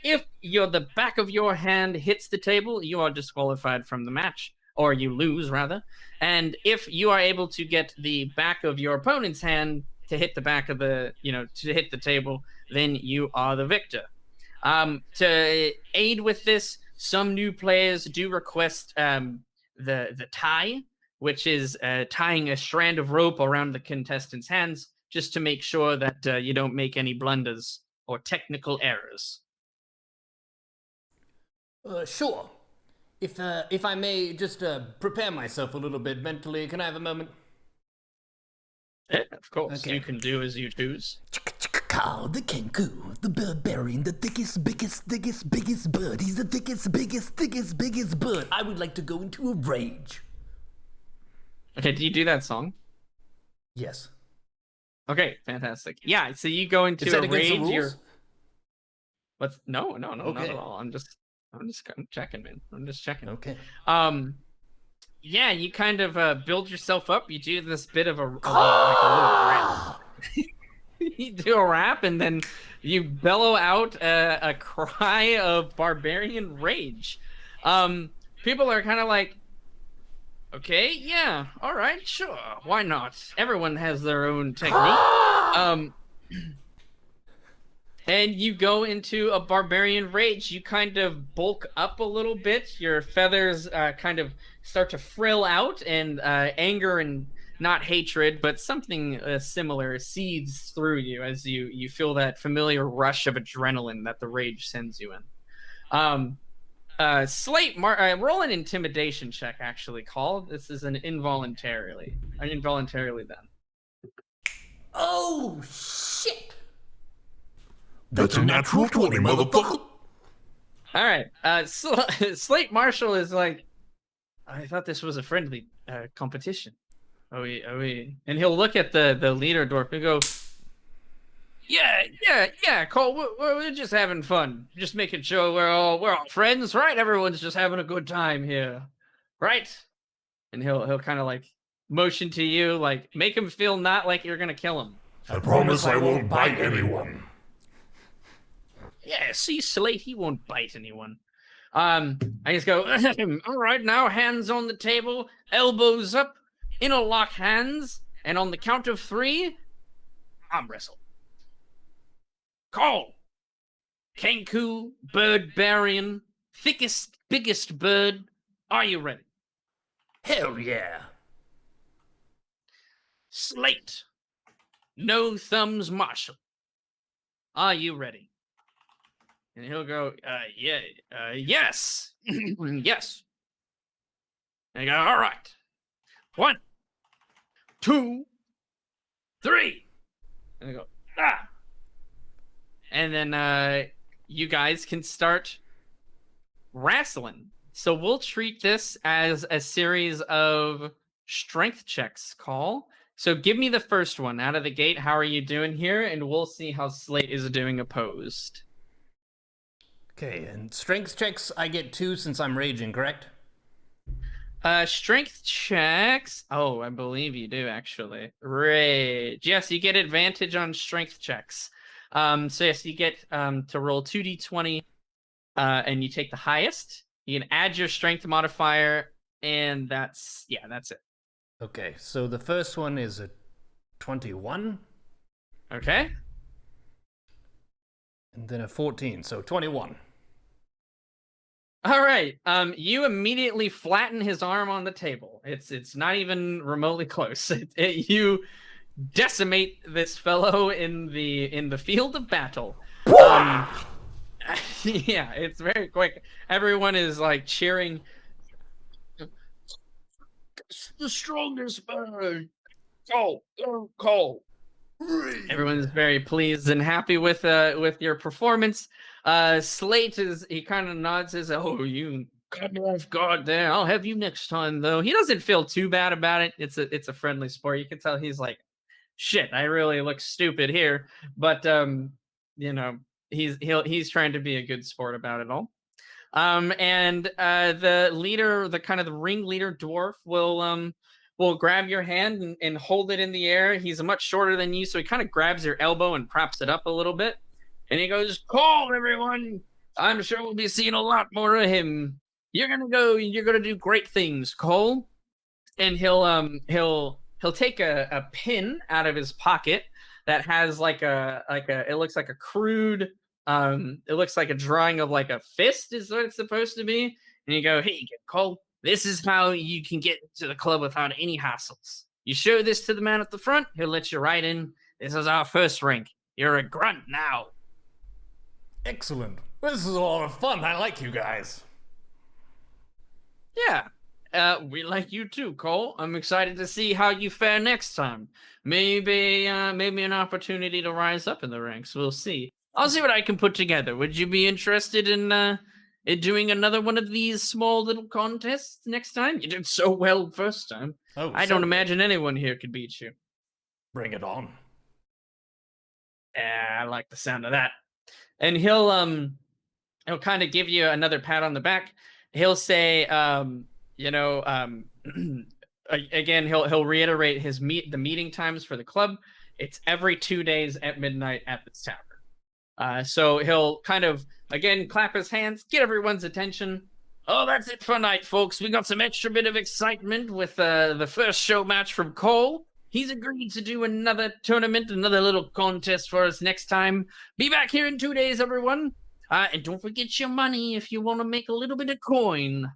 If the back of your hand hits the table, you are disqualified from the match, or you lose rather. And if you are able to get the back of your opponent's hand to hit the back of to hit the table, then you are the victor. To aid with this, some new players do request the tie, which is tying a strand of rope around the contestant's hands, just to make sure that you don't make any blunders or technical errors. Sure. If I may just prepare myself a little bit mentally, can I have a moment? Of course, okay. You can do as you choose. Khaal the Kenku, the barbarian, the thickest, biggest bird. He's the thickest, biggest bird. I would like to go into a rage. Okay, do you do that song? Yes. Okay, fantastic. Yeah, so you go into a rage. What's no, okay. Not at all. I'm checking, man. I'm just checking. Okay. Yeah, you kind of build yourself up. You do this bit of a little rant. You do a rap, and then you bellow out a cry of barbarian rage. People are kind of like, okay, yeah, all right, sure, why not? Everyone has their own technique. And you go into a barbarian rage. You kind of bulk up a little bit. Your feathers kind of start to frill out, and anger and not hatred, but something similar seethes through you as you feel that familiar rush of adrenaline that the rage sends you in. Slate, roll an intimidation check. Actually, Khaal. This is an involuntarily done. Oh, shit! That's a natural 20, motherfucker. All right. Slate Marshall is like, I thought this was a friendly competition. Are we? And he'll look at the leader dwarf and go, yeah, Cole. We're just having fun, just making sure we're all friends, right? Everyone's just having a good time here, right? And he'll kind of like motion to you, like make him feel not like you're gonna kill him. I promise I won't bite anyone. Yeah, see, Slate, he won't bite anyone. I just go, all right, now hands on the table, elbows up, interlock hands, and on the count of 3, arm wrestle. Call. Kenku, birdbarian, thickest, biggest bird. Are you ready? Hell yeah! Slate. No thumbs Marshall. Are you ready? And he'll go, yes. Yes. And I go, all right. 1, 2, 3. And I go, ah. And then you guys can start wrestling. So we'll treat this as a series of strength checks, Khaal. So give me the first one out of the gate. How are you doing here? And we'll see how Slate is doing opposed. Okay, and strength checks, I get 2 since I'm raging, correct? Strength checks. Oh, I believe you do, actually. Rage. Yes, you get advantage on strength checks. So yes, you get to roll 2d20, and you take the highest. You can add your strength modifier, and that's it. Okay, so the first one is a 21. Okay. And then a 14, so 21. All right. You immediately flatten his arm on the table. It's not even remotely close. You decimate this fellow in the field of battle. Yeah, it's very quick. Everyone is like cheering. The strongest bird. Cole. Everyone's very pleased and happy with your performance. Slate he kind of nods his, oh, you caught me off guard there. I'll have you next time, though. He doesn't feel too bad about it. It's a friendly sport. You can tell he's like, shit, I really look stupid here, but he's trying to be a good sport about it all. And the leader, the ringleader dwarf will grab your hand and hold it in the air. He's much shorter than you, so he kind of grabs your elbow and props it up a little bit. And he goes, call everyone. I'm sure we'll be seeing a lot more of him. You're gonna do great things, Cole. And he'll take a pin out of his pocket that has it looks like a crude, it looks like a drawing of like a fist is what it's supposed to be. And you go, hey, Cole, this is how you can get to the club without any hassles. You show this to the man at the front, he'll let you right in. This is our first rank. You're a grunt now. Excellent. This is a lot of fun. I like you guys. Yeah. We like you too, Cole. I'm excited to see how you fare next time. Maybe an opportunity to rise up in the ranks. We'll see. I'll see what I can put together. Would you be interested in doing another one of these small little contests next time? You did so well first time. Oh, I don't imagine anyone here could beat you. Bring it on. I like the sound of that. And he'll kind of give you another pat on the back. He'll say, again, he'll reiterate the meeting times for the club. It's every 2 days at midnight at this tavern. So he'll kind of, again, clap his hands, get everyone's attention. Oh, that's it for night, folks. We got some extra bit of excitement with the first show match from Cole. He's agreed to do another tournament, another little contest for us next time. Be back here in 2 days, everyone. And don't forget your money if you want to make a little bit of coin.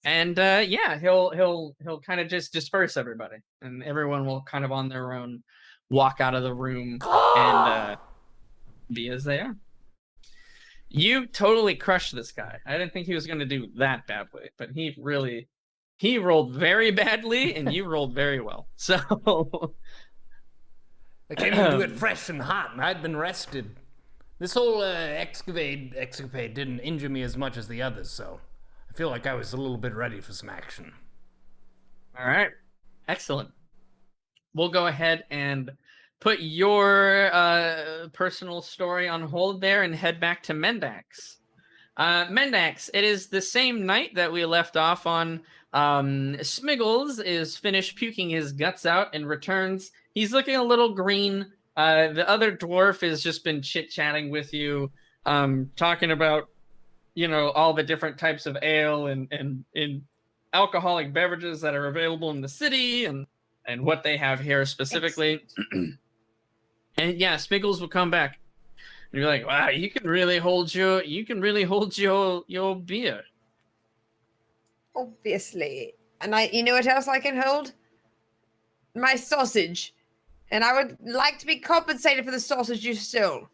And yeah, he'll kind of just disperse everybody, and everyone will kind of on their own walk out of the room and be as they are. You totally crushed this guy. I didn't think he was going to do that badly, but he rolled very badly, and you rolled very well. So I came into it fresh and hot, and I'd been rested. This whole escapade didn't injure me as much as the others, so I feel like I was a little bit ready for some action. All right, excellent. We'll go ahead and put your personal story on hold there and head back to Mendax. Mendax, it is the same night that we left off on. Smiggles is finished puking his guts out and returns. He's looking a little green. The other dwarf has just been chit-chatting with you, talking about, you know, all the different types of ale and alcoholic beverages that are available in the city and what they have here specifically. And yeah, Smiggles will come back. And you're like, wow, you can really hold your beer. Obviously. And you know what else I can hold? My sausage. And I would like to be compensated for the sausage you stole.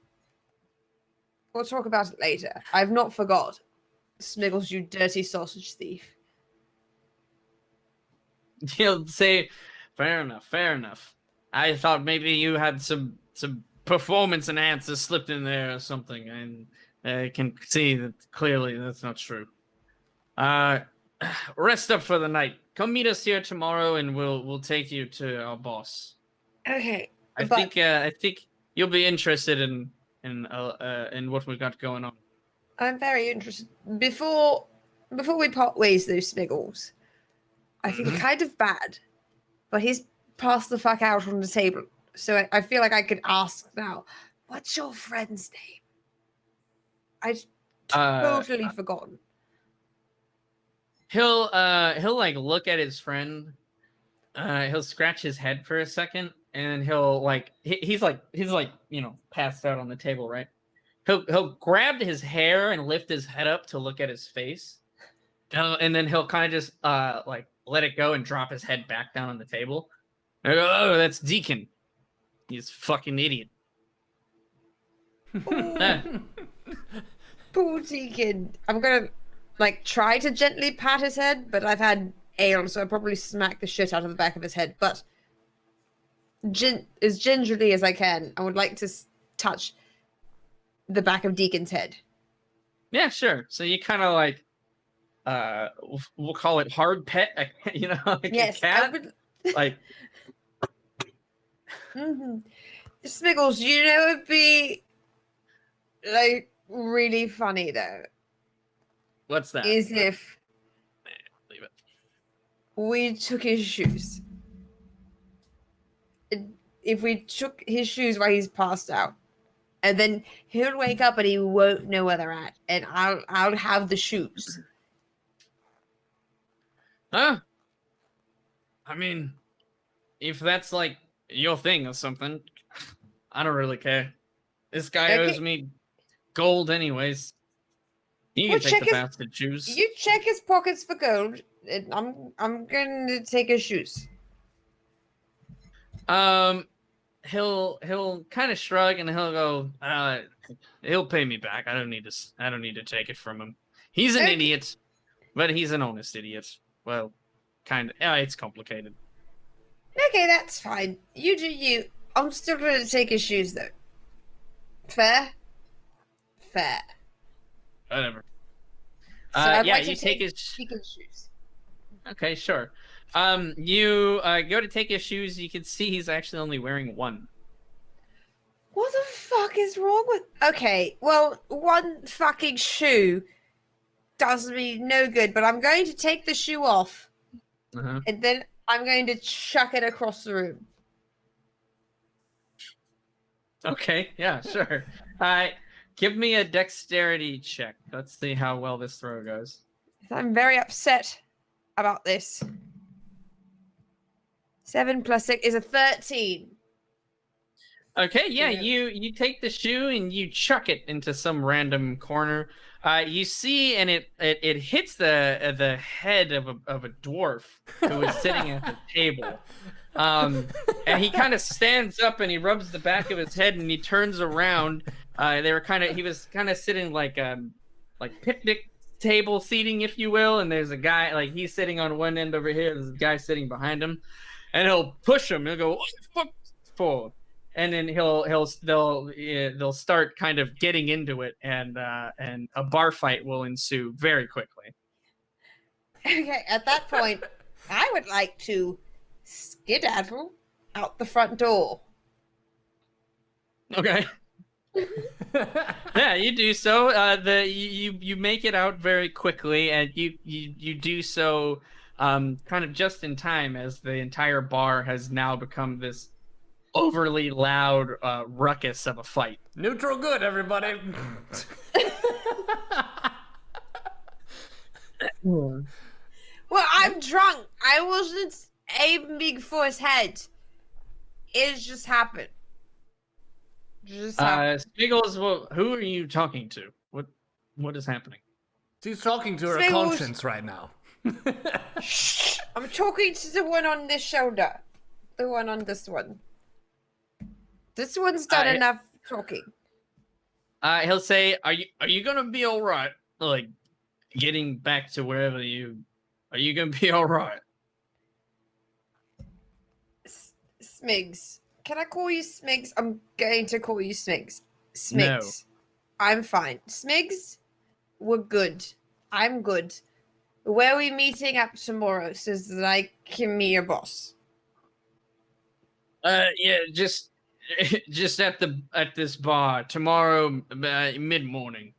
We'll talk about it later. I've not forgot. Smiggles, you dirty sausage thief. He'll say, fair enough. I thought maybe you had some performance enhancers slipped in there or something, and I can see that clearly that's not true. Rest up for the night. Come meet us here tomorrow, and we'll take you to our boss. Okay. I think you'll be interested in what we've got going on. I'm very interested. Before we part ways, though, Smiggles, I feel kind of bad, but he's passed the fuck out on the table. So I feel like I could ask now, what's your friend's name? I'd totally forgotten. He'll like look at his friend. He'll scratch his head for a second, and he'll like he's like you know, passed out on the table, right? He'll grab his hair and lift his head up to look at his face, and then he'll kind of just like let it go and drop his head back down on the table. I go, oh, that's Deacon. He's a fucking idiot. Poor Deacon. I'm gonna like try to gently pat his head, but I've had ale, so I probably smack the shit out of the back of his head. But as gingerly as I can, I would like to touch the back of Deacon's head. Yeah, sure. So you kind of like, we'll call it hard pet, you know, like yes, a cat. I would... Like, Smiggles, you know it'd be like really funny though. what's that? Is if Leave it. we took his shoes. If we took his shoes while he's passed out, and then he'll wake up and he won't know where they're at, and I'll have the shoes. Huh? I mean, if that's like your thing or something, I don't really care. This guy Okay. owes me gold anyways. You Well, can take check the his- bastard shoes. You check his pockets for gold. And I'm going to take his shoes. He'll kind of shrug and he'll go, he'll pay me back. I don't need to take it from him. He's an Okay. idiot, but he's an honest idiot. Well, kind of. It's complicated. Okay, that's fine. You do you. I'm still going to take his shoes though. Fair? Fair. Whatever. So I'd Yeah, like to you take his. Deacon's shoes. Okay, sure. You go to take his shoes. You can see he's actually only wearing one. What the fuck is wrong with... Okay, well, one fucking shoe does me no good, but I'm going to take the shoe off, Uh-huh. and then I'm going to chuck it across the room. Okay, yeah, sure. Give me a dexterity check. Let's see how well this throw goes. I'm very upset about this. 7 plus 6 is a 13. Okay, yeah, Yeah. you take the shoe and you chuck it into some random corner. You see, and it hits the head of a dwarf who is sitting at the table. And he kind of stands up and he rubs the back of his head and he turns around. He was kind of sitting like picnic table seating, if you will. And there's a guy, like he's sitting on one end over here. There's a guy sitting behind him, and he'll push him. He'll go, "What the fuck for?" And then they'll start kind of getting into it, and a bar fight will ensue very quickly. Okay, at that point, I would like to skedaddle out the front door. Okay. Yeah, you do so. You make it out very quickly, and you do so kind of just in time, as the entire bar has now become this overly loud ruckus of a fight. Neutral good, everybody. Well, I'm drunk. I wasn't aiming for his head. It just happened. Smiggles, well, who are you talking to? What is happening? She's talking to her Smiggles. conscience right now. Shh! I'm talking to the one on this shoulder. The one on this one. This one's done enough talking. He'll say, "Are you gonna be all right? Like, getting back to wherever you are you gonna be all right?" Smigs. Can I call you Smigs? I'm going to call you Smigs. Smigs. No. I'm fine. Smigs, we're good. I'm good. Where are we meeting up tomorrow so that I can meet your boss? Yeah, just at this bar tomorrow, mid-morning.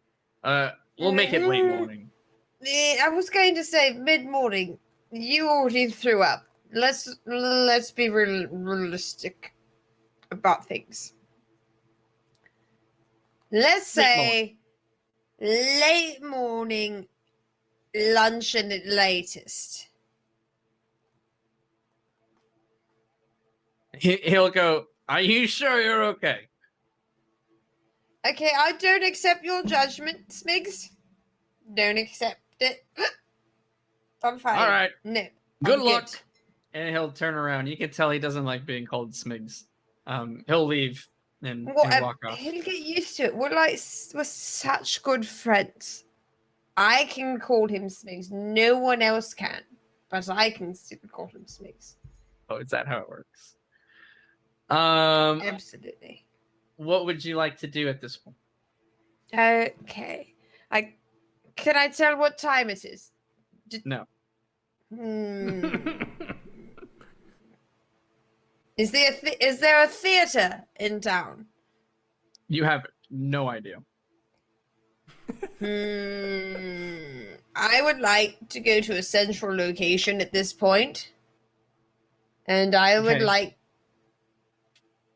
We'll make it late morning. I was going to say mid-morning. You already threw up. Let's be realistic about things. Let's say late morning, luncheon at latest. He'll go, "Are you sure you're okay?" Okay, I don't accept your judgment, Smigs. Don't accept it. I'm fine. All right. No. Good I'm luck. And he'll turn around. You can tell he doesn't like being called Smigs. He'll leave and walk off. He'll get used to it. We're such good friends. I can call him Smigs. No one else can, but I can still call him Smigs. Oh, is that how it works? Absolutely. What would you like to do at this point? Okay. Can I tell what time it is? No. Is there a theater in town? You have no idea. I would like to go to a central location at this point, and I would like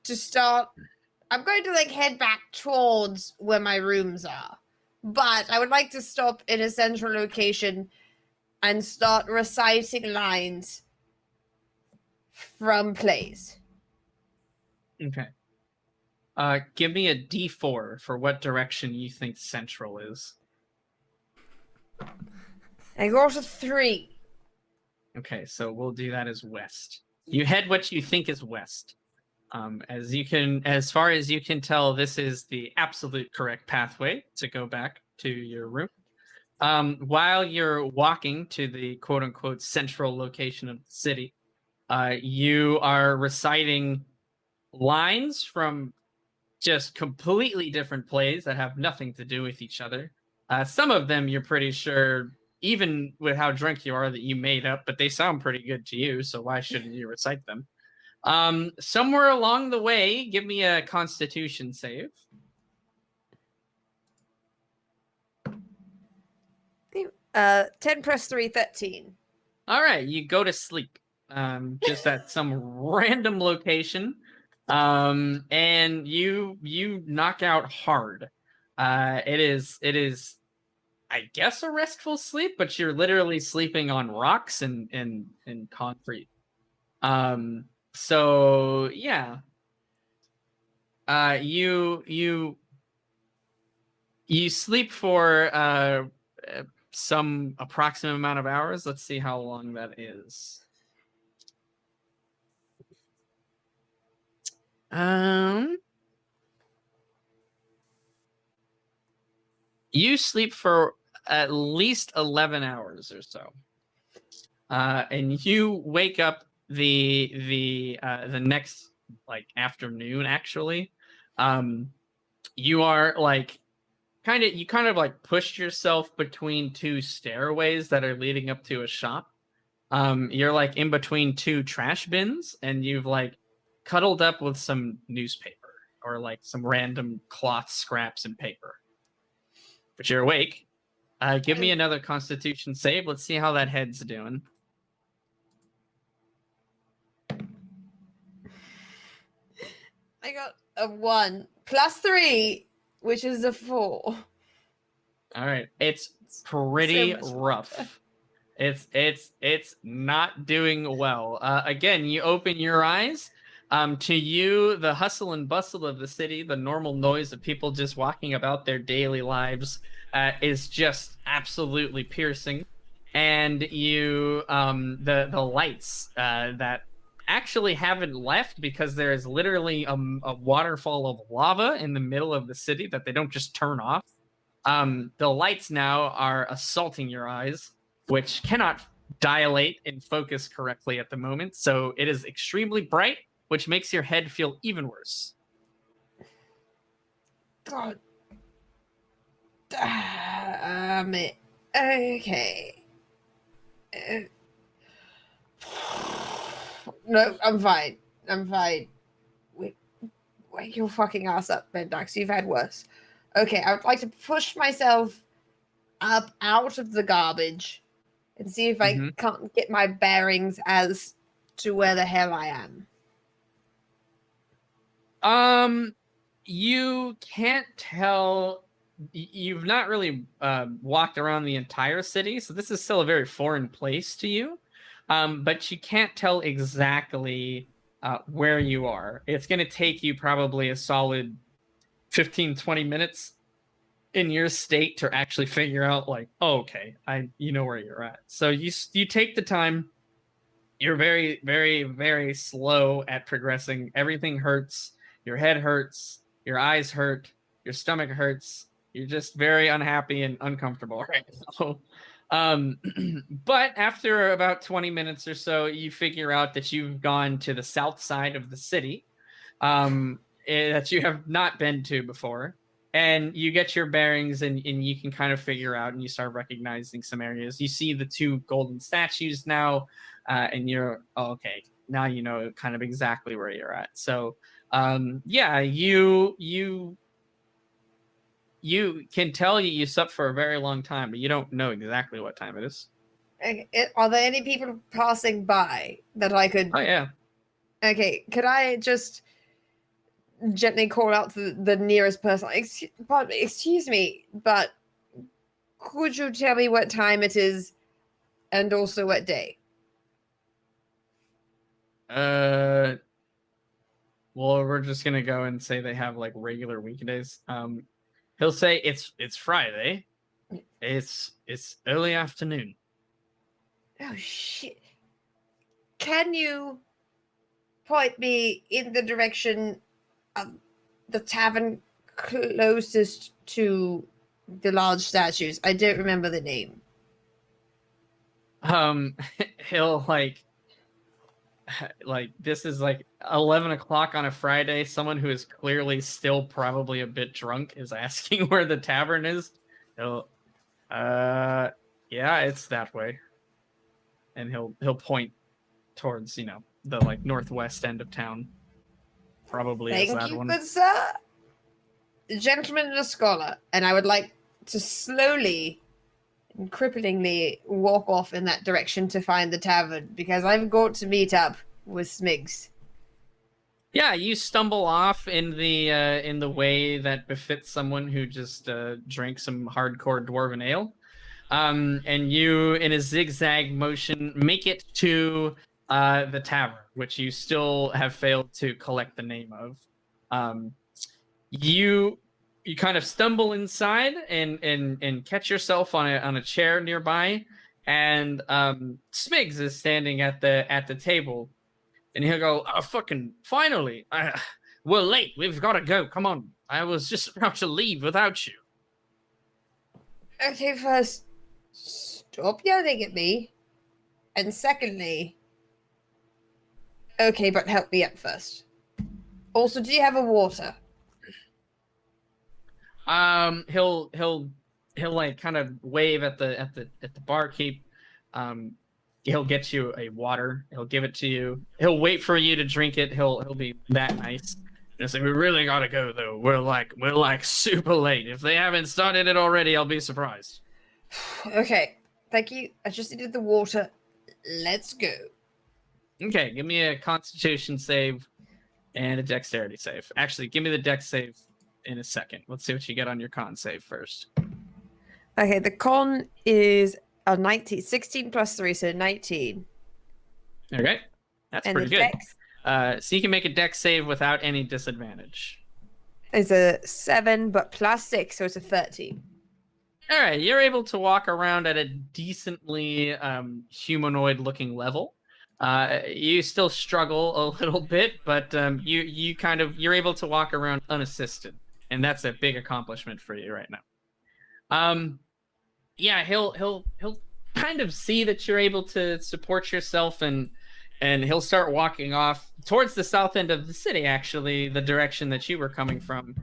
to start. I'm going to head back towards where my rooms are, but I would like to stop in a central location and start reciting lines from plays. Okay. Give me a D4 for what direction you think central is. I got a 3. Okay, so we'll do that as west. You head what you think is west. As far as you can tell, this is the absolute correct pathway to go back to your room. While you're walking to the quote-unquote central location of the city, you are reciting lines from just completely different plays that have nothing to do with each other. Some of them you're pretty sure, even with how drunk you are, that you made up, but they sound pretty good to you, so why shouldn't you recite them? Somewhere along the way, give me a Constitution save. Uh, 10 plus 3, 13. All right, you go to sleep. Just at some random location. And you knock out hard. It is I guess a restful sleep, but you're literally sleeping on rocks and concrete. So yeah. You sleep for some approximate amount of hours. Let's see how long that is. You sleep for at least 11 hours or so. And you wake up the next like afternoon actually. You are like you kind of like pushed yourself between two stairways that are leading up to a shop. You're like in between two trash bins, and you've like cuddled up with some newspaper or like some random cloth scraps and paper. But you're awake. Give me another Constitution save. Let's see how that head's doing. I got a 1 plus 3, which is a 4. All right, it's pretty rough. It's not doing well. Again, you open your eyes. To you, the hustle and bustle of the city, the normal noise of people just walking about their daily lives, is just absolutely piercing. And you, the lights that actually haven't left because there is literally a waterfall of lava in the middle of the city that they don't just turn off. The lights now are assaulting your eyes, which cannot dilate and focus correctly at the moment. So it is extremely bright, which makes your head feel even worse. God. Damn it. Okay. No, I'm fine. I'm fine. Wake your fucking ass up, Bendax. You've had worse. Okay, I would like to push myself up out of the garbage and see if I can't get my bearings as to where the hell I am. You can't tell. You've not really walked around the entire city, so this is still a very foreign place to you. But you can't tell exactly where you are. It's going to take you probably a solid 15, 20 minutes in your state to actually figure out like, oh, okay, you know where you're at. So you take the time. You're very, very, very slow at progressing. Everything hurts. Your head hurts. Your eyes hurt. Your stomach hurts. You're just very unhappy and uncomfortable right now. But after about 20 minutes or so, you figure out that you've gone to the south side of the city that you have not been to before. And you get your bearings and you can kind of figure out and you start recognizing some areas. You see the two golden statues now, and you're, oh, okay, now you know kind of exactly where you're at. So, yeah, you can tell you slept for a very long time, but you don't know exactly what time it is. Are there any people passing by that I could... Oh, yeah. Okay, could I just gently call out to the nearest person? Excuse me, but could you tell me what time it is and also what day? Well, we're just gonna go and say they have like regular weekdays. He'll say it's Friday. It's early afternoon. Oh shit. Can you point me in the direction of the tavern closest to the large statues? I don't remember the name. He'll like this is like 11 o'clock on a Friday. Someone who is clearly still probably a bit drunk is asking where the tavern is. He'll, yeah, it's that way. And he'll point towards, you know, the like northwest end of town. Probably is that one. Thank you, good sir. Gentleman and a scholar, and I would like to slowly and cripplingly walk off in that direction to find the tavern because I've got to meet up with Smigs. Yeah, you stumble off in the way that befits someone who just drank some hardcore dwarven ale. And you, in a zigzag motion, make it to the tavern, which you still have failed to collect the name of. Um, you you kind of stumble inside and catch yourself on a chair nearby, and Smigs is standing at the table, and he'll go, "Oh, fucking finally! We're late. We've got to go. Come on. I was just about to leave without you." Okay, first, stop yelling at me. And secondly, okay, but help me up first. Also, do you have a water? He'll like kind of wave at the barkeep. He'll get you a water. He'll give it to you. He'll wait for you to drink it. He'll be that nice. He'll say, "We really gotta go though. We're like super late. If they haven't started it already, I'll be surprised." Okay, thank you. I just needed the water. Let's go. Okay, give me a Constitution save and a Dexterity save. Actually, give me the Dex save in a second. Let's see what you get on your con save first. Okay, the con is a 19, 16 plus 3, so 19. Okay, that's And pretty the good. dex So you can make a Dex save without any disadvantage. is a 7, but plus 6, so it's a 13. All right, you're able to walk around at a decently humanoid-looking level. You still struggle a little bit, but you're able to walk around unassisted, and that's a big accomplishment for you right now. Yeah, he'll kind of see that you're able to support yourself, and he'll start walking off towards the south end of the city, actually, the direction that you were coming from.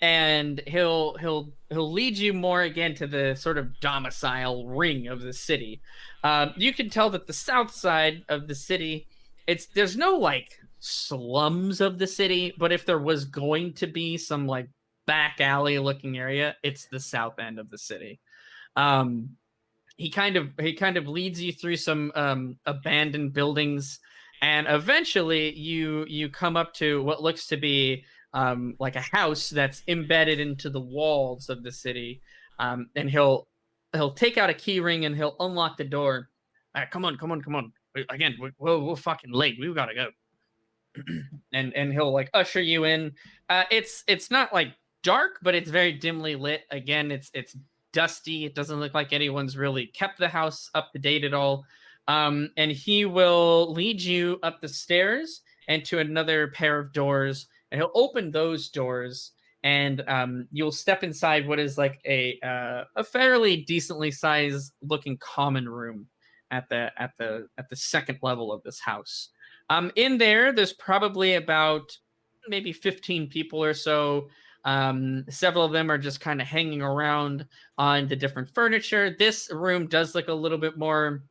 And he'll lead you more again to the sort of domicile ring of the city. You can tell that the south side of the city, there's no like slums of the city, but if there was going to be some like back alley looking area, it's the south end of the city. He kind of leads you through some abandoned buildings, and eventually you come up to what looks to be like a house that's embedded into the walls of the city. And he'll take out a key ring and he'll unlock the door. Come on. Again, we're fucking late. We've got to go. and he'll like usher you in. It's not like dark, but it's very dimly lit. Again, it's dusty. It doesn't look like anyone's really kept the house up to date at all. And he will lead you up the stairs and to another pair of doors. And he'll open those doors, and you'll step inside what is like a fairly decently sized looking common room at the second level of this house. In there's probably about maybe 15 people or so. Several of them are just kind of hanging around on the different furniture. This room does look a little bit more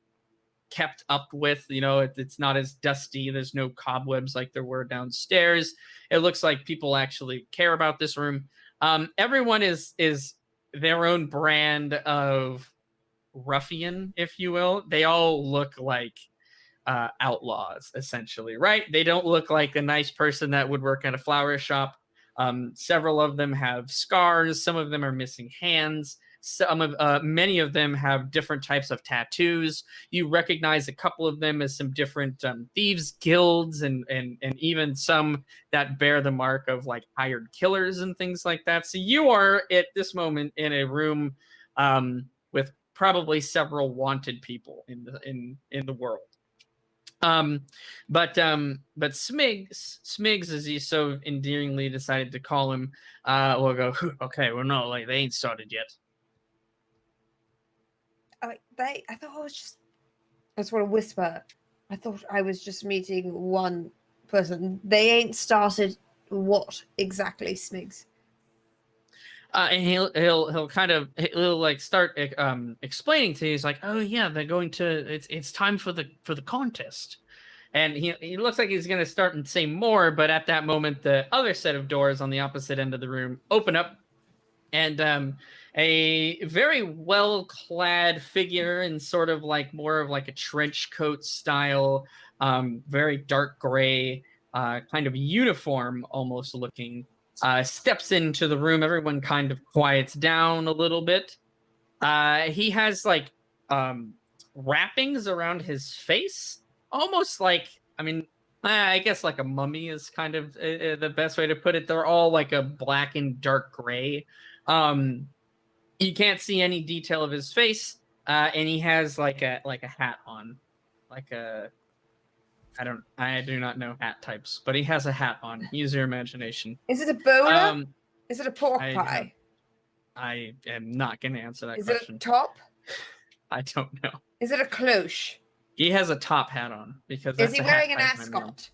kept up with, it's not as dusty. There's no cobwebs like there were downstairs. It looks like people actually care about this room. Everyone is their own brand of ruffian, if you will. They all look like outlaws, essentially, right? They don't look like a nice person that would work at a flower shop. Several of them have scars. Some of them are missing hands. Many of them have different types of tattoos. You recognize a couple of them as some different thieves guilds, and even some that bear the mark of like hired killers and things like that. So you are at this moment in a room with probably several wanted people in the world. But Smigs, as he so endearingly decided to call him, will go, "Okay, well, no, like they ain't started yet." I thought I just want to whisper. I thought I was just meeting one person. They ain't started what exactly, Smigs? And he'll like start explaining to you. He's like, "Oh yeah, they're going to. It's time for the contest." And he looks like he's going to start and say more, but at that moment, the other set of doors on the opposite end of the room open up, and a very well-clad figure in sort of like more of like a trench coat style, very dark gray, kind of uniform almost looking, steps into the room. Everyone kind of quiets down a little bit. He has like wrappings around his face, almost like, I mean, I guess like a mummy is kind of the best way to put it. They're all like a black and dark gray. You can't see any detail of his face, and he has like a hat on, like a I do not know hat types, but he has a hat on. Use your imagination. Is it a bowler? Is it a pork pie? I am not going to answer that Is question. it a top? I don't know. Is it a cloche? He has a top hat on because is he wearing an hat type I'm ascot?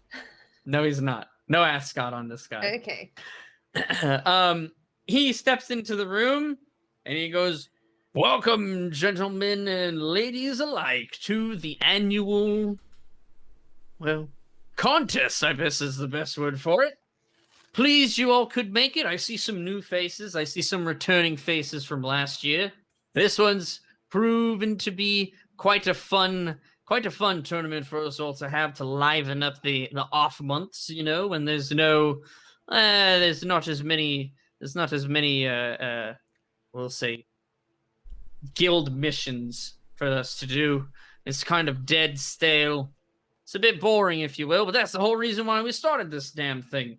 No, he's not. No ascot on this guy. Okay. He steps into the room and he goes, "Welcome, gentlemen and ladies alike, to the annual, well, contest, I guess is the best word for it. Pleased you all could make it. I see some new faces. I see some returning faces from last year. This one's proven to be quite a fun tournament for us all to have to liven up the off months, you know, when there's not as many we'll say guild missions for us to do. It's kind of dead, stale. It's a bit boring, if you will, but that's the whole reason why we started this damn thing.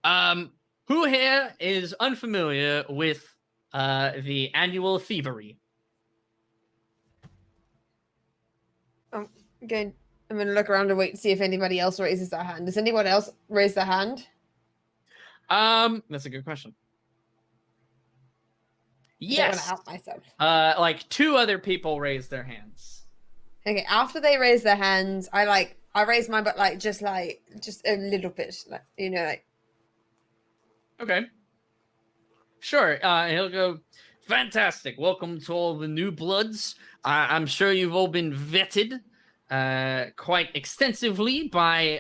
Who here is unfamiliar with the annual thievery? I'm going to look around and wait to see if anybody else raises their hand. Does anyone else raise their hand? That's a good question. Yes. I want to help myself. Like 2 other people raised their hands. Okay, after they raise their hands, I raise mine, but just a little bit, like, you know, like. Okay. Sure. He'll go, fantastic. Welcome to all the new bloods. I'm sure you've all been vetted quite extensively by,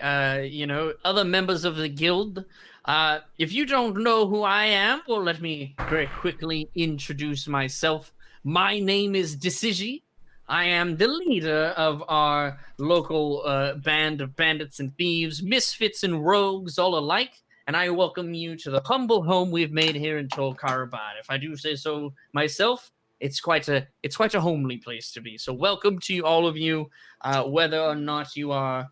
other members of the guild. If you don't know who I am, well, let me very quickly introduce myself. My name is Decigi. I am the leader of our local band of bandits and thieves, misfits and rogues all alike. And I welcome you to the humble home we've made here in Tolkarabad. If I do say so myself, it's quite a homely place to be. So welcome to all of you, whether or not you are,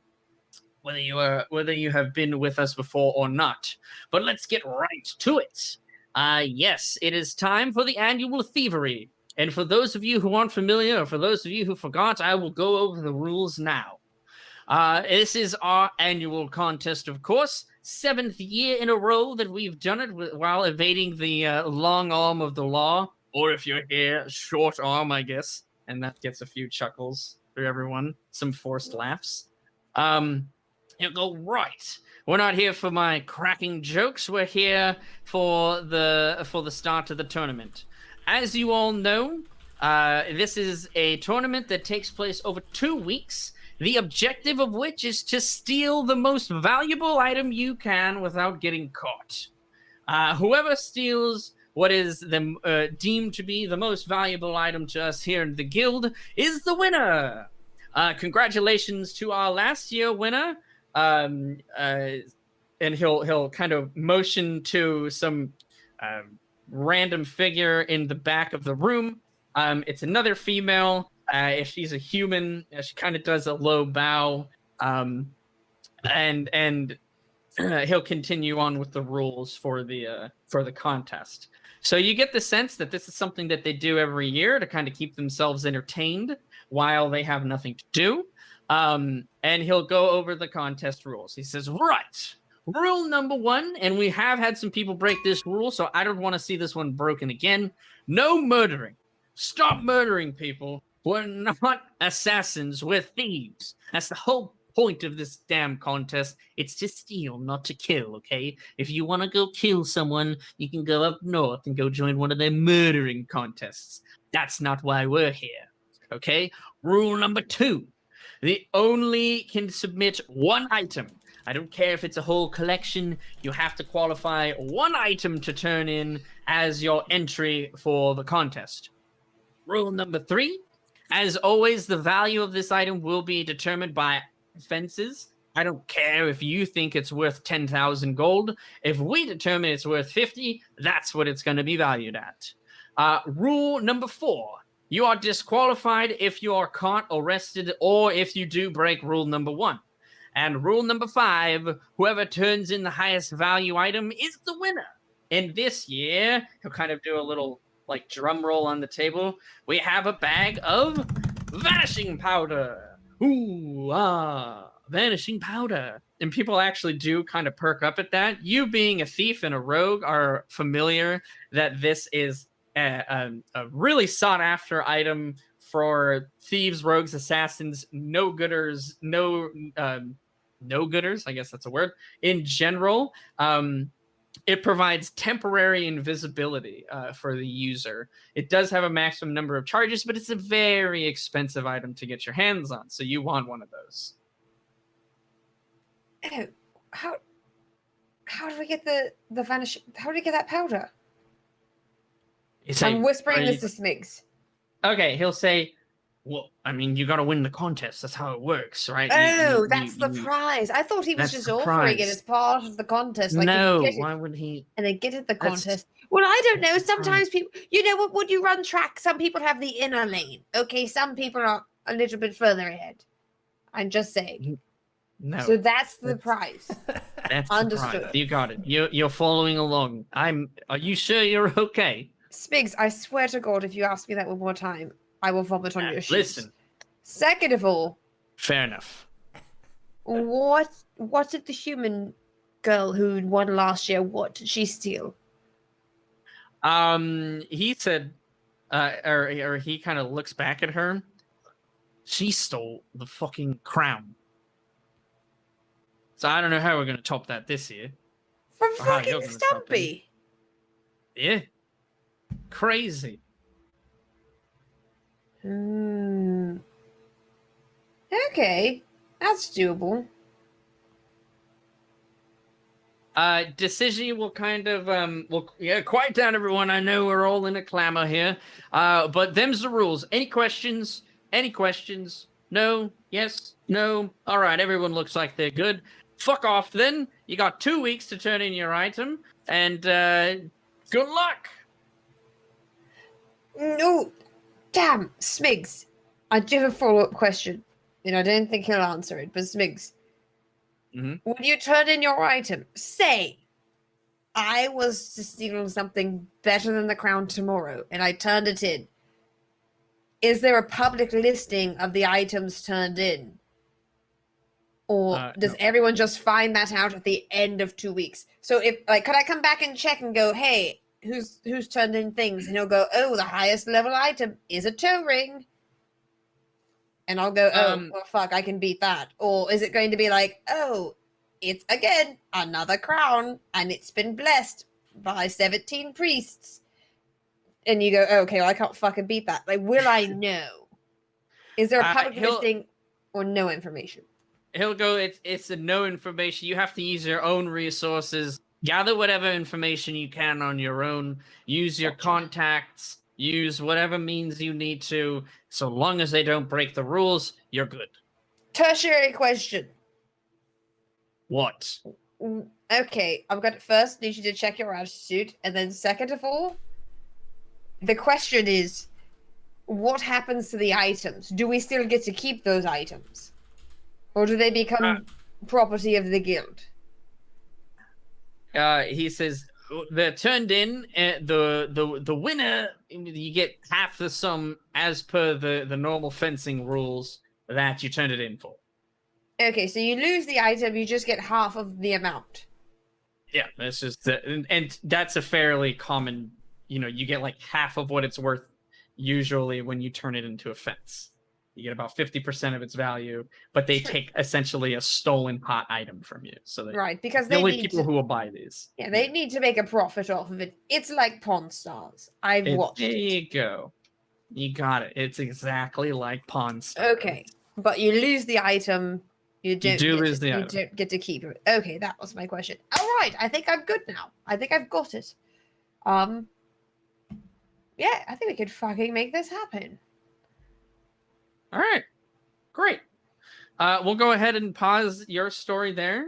whether you have been with us before or not. But let's get right to it. Yes, it is time for the annual thievery. And for those of you who aren't familiar, or for those of you who forgot, I will go over the rules now. This is our annual contest, of course. 7th year in a row that we've done it while evading the long arm of the law. Or if you're here, short arm, I guess. And that gets a few chuckles for everyone. Some forced laughs. You'll go, right. We're not here for my cracking jokes. We're here for the start of the tournament. As you all know, this is a tournament that takes place over 2 weeks. The objective of which is to steal the most valuable item you can without getting caught. Whoever steals what is deemed to be the most valuable item to us here in the guild is the winner. Congratulations to our last year winner. And he'll kind of motion to some random figure in the back of the room. It's another female. If she's a human, she kind of does a low bow, and he'll continue on with the rules for the contest. So you get the sense that this is something that they do every year to kind of keep themselves entertained while they have nothing to do. And he'll go over the contest rules. He says, right, rule number 1, and we have had some people break this rule, so I don't want to see this one broken again. No murdering. Stop murdering people. We're not assassins, we're thieves. That's the whole point of this damn contest. It's to steal, not to kill, okay? If you want to go kill someone, you can go up north and go join one of their murdering contests. That's not why we're here, okay? Rule number 2. They only can submit 1 item. I don't care if it's a whole collection. You have to qualify 1 item to turn in as your entry for the contest. Rule number 3. As always, the value of this item will be determined by fences I don't care if you think it's worth 10,000 gold. If we determine it's worth 50, that's what it's going to be valued at. Rule number 4. You are disqualified if you are caught, arrested, or if you do break rule number 1. And rule number 5, whoever turns in the highest value item is the winner. And this year, he'll kind of do a little like drum roll on the table. We have a bag of vanishing powder. Ooh, vanishing powder. And people actually do kind of perk up at that. You being a thief and a rogue are familiar that this is a really sought after item for thieves, rogues, assassins, no-gooders, no-gooders, I guess that's a word, in general. It provides temporary invisibility for the user. It does have a maximum number of charges, but it's a very expensive item to get your hands on, so you want one of those. Oh, how do we get the vanish? How do we get that powder? I'm whispering this to Smigs. Okay, he'll say, well, I mean, you got to win the contest. That's how it works, right? Oh, that's the prize. I thought he was just offering it as part of the contest. Like, no, why would he? And they get it the contest. Well, I don't know. Sometimes people, you know, would you run track? Some people have the inner lane. Okay, some people are a little bit further ahead. I'm just saying. No. So that's the prize. That's understood. You got it. You're following along. Are you sure you're okay? Spigs, I swear to God, if you ask me that one more time, I will vomit on your shoes. Listen. Second of all, fair enough. What did the human girl who won last year? What did she steal? He said, or he kind of looks back at her. She stole the fucking crown. So I don't know how we're gonna top that this year. From fucking Stumpy. Yeah. Crazy. Okay, that's doable. Decision will kind of quiet down, everyone. I know we're all in a clamor here. But them's the rules. Any questions? No? Yes? No? All right, everyone looks like they're good. Fuck off then. You got 2 weeks to turn in your item, and good luck. No, damn, Smigs. I do have a follow-up question, and I don't think he'll answer it, but Smigs, when you turn in your item, say I was to steal something better than the crown tomorrow, and I turned it in. Is there a public listing of the items turned in? Or does everyone just find that out at the end of 2 weeks? So if, like, could I come back and check and go, hey, who's turned in things? And he'll go, oh, the highest level item is a toe ring. And I'll go, oh, well, fuck, I can beat that. Or is it going to be like, oh, it's, again, another crown, and it's been blessed by 17 priests. And you go, oh, okay, well, I can't fucking beat that. Like, will I know? Is there a public listing or no information? He'll go, it's a no information. You have to use your own resources. Gather whatever information you can on your own. Use your contacts. Use whatever means you need to. So long as they don't break the rules, you're good. Tertiary question. What? Okay, I've got first, need you to check your attitude. And then second of all, the question is, what happens to the items? Do we still get to keep those items? Or do they become property of the guild? He says they're turned in. The winner, you get half the sum as per the normal fencing rules that you turned it in for. Okay, so you lose the item, you just get half of the amount. Yeah, that's just and that's a fairly common. You get like half of what it's worth usually when you turn it into a fence. You get about 50% of its value, but they take essentially a stolen hot item from you. So because the only people who will buy these. Yeah, they need to make a profit off of it. It's like Pawn Stars. I've watched it. There you go. You got it. It's exactly like Pawn Stars. Okay, but you lose the item. You don't get to keep it. Okay, that was my question. All right, I think I'm good now. I think I've got it. Yeah, I think we could fucking make this happen. All right, great. We'll go ahead and pause your story there,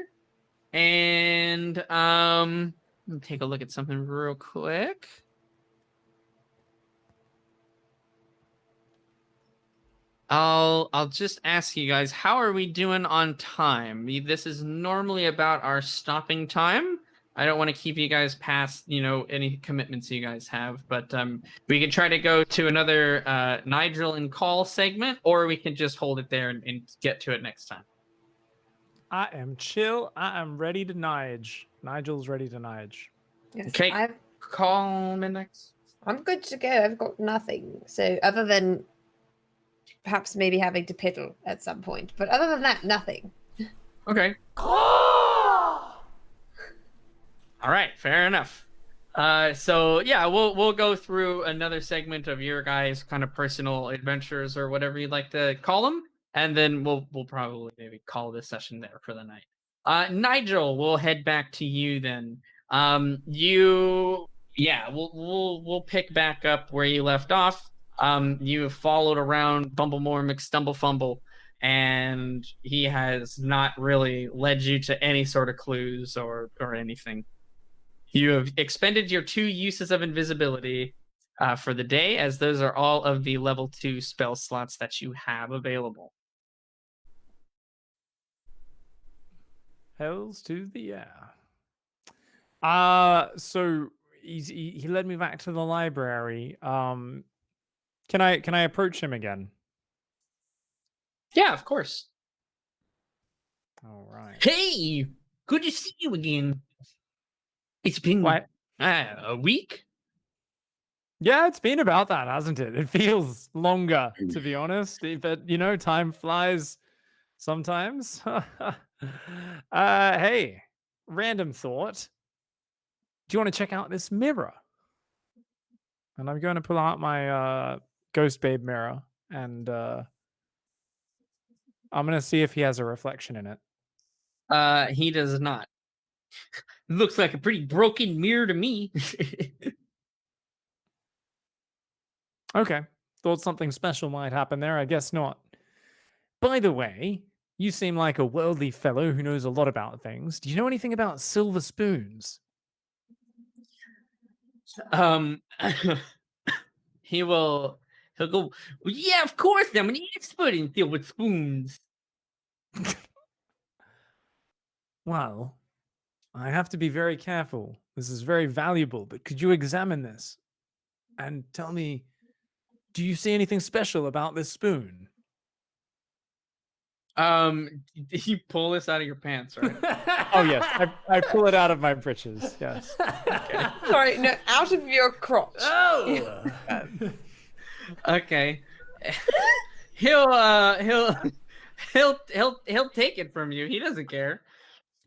and let me take a look at something real quick. I'll just ask you guys, how are we doing on time? This is normally about our stopping time. I don't want to keep you guys past, any commitments you guys have, but we can try to go to another Nigel and call segment, or we can just hold it there and get to it next time. I am chill. I am ready to nige. Nigel's ready to nige. Yes, Okay, call Mindex. I'm good to go. I've got nothing. So other than perhaps maybe having to piddle at some point, but other than that, nothing. Okay. All right, fair enough. So yeah, we'll go through another segment of your guys' kind of personal adventures or whatever you'd like to call them, and then we'll probably maybe call this session there for the night. Nigel, we'll head back to you then. We'll pick back up where you left off. You followed around Bumblemore McStumblefumble, and he has not really led you to any sort of clues or anything. You have expended your 2 uses of invisibility for the day, as those are all of the level 2 spell slots that you have available. Hells to the air. So he led me back to the library. Can I approach him again? Yeah, of course. All right. Hey, good to see you again. It's been a week. Yeah, it's been about that, hasn't it? It feels longer, to be honest. But time flies sometimes. Hey, random thought. Do you want to check out this mirror? And I'm going to pull out my Ghost Babe mirror, and I'm going to see if he has a reflection in it. He does not. Looks like a pretty broken mirror to me. Okay. Thought something special might happen there. I guess not. By the way, you seem like a worldly fellow who knows a lot about things. Do you know anything about silver spoons? He'll go, yeah, of course, I'm an expert in silver spoons. Well, I have to be very careful. This is very valuable, but could you examine this and tell me, do you see anything special about this spoon? Did you pull this out of your pants, right? Oh, yes. I pull it out of my breeches. Yes. Okay. Sorry, no, out of your crotch. Oh! Okay. He'll take it from you. He doesn't care.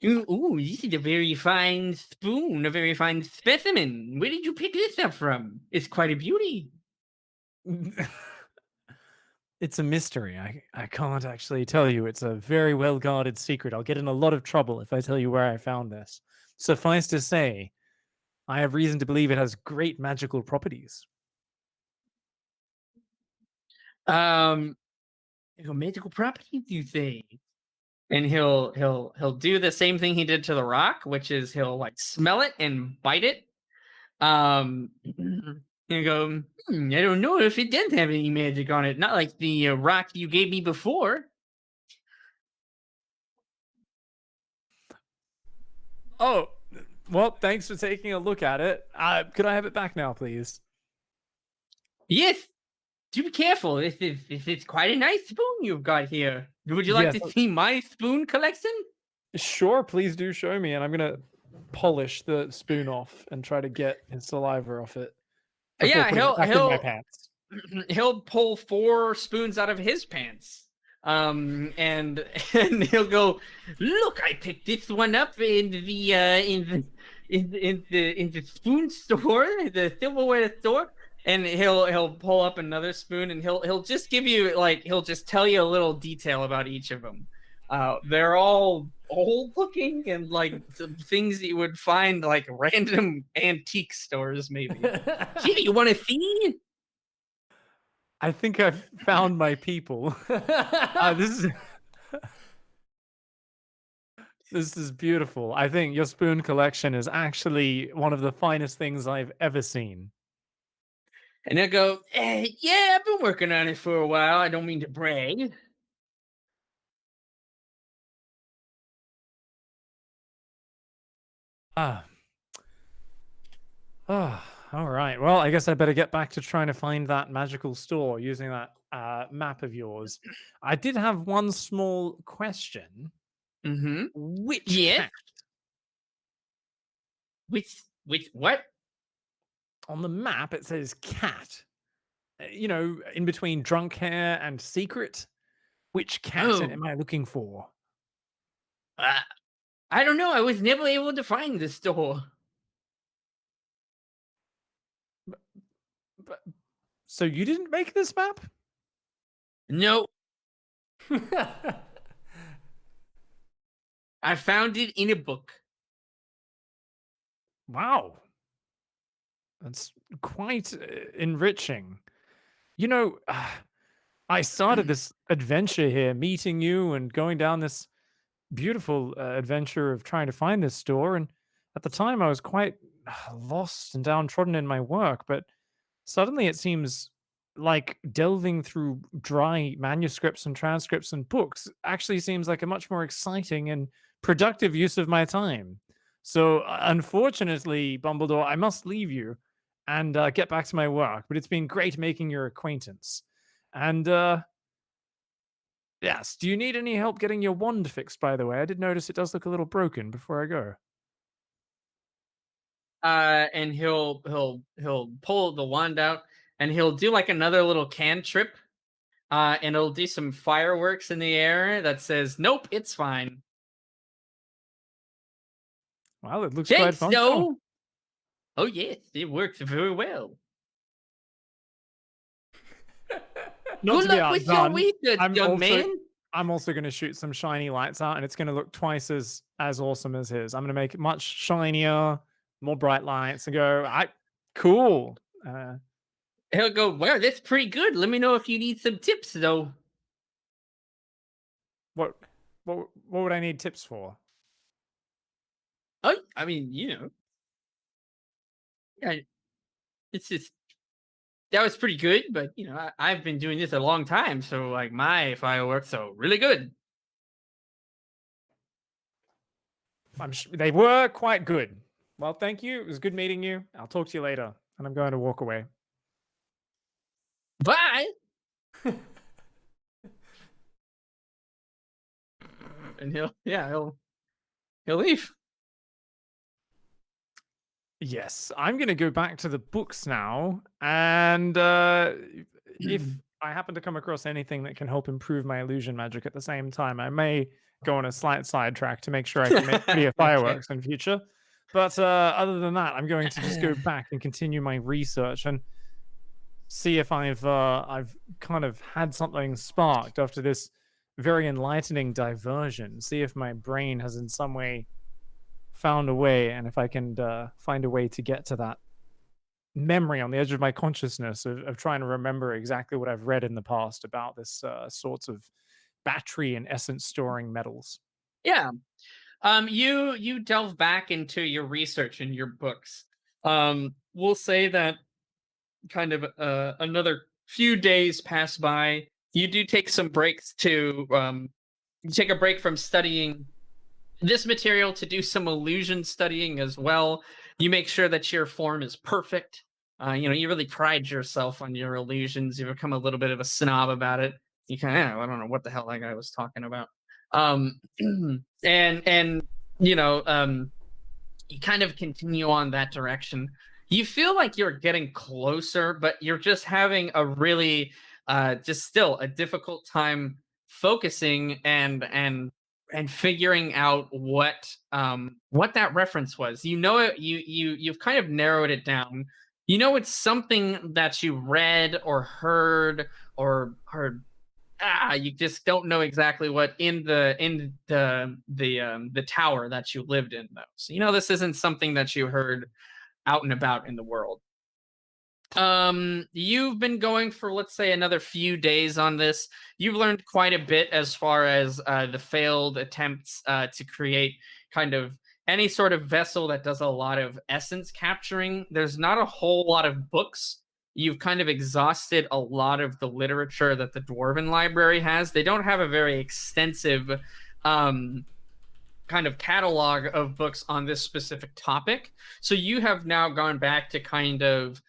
Ooh, this is a very fine spoon, a very fine specimen. Where did you pick this up from? It's quite a beauty. It's a mystery. I can't actually tell you. It's a very well-guarded secret. I'll get in a lot of trouble if I tell you where I found this. Suffice to say, I have reason to believe it has great magical properties. Magical properties, you say? And he'll do the same thing he did to the rock, which is he'll like smell it and bite it. And go, I don't know if it does have any magic on it. Not like the rock you gave me before. Oh, well, thanks for taking a look at it. Could I have it back now, please? Yes. Do be careful. It's quite a nice spoon you've got here. Would you like to see my spoon collection? Sure, please do show me, and I'm gonna polish the spoon off and try to get his saliva off it. Yeah, he'll my pants. He'll pull 4 spoons out of his pants. And he'll go, look, I picked this one up in the spoon store, the silverware store. And he'll pull up another spoon, and he'll just give you he'll just tell you a little detail about each of them. They're all old looking and some things you would find random antique stores, maybe. Gee, you want to see? I think I've found my people. This is This is beautiful. I think your spoon collection is actually one of the finest things I've ever seen. And they'll go, yeah, I've been working on it for a while. I don't mean to brag. Ah. Oh, all right. Well, I guess I better get back to trying to find that magical store using that map of yours. I did have one small question. Mm-hmm. Which Yes. cat Which what? on the map it says cat? In between drunk hair and secret. Which cat Oh, am I looking for? uh, I don't know. I was never able to find the store. But, so you didn't make this map? No, I found it in a book. Wow. That's quite enriching. You know, I started this adventure here, meeting you and going down this beautiful adventure of trying to find this store. And at the time, I was quite lost and downtrodden in my work. But suddenly, it seems like delving through dry manuscripts and transcripts and books actually seems like a much more exciting and productive use of my time. So, unfortunately, Bumbledore, I must leave you and get back to my work. But it's been great making your acquaintance. And yes, do you need any help getting your wand fixed, by the way? I did notice it does look a little broken before I go. And he'll pull the wand out and he'll do like another little cantrip. And it'll do some fireworks in the air that says, "Nope, it's fine." Well, it looks quite Thanks, functional. though. Oh yes, it works very well. Not Good to be luck with your outdone, research, young man. I'm also going to shoot some shiny lights out, and it's going to look twice as awesome as his. I'm going to make it much shinier, more bright lights, and go, cool. He'll go, "Well, that's pretty good. Let me know if you need some tips, though." What what would I need tips for? Oh, I mean, yeah, it's just that was pretty good, but I've been doing this a long time, so like my fireworks are really good. They were quite good. Well, thank you. It was good meeting you. I'll talk to you later, and I'm going to walk away. Bye. And he'll leave. Yes, I'm going to go back to the books now, and if I happen to come across anything that can help improve my illusion magic at the same time, I may go on a slight sidetrack to make sure I can make prettier fireworks in future. But other than that, I'm going to just go back and continue my research and see if I've kind of had something sparked after this very enlightening diversion. See if my brain has in some way found a way, and if I can find a way to get to that memory on the edge of my consciousness of trying to remember exactly what I've read in the past about this sorts of battery and essence storing metals. Yeah. You delve back into your research in your books. We'll say that kind of another few days pass by. You do take some breaks to you take a break from studying this material to do some illusion studying as well. You make sure that your form is perfect. You really pride yourself on your illusions. You become a little bit of a snob about it. You kind of, I don't know what the hell that guy was talking about. And you kind of continue on that direction. You feel like you're getting closer, but you're just having a really just still a difficult time focusing and figuring out what that reference was. You've kind of narrowed it down. It's something that you read or heard or you just don't know exactly what in the tower that you lived in, though. So this isn't something that you heard out and about in the world. You've been going for, let's say, another few days on this. You've learned quite a bit as far as the failed attempts to create kind of any sort of vessel that does a lot of essence capturing. There's not a whole lot of books. You've kind of exhausted a lot of the literature that the Dwarven Library has. They don't have a very extensive kind of catalog of books on this specific topic. So you have now gone back to kind of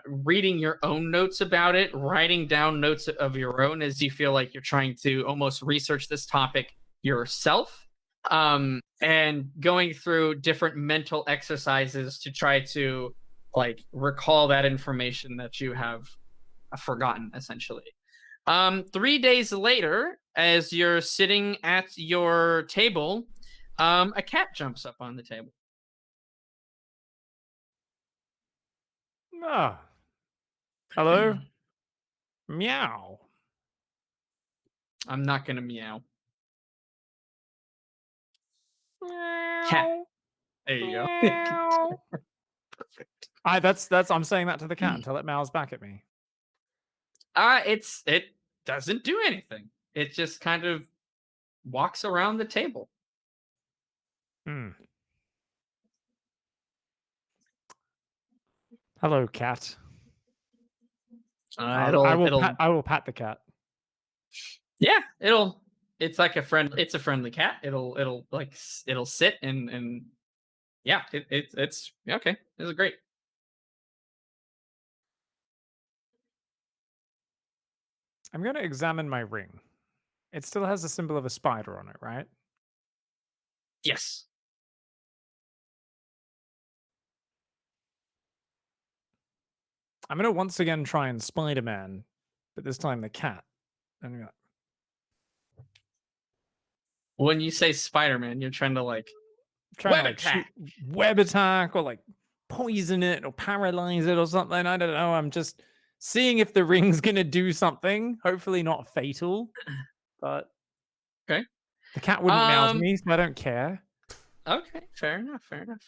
reading your own notes about it, writing down notes of your own as you feel like you're trying to almost research this topic yourself, and going through different mental exercises to try to like recall that information that you have forgotten, essentially. 3 days later, as you're sitting at your table, a cat jumps up on the table. Ah, hello? Meow. I'm not gonna meow. Cat. Meow. There you go. Meow. Perfect. That's I'm saying that to the cat until it meows back at me. It doesn't do anything. It just kind of walks around the table. Hmm. Hello, cat. I will pat the cat. Yeah, it's like it's a friendly cat. It'll sit and yeah, it's okay. This is great. I'm going to examine my ring. It still has a symbol of a spider on it, right? Yes. I'm going to once again try and Spider-Man, but this time the cat. And When you say Spider-Man, you're trying to like trying web to shoot attack. web attack or like poison it or paralyze it or something. I don't know. I'm just seeing if the ring's going to do something. Hopefully not fatal, but Okay. the cat wouldn't meow to Um, me, so I don't care. Okay, fair enough. Fair enough.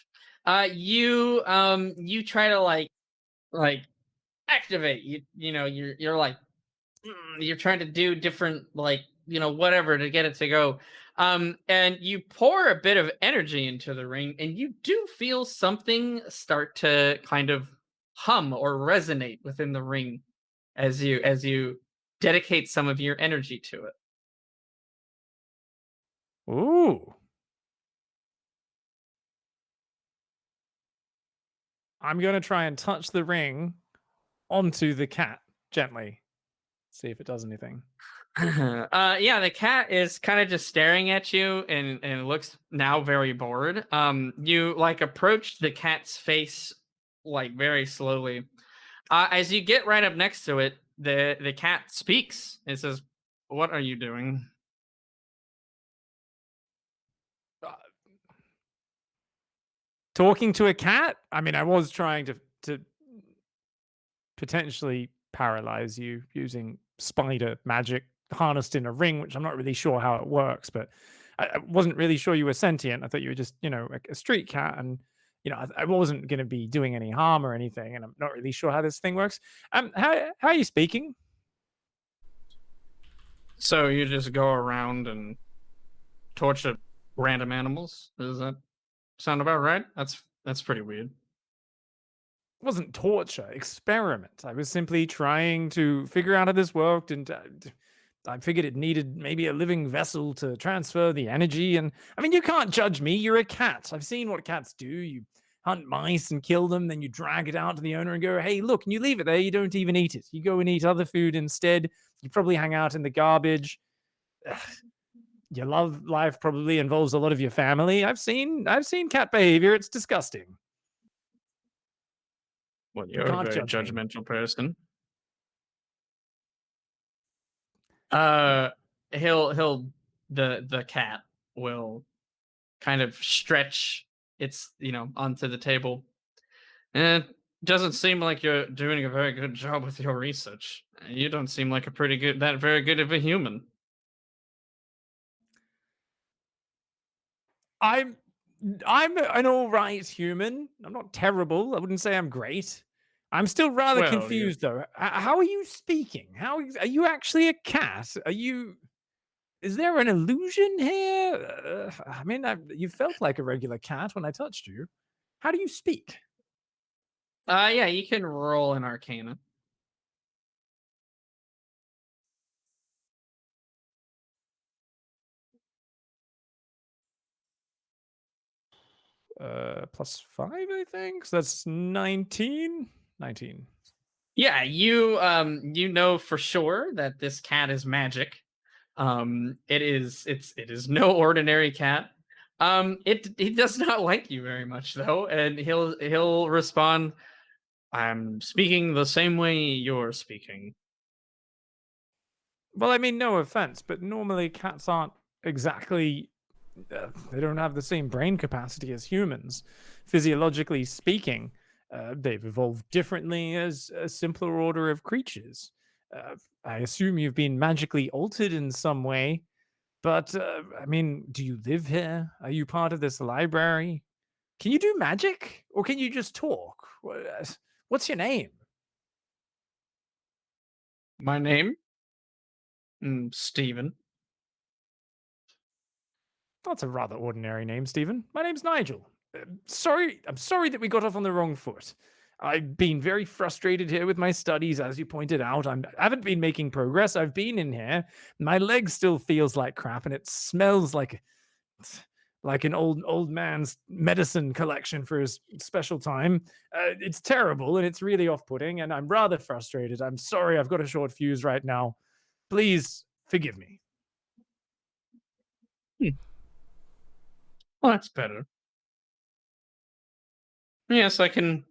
You try to like activate. You're like you're trying to do different like whatever to get it to go. And you pour a bit of energy into the ring, and you do feel something start to kind of hum or resonate within the ring as you dedicate some of your energy to it. Ooh. I'm going to try and touch the ring onto the cat gently. See if it does anything. Yeah, the cat is kind of just staring at you and looks now very bored. You like approach the cat's face like very slowly. As you get right up next to it, the cat speaks. It says, "What are you doing?" Talking to a cat? I mean, I was trying to potentially paralyze you using spider magic harnessed in a ring, which I'm not really sure how it works, but I wasn't really sure you were sentient. I thought you were just, a street cat, and I wasn't going to be doing any harm or anything, and I'm not really sure how this thing works. How are you speaking? So you just go around and torture random animals? Does that sound about right? That's pretty weird. It wasn't torture, experiment. I was simply trying to figure out how this worked, and I figured it needed maybe a living vessel to transfer the energy. And I mean, you can't judge me. You're a cat. I've seen what cats do. You hunt mice and kill them, then you drag it out to the owner and go, "Hey, look," and you leave it there. You don't even eat it. You go and eat other food instead. You probably hang out in the garbage. Ugh. Your love life probably involves a lot of your family. I've seen cat behavior. It's disgusting. Well, You you're a can't very judge me. judgmental person. Uh, the cat will kind of stretch its onto the table. And it doesn't seem like you're doing a very good job with your research. You don't seem like very good of a human. I'm an all right human. I'm not terrible. I wouldn't say I'm great. I'm still rather Well, confused, though. How are you speaking? Are you actually a cat? Is there an illusion here? I mean, you felt like a regular cat when I touched you. How do you speak? Yeah, you can roll an Arcana. +5, I think. So that's 19. 19. Yeah, you know for sure that this cat is magic. It is no ordinary cat. He does not like you very much though, and he'll respond, "I'm speaking the same way you're speaking." Well, I mean, no offense, but normally cats aren't exactly. They don't have the same brain capacity as humans. Physiologically speaking, they've evolved differently as a simpler order of creatures. I assume you've been magically altered in some way, but I mean, do you live here? Are you part of this library? Can you do magic, or can you just talk? What's your name? My name, Steven. That's a rather ordinary name, Stephen. My name's Nigel. I'm sorry that we got off on the wrong foot. I've been very frustrated here with my studies, as you pointed out. I haven't been making progress. I've been in here. My leg still feels like crap, and it smells like an old man's medicine collection for his special time. It's terrible, and it's really off-putting, and I'm rather frustrated. I'm sorry I've got a short fuse right now. Please forgive me. Well, that's better. Yes, I can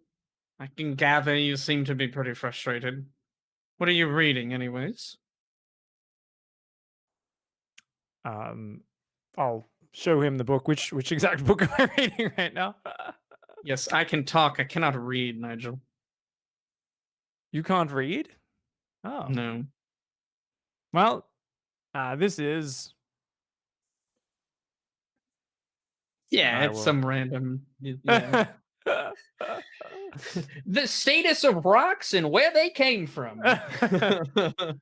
gather you seem to be pretty frustrated. What are you reading, anyways? I'll show him the book. Which exact book am I reading right now? Yes, I can talk. I cannot read, Nigel. You can't read? Oh. No. Well, this is. Yeah, I it's will- some random. Yeah. The status of rocks and where they came from. Magical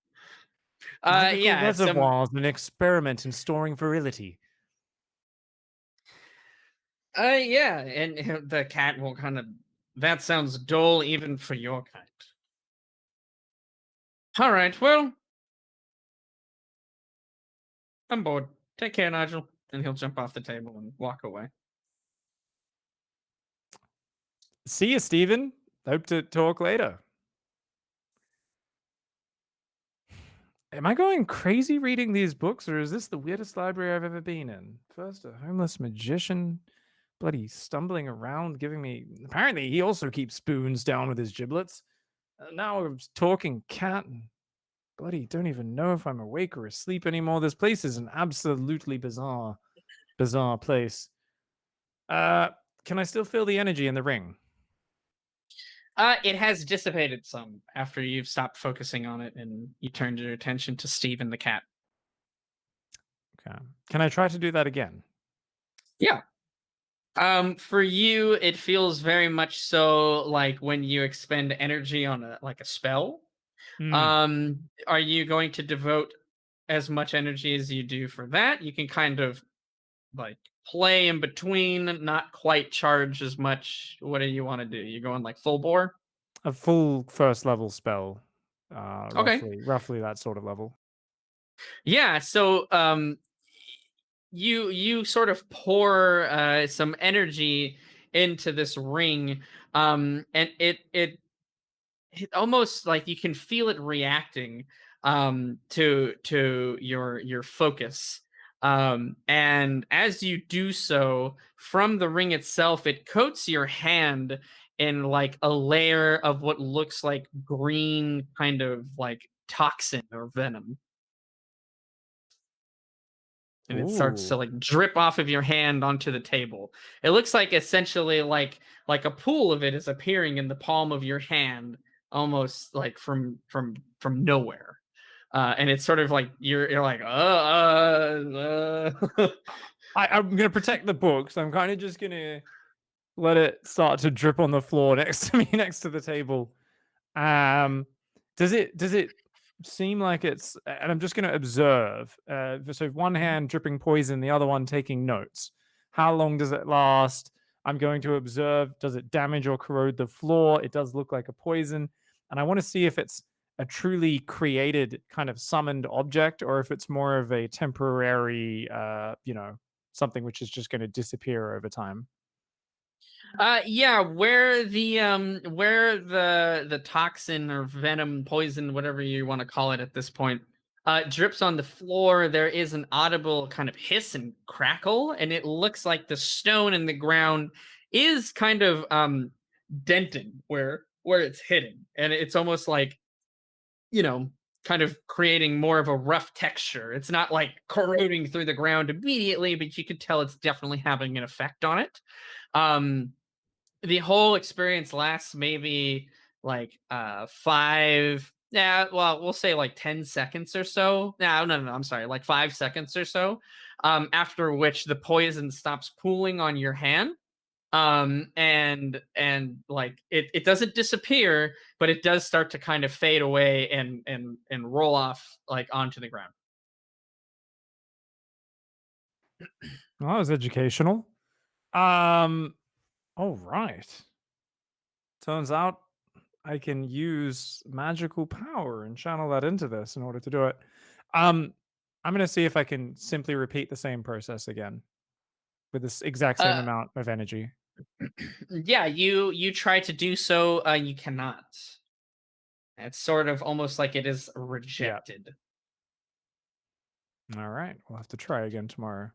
Yeah, it's some, reservoirs, an experiment in storing virility. yeah, and the cat will kind of. That sounds dull even for your kind. All right, well, I'm bored. Take care, Nigel. And he'll jump off the table and walk away. See you, Stephen. Hope to talk later. Am I going crazy reading these books, or is this the weirdest library I've ever been in? First, a homeless magician, bloody stumbling around, giving me. Apparently, he also keeps spoons down with his giblets. Now a talking cat, and bloody don't even know if I'm awake or asleep anymore. This place is an absolutely bizarre place. Can I still feel the energy in the ring? It has dissipated some after you've stopped focusing on it and you turned your attention to Steven the cat. Okay. Can I try to do that again? Yeah. For you, it feels very much so like when you expend energy on a spell. Are you going to devote as much energy as you do for that? You can kind of like play in between, not quite charge as much. What do you want to do? You going like full bore? A full first level spell. Okay. Roughly that sort of level. Yeah, so you sort of pour some energy into this ring, and it almost like you can feel it reacting to your focus. And as you do so, from the ring itself, it coats your hand in like a layer of what looks like green kind of like toxin or venom. And it starts to Ooh. like drip off of your hand onto the table. It looks like essentially like a pool of it is appearing in the palm of your hand, almost like from nowhere. And it's sort of like you're like I'm gonna protect the book, so I'm kind of just gonna let it start to drip on the floor next to me, next to the table. Does it seem like it's? And I'm just going to observe. So one hand dripping poison, the other one taking notes. How long does it last? I'm going to observe. Does it damage or corrode the floor? It does look like a poison, and I want to see if it's a truly created kind of summoned object, or if it's more of a temporary, something which is just going to disappear over time. Yeah, where the toxin or venom, poison, whatever you want to call it at this point, drips on the floor, there is an audible kind of hiss and crackle, and it looks like the stone in the ground is kind of dented where it's hitting, and it's almost like, kind of creating more of a rough texture. It's not like corroding through the ground immediately, but you can tell it's definitely having an effect on it. The whole experience lasts maybe like 5, yeah, well, we'll say like 10 seconds or so. No, I'm sorry, like 5 seconds or so. After which the poison stops pooling on your hand. And like it doesn't disappear, but it does start to kind of fade away and roll off like onto the ground. Well, that was educational. All right. Turns out I can use magical power and channel that into this in order to do it. I'm going to see if I can simply repeat the same process again with this exact same amount of energy. Yeah, you try to do so, you cannot. It's sort of almost like it is rejected. All right, we'll have to try again tomorrow.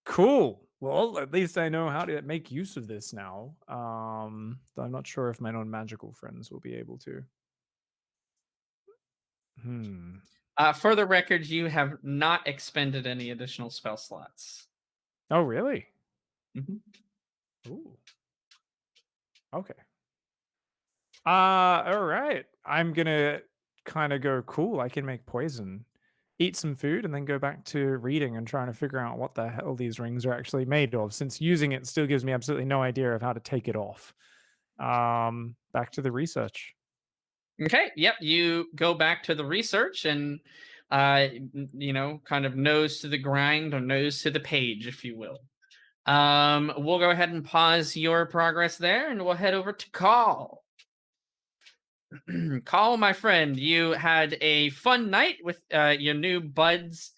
Cool. Well, at least I know how to make use of this now. Though I'm not sure if my non-magical friends will be able to. For the record, you have not expended any additional spell slots. Oh, really? Mm-hmm. Ooh. Okay. All right. I'm gonna kind of go cool. I can make poison, eat some food, and then go back to reading and trying to figure out what the hell these rings are actually made of, since using it still gives me absolutely no idea of how to take it off. Back to the research. Okay. Yep. You go back to the research and, kind of nose to the grind or nose to the page, if you will. We'll go ahead and pause your progress there, and we'll head over to Khaal. Khaal, my friend, you had a fun night with your new buds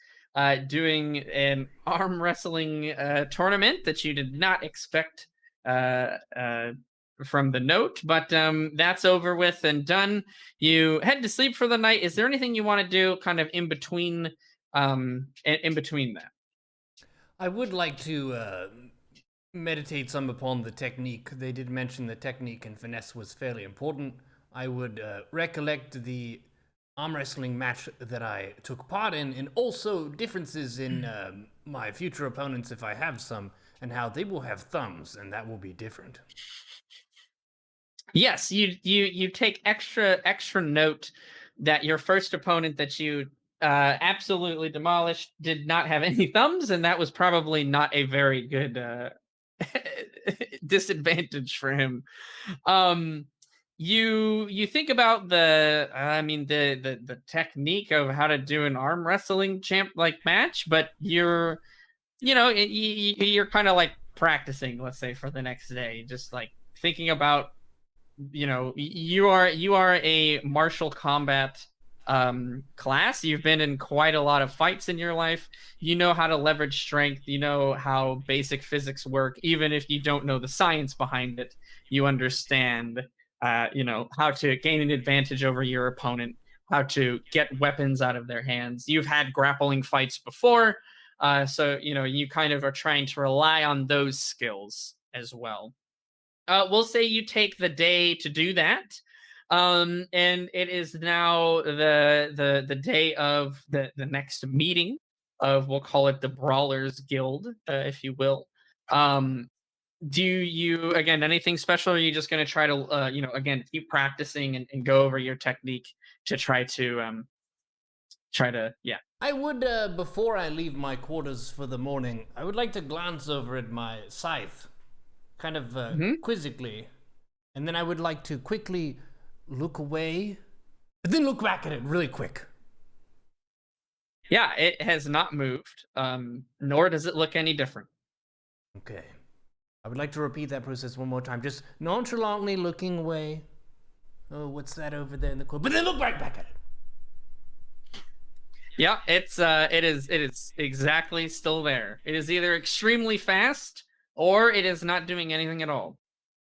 doing an arm wrestling tournament that you did not expect from the note, but that's over with and done. You head to sleep for the night. Is there anything you want to do kind of in between that? I would like to meditate some upon the technique. They did mention the technique and finesse was fairly important. I would recollect the arm wrestling match that I took part in, and also differences in my future opponents, if I have some, and how they will have thumbs, and that will be different. Yes, you take extra note that your first opponent that you absolutely demolished did not have any thumbs, and that was probably not a very good disadvantage for him. You think about the technique of how to do an arm wrestling match, but you're kind of like practicing, let's say, for the next day, just like thinking about, you are a martial combat class. You've been in quite a lot of fights in your life. You know how to leverage strength. You know how basic physics work. Even if you don't know the science behind it, you understand how to gain an advantage over your opponent, how to get weapons out of their hands. You've had grappling fights before, so you kind of are trying to rely on those skills as well. We'll say you take the day to do that, and it is now the day of the next meeting of, we'll call it the Brawlers Guild, if you will. Do you, again, anything special, or are you just going to try to again keep practicing and go over your technique to try to yeah. I would, before I leave my quarters for the morning, I would like to glance over at my scythe, kind of quizzically, and then I would like to quickly look away, but then look back at it really quick. Yeah, it has not moved, nor does it look any different. Okay. I would like to repeat that process one more time. Just nonchalantly looking away. Oh, what's that over there in the corner? But then look right back at it. Yeah, it is exactly still there. It is either extremely fast or it is not doing anything at all.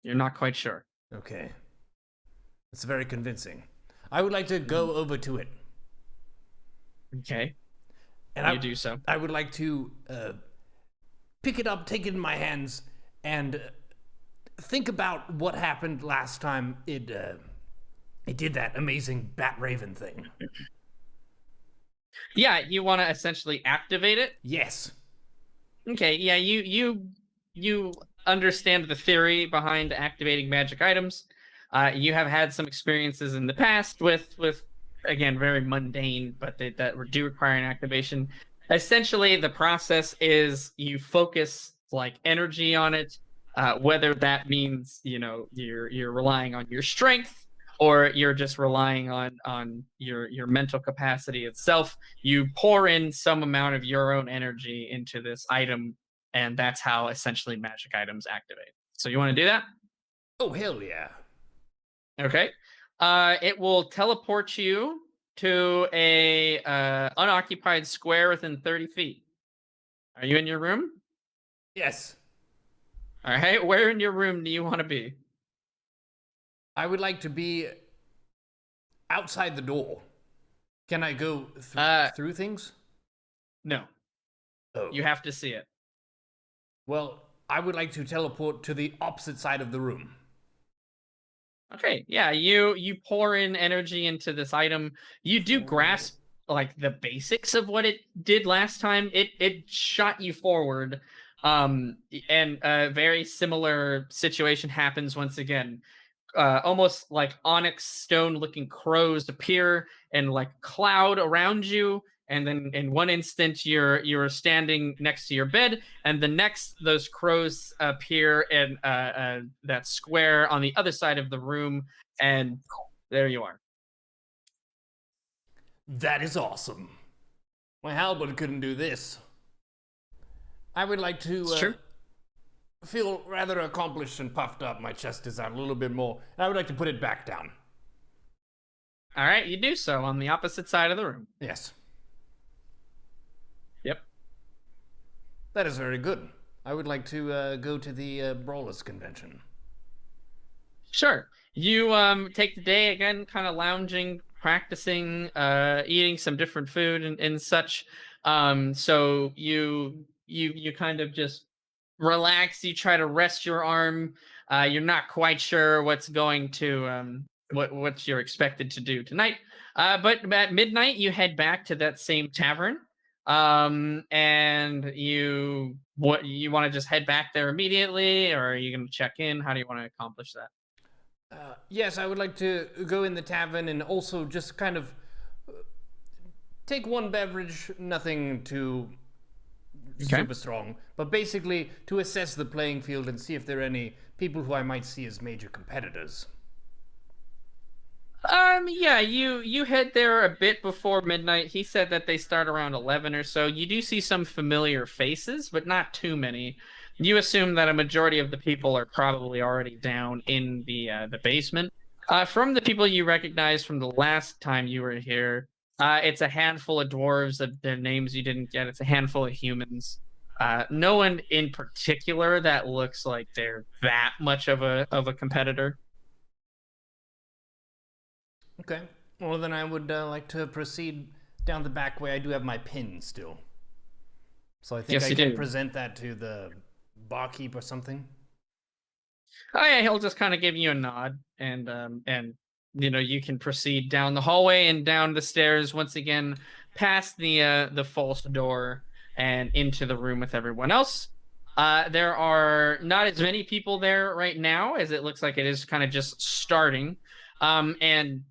You're not quite sure. Okay. It's very convincing. I would like to go over to it. Okay. And You do so. I would like to pick it up, take it in my hands, and think about what happened last time it did that amazing Bat Raven thing. Yeah, you want to essentially activate it. Yes. Okay. Yeah, you understand the theory behind activating magic items. You have had some experiences in the past with again very mundane, but that do require an activation. Essentially, the process is you focus like energy on it, whether that means you're relying on your strength or you're just relying on your mental capacity itself. You pour in some amount of your own energy into this item, and that's how essentially magic items activate. So you want to do that? Oh, hell yeah. Okay. It will teleport you to a unoccupied square within 30 feet. Are you in your room? Yes. All right. Where in your room do you want to be? I would like to be outside the door. Can I go through things? No. Oh. You have to see it. Well, I would like to teleport to the opposite side of the room. Okay. Yeah. You pour in energy into this item. You do grasp like the basics of what it did last time. It shot you forward. And a very similar situation happens once again. Almost like onyx stone looking crows appear and like cloud around you, and then in one instant you're standing next to your bed, and the next those crows appear in that square on the other side of the room, and there you are. That is awesome. My halberd couldn't do this. I would like to It's true. feel rather accomplished and puffed up. My chest is out a little bit more, and I would like to put it back down. All right, you do so on the opposite side of the room. Yes. Yep. That is very good. I would like to go to the Brawlers convention. Sure. You take the day again, kind of lounging, practicing, eating some different food and such. So you kind of just relax. You try to rest your arm. You're not quite sure what's going to what you're expected to do tonight. But at midnight, you head back to that same tavern. And you want to just head back there immediately, or are you going to check in? How do you want to accomplish that? Yes, I would like to go in the tavern and also just kind of take one beverage, nothing too super strong, but basically to assess the playing field and see if there are any people who I might see as major competitors. Yeah, you head there a bit before midnight. He said that they start around 11 or so. You do see some familiar faces, but not too many. You assume that a majority of the people are probably already down in the basement. From the people you recognize from the last time you were here, it's a handful of dwarves. Their names you didn't get. It's a handful of humans. No one in particular that looks like they're that much of a competitor. Okay. Well, then I would like to proceed down the back way. I do have my pin still, so I think Yes, I you can do. present that to the barkeep or something. Oh yeah, he'll just kind of give you a nod, and you can proceed down the hallway and down the stairs once again, past the false door and into the room with everyone else. There are not as many people there right now, as it looks like it is kind of just starting, and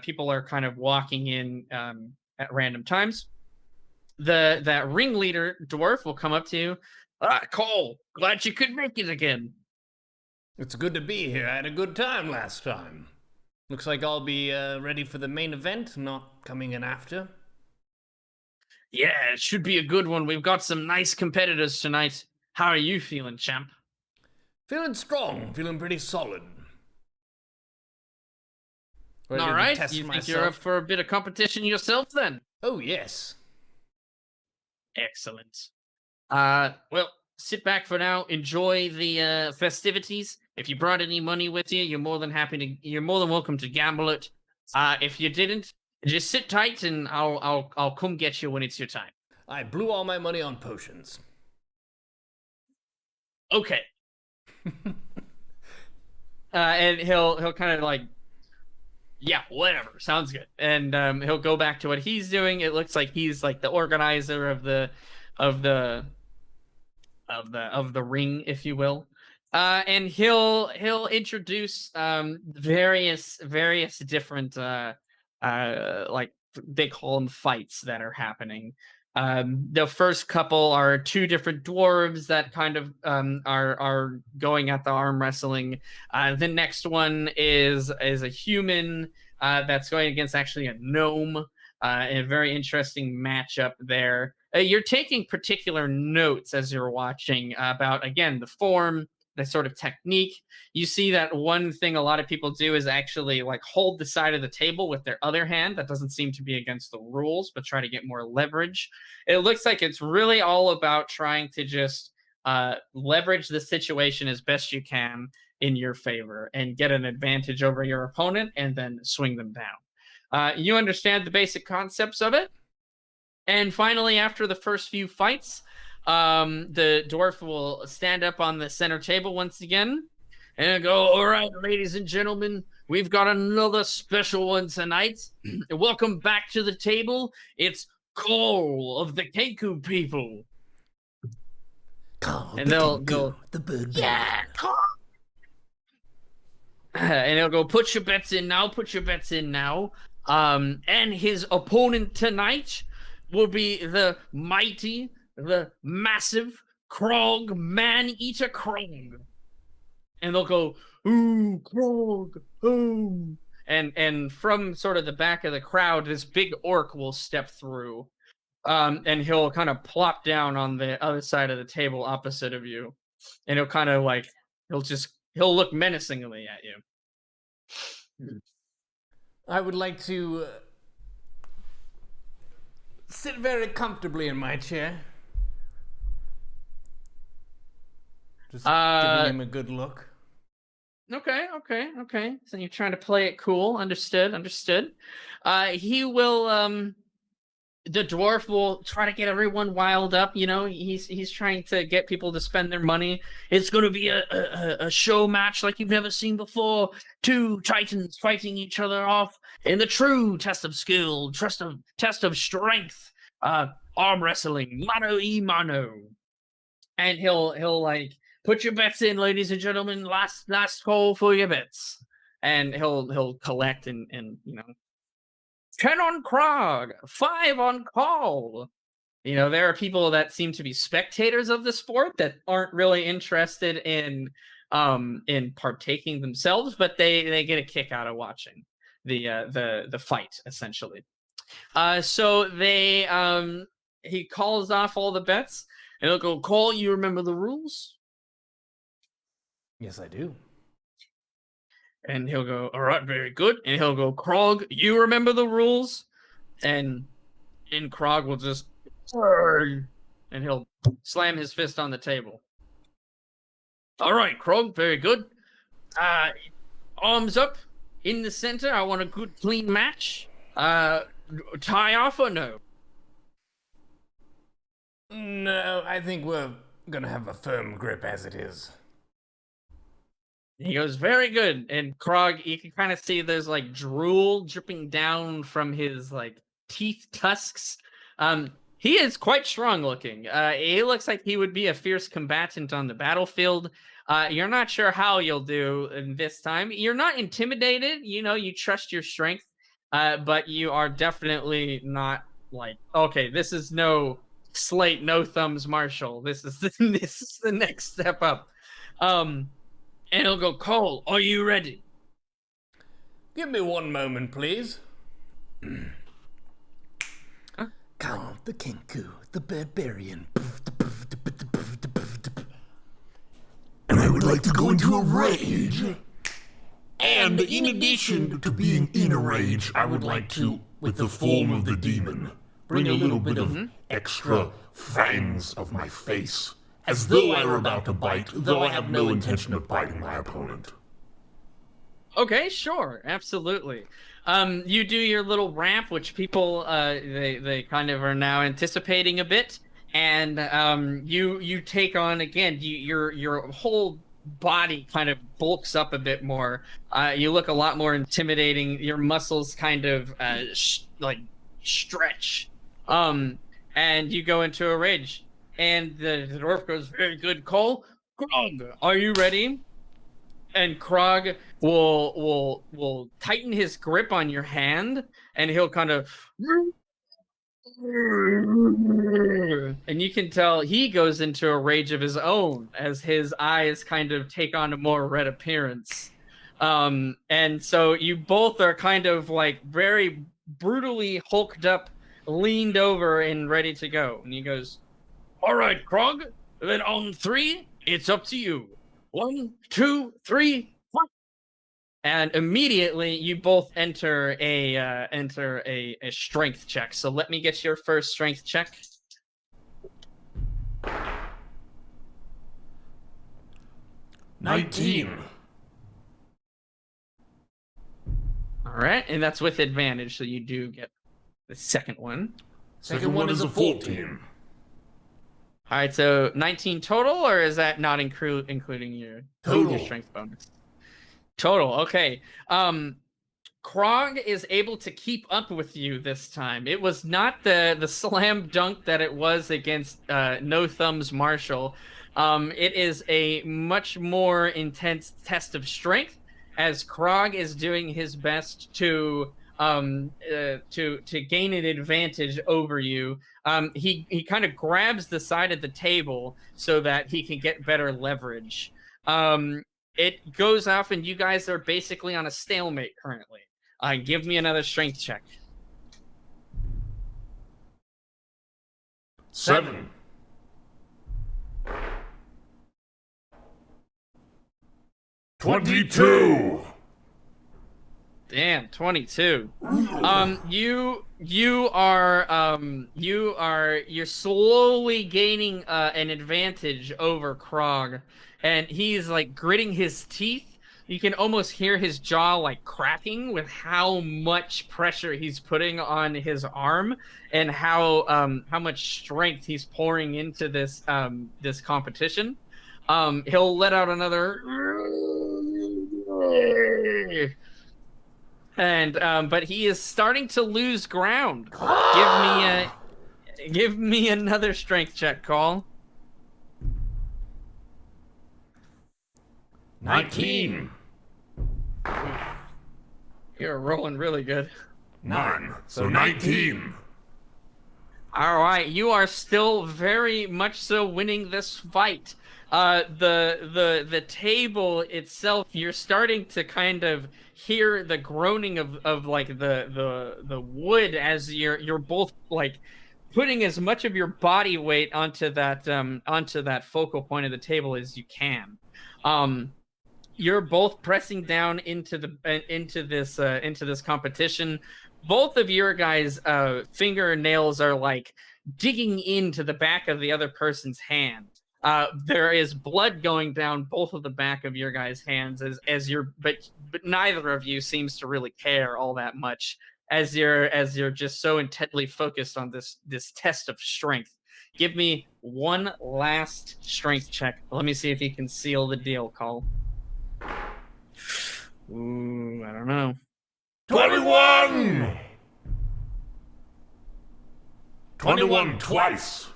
people are kind of walking in at random times. That ringleader dwarf will come up to you. Cole, glad you could make it again. It's good to be here. I had a good time last time. Looks like I'll be ready for the main event, not coming in after. Yeah, it should be a good one. We've got some nice competitors tonight. How are you feeling, champ? Feeling strong, feeling pretty solid. Ready All to right, test you think myself. you're up for a bit of competition yourself then? Oh, yes. Excellent. Well, sit back for now. Enjoy the festivities. If you brought any money with you, you're more than welcome to gamble it. If you didn't, just sit tight and I'll come get you when it's your time. I blew all my money on potions. Okay. And he'll kind of like, yeah, whatever, sounds good. And he'll go back to what he's doing. It looks like he's like the organizer of the ring, if you will. And he'll introduce various different like they call them fights that are happening. The first couple are two different dwarves that kind of are going at the arm wrestling. The next one is a human that's going against actually a gnome. A very interesting matchup there. You're taking particular notes as you're watching about, again, the form, the sort of technique. You see that one thing a lot of people do is actually like hold the side of the table with their other hand. That doesn't seem to be against the rules, but try to get more leverage. It looks like it's really all about trying to just leverage the situation as best you can in your favor and get an advantage over your opponent and then swing them down. You understand the basic concepts of it. And finally, after the first few fights, the dwarf will stand up on the center table once again and go, all right, ladies and gentlemen, we've got another special one tonight. Welcome back to the table. It's Khaal of the Kenku people. Khaal, And they'll go, the bird. yeah, Khaal. And he'll go, put your bets in now, put your bets in now. And his opponent tonight will be the mighty, the massive Krog, man-eater Krog. And they'll go, ooh, Krog, ooh. And from sort of the back of the crowd, this big orc will step through. And he'll kind of plop down on the other side of the table opposite of you. And he'll kind of like, he'll look menacingly at you. I would like to sit very comfortably in my chair. Just giving him a good look. Okay. So you're trying to play it cool. Understood. He will, the dwarf will try to get everyone wild up. You know, he's trying to get people to spend their money. It's going to be a show match like you've never seen before. Two titans fighting each other off in the true test of skill, test of strength, arm wrestling, mano y mano. And he'll like, put your bets in, ladies and gentlemen. Last call for your bets. And he'll collect and you know, 10 on Krog, 5 on Khaal. You know, there are people that seem to be spectators of the sport that aren't really interested in partaking themselves, but they get a kick out of watching the fight, essentially. So he calls off all the bets, and he'll go, Khaal, you remember the rules? Yes, I do. And he'll go, all right, very good. And he'll go, Krog, you remember the rules? And Krog will just, and he'll slam his fist on the table. All right, Krog, very good. Arms up in the center. I want a good, clean match. Tie off or no? No, I think we're gonna have a firm grip as it is. He goes, very good. And Krog, you can kind of see there's like drool dripping down from his like teeth tusks. He is quite strong looking. He looks like he would be a fierce combatant on the battlefield. You're not sure how you'll do in this time. You're not intimidated. You know, you trust your strength, but you are definitely not like, okay, this is no Slate, no thumbs Marshall. This is the next step up. and he'll go, Cole, are you ready? Give me one moment, please. Khaal the Kenku, the barbarian. And I would like to go into a rage. And in addition to being in a rage, I would like to, with the form of the demon, bring a little bit of extra fangs of my face, as though I were about to bite, though I have no intention of biting my opponent. Okay, sure, absolutely. You do your little ramp, which people they kind of are now anticipating a bit, and you take on again. Your whole body kind of bulks up a bit more. You look a lot more intimidating. Your muscles kind of stretch, and you go into a rage. And the dwarf goes, "Very good, Cole. Krog, are you ready?" And Krog will tighten his grip on your hand, and he'll kind of, and you can tell he goes into a rage of his own as his eyes kind of take on a more red appearance. And so you both are kind of like very brutally hulked up, leaned over and ready to go. And he goes, "All right, Krog, then on 3, it's up to you. 1, 2, 3, 4." And immediately you both enter a strength check. So let me get your first strength check. $19. All right, and that's with advantage, so you do get the second one. Second one is a 14. All right, so 19 total, or is that not including your Total. strength bonus? Total, okay. Krog is able to keep up with you this time. It was not the slam dunk that it was against No Thumbs Marshall. It is a much more intense test of strength, as Krog is doing his best to gain an advantage over you. He kind of grabs the side of the table so that he can get better leverage. It goes off, and you guys are basically on a stalemate currently. Give me another strength check. 7. $22. Damn, 22. You're slowly gaining an advantage over Krog, and he's like gritting his teeth. You can almost hear his jaw like cracking with how much pressure he's putting on his arm and how much strength he's pouring into this this competition. He'll let out another, and but he is starting to lose ground. Give me another strength check, Call. 19. You're rolling really good. 9. So 19. All right, you are still very much so winning this fight. The table itself, you're starting to kind of hear the groaning of like the wood as you're both like putting as much of your body weight onto that focal point of the table as you can. You're both pressing down into this competition. Both of your guys' fingernails are like digging into the back of the other person's hand. There is blood going down both of the back of your guys' hands but neither of you seems to really care all that much as you're just so intently focused on this test of strength. Give me one last strength check. Let me see if you can seal the deal, Cole. Ooh, I don't know. 21. 21 twice.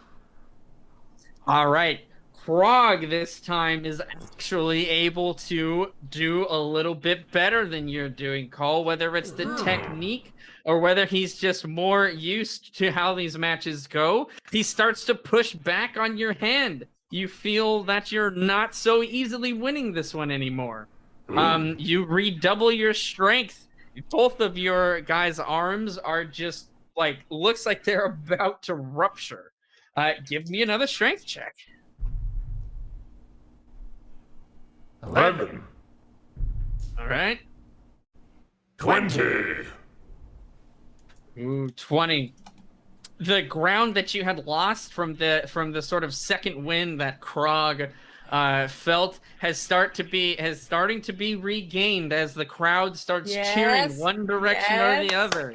All right. Krog this time is actually able to do a little bit better than you're doing, Cole, whether it's the technique or whether he's just more used to how these matches go. He starts to push back on your hand. you feel that you're not so easily winning this one anymore. You redouble your strength. Both of your guys' arms are just like, looks like they're about to rupture. Give me another strength check. 11. All right. 20. Ooh, 20. The ground that you had lost from the sort of second wind that Krog felt has starting to be regained as the crowd starts cheering one direction or the other.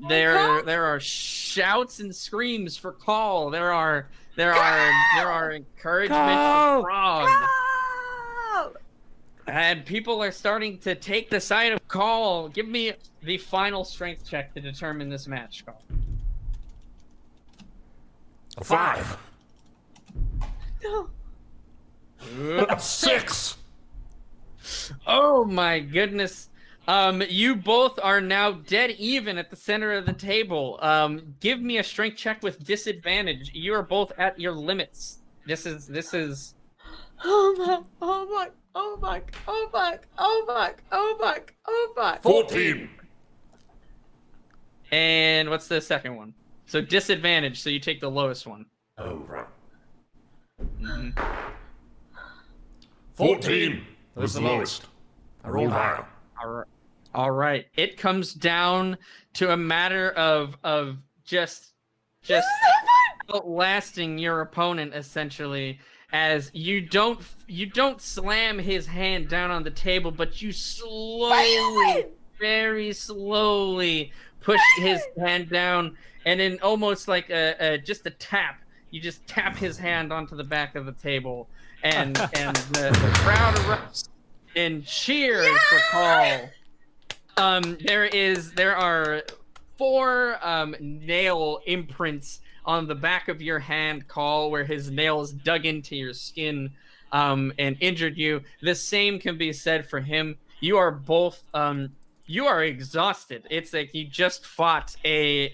There are shouts and screams for Khaal. There are encouragement for Krog. And people are starting to take the side of Khaal. Give me the final strength check to determine this match, Khaal. A 5. No. 6. Oh my goodness. You both are now dead even at the center of the table. Give me a strength check with disadvantage. You are both at your limits. This is Oh my. 14. And what's the second one? So disadvantage, so you take the lowest one. Oh, right. Mm-hmm. 14 was the lowest. I rolled higher. All right. It comes down to a matter of just outlasting your opponent, essentially, as you don't slam his hand down on the table, but you slowly, very slowly push his hand down, and in almost like just a tap, you just tap his hand onto the back of the table, and the crowd erupts in cheers for Khaal. There are 4 nail imprints on the back of your hand, Khaal, where his nails dug into your skin and injured you. The same can be said for him. You are both you are exhausted. It's like you just fought a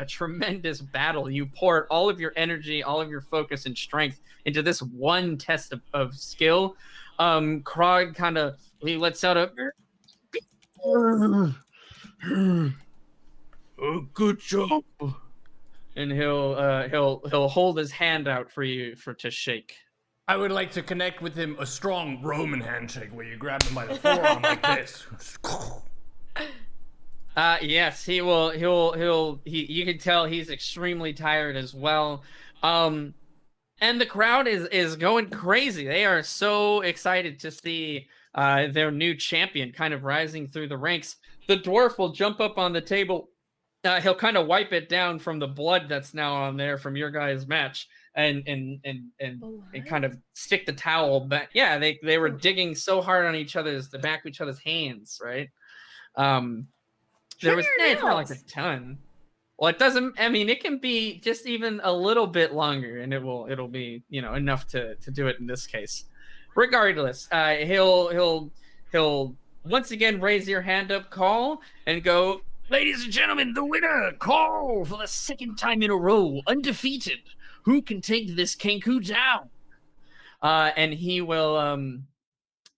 tremendous battle. You poured all of your energy, all of your focus and strength into this one test of skill. Krog he lets out a oh, good job. And he'll hold his hand out for you to shake. I would like to connect with him a strong Roman handshake where you grab him by the forearm like this. Yes, he will. You can tell he's extremely tired as well. And the crowd is going crazy. They are so excited to see their new champion kind of rising through the ranks. The dwarf will jump up on the table. He'll kind of wipe it down from the blood that's now on there from your guys' match, and kind of stick the towel back. Yeah, they were digging so hard on the back of each other's it's not like a ton. Well, it doesn't. I mean, it can be just even a little bit longer, and it'll be enough to do it in this case. Regardless, he'll once again raise your hand up, Khaal, and go. Ladies and gentlemen, the winner, Khaal, for the second time in a row, undefeated. Who can take this Kenku down? And he will,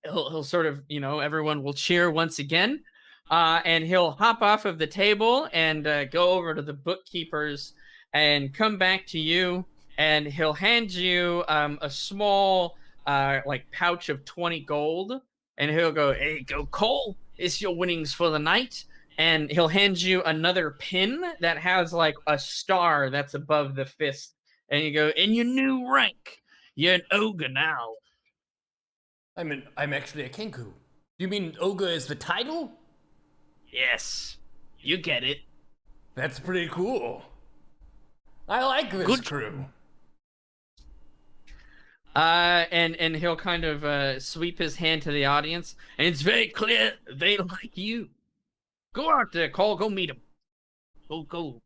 he'll sort of, everyone will cheer once again. And he'll hop off of the table and go over to the bookkeepers and come back to you. And he'll hand you a small, pouch of 20 gold. And he'll go, hey, go Khaal, it's your winnings for the night. And he'll hand you another pin that has like a star that's above the fist. And you go, in your new rank, you're an ogre now. I'm actually a Kenku. You mean ogre is the title? Yes, you get it. That's pretty cool. I like this crew. And he'll kind of sweep his hand to the audience. And it's very clear they like you. Go out there, Khaal. Go meet him. Go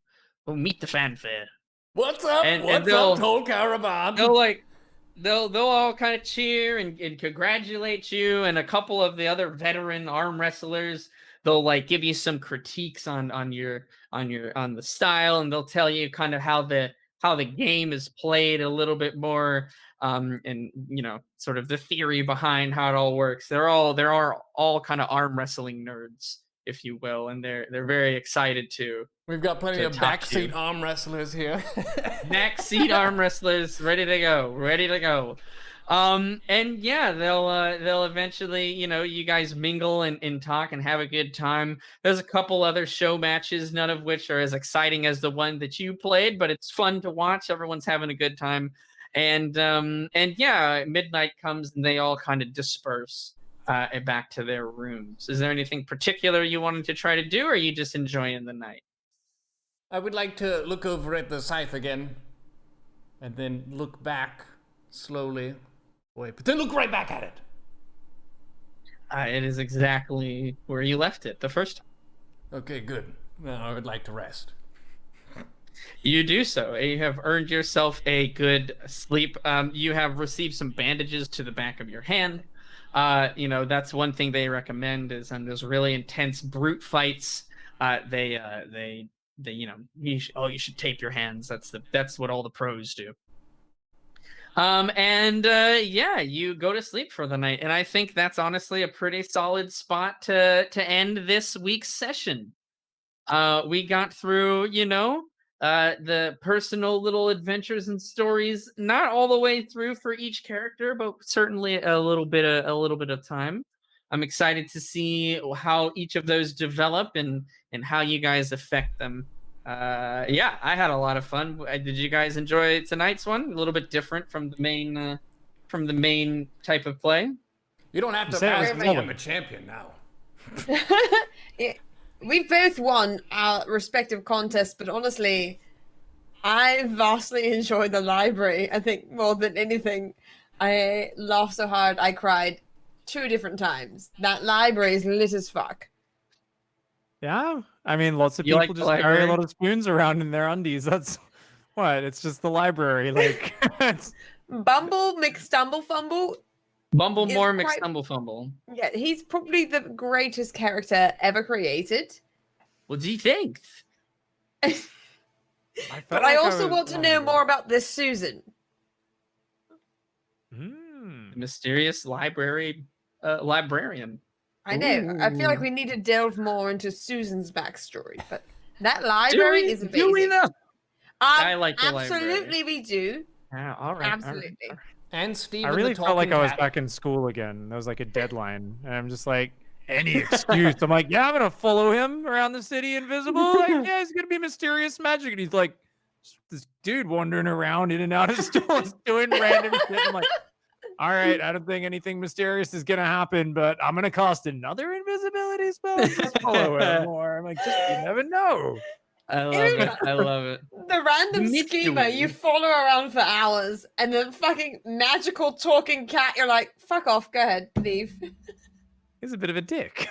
meet the fanfare. What's up? What's up, Tol Caravan? They'll all kind of cheer and congratulate you, and a couple of the other veteran arm wrestlers. They'll give you some critiques on the style, and they'll tell you kind of how the how the game is played a little bit more, and sort of the theory behind how it all works. There are all kind of arm wrestling nerds, if you will, and they're very excited to We've got plenty to of talk to you. backseat arm wrestlers here. Backseat arm wrestlers ready to go. And yeah, they'll eventually, you guys mingle and talk and have a good time. There's a couple other show matches, none of which are as exciting as the one that you played, but it's fun to watch. Everyone's having a good time. And yeah, midnight comes and they all kind of disperse back to their rooms. Is there anything particular you wanted to try to do, or are you just enjoying the night? I would like to look over at the scythe again, and then look back slowly. Wait, but then look right back at it. It is exactly where you left it the first time. Okay, good. Now I would like to rest. You do so. You have earned yourself a good sleep. You have received some bandages to the back of your hand. That's one thing they recommend is those really intense brute fights. You should tape your hands. That's what all the pros do. Yeah, you go to sleep for the night, and I think that's honestly a pretty solid spot to end this week's session. We got through, the personal little adventures and stories, not all the way through for each character, but certainly a little bit of time. I'm excited to see how each of those develop and how you guys affect them. Yeah, I had a lot of fun. Did you guys enjoy tonight's one? A little bit different from the main type of play. You don't have to ask me. I'm a champion now. We both won our respective contests, but honestly, I vastly enjoyed the library. I think more than anything, I laughed so hard I cried 2 different times. That library is lit as fuck. Yeah, I mean, lots of You people like the just carry library? a lot of spoons around in their undies. That's what? It's just the library. Like, Bumble McStumble Fumble. Bumble It's more quite- McStumble Fumble. Yeah, he's probably the greatest character ever created. What do you think? I felt But like I also was- want to know more about this Susan. Hmm. Mysterious librarian. I know. I feel like Ooh. we need to delve more into Susan's backstory, but that library is amazing. Do we know? I like the absolutely library. we do. Yeah, all right. Absolutely. And Steve. I really felt like I was back in school again. There was like a deadline, and I'm just like, any excuse. I'm like, yeah, I'm gonna follow him around the city invisible. Like, yeah, he's gonna be mysterious magic, and he's like, this dude wandering around in and out of stores doing random shit. I'm like, all right, I don't think anything mysterious is gonna happen, but I'm gonna cast another invisibility spell. Just follow him more. I'm like, just you never know. I love it. The random Mystery. schemer you follow around for hours, and the fucking magical talking cat, you're like, fuck off, go ahead, leave. He's a bit of a dick.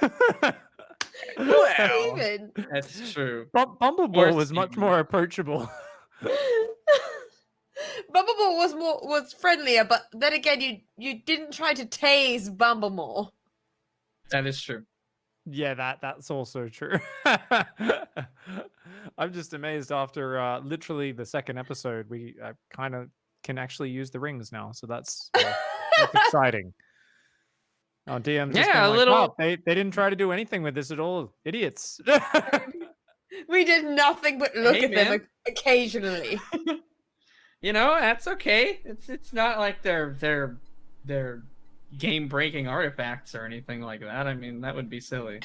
Steven. That's true. Bumblebee was much Steven. more approachable. Bumblebee was friendlier, but then again, you didn't try to tase Bumblebee. That is true. Yeah, that's also true. I'm just amazed after literally the second episode, we kind of can actually use the rings now. So that's exciting. Oh, DM's just Yeah, been a like, little- "Wow, they didn't try to do anything with this at all. Idiots." We did nothing but look Hey, at them man. occasionally. That's okay. It's not like they're game breaking artifacts or anything like that. I mean, that would be silly.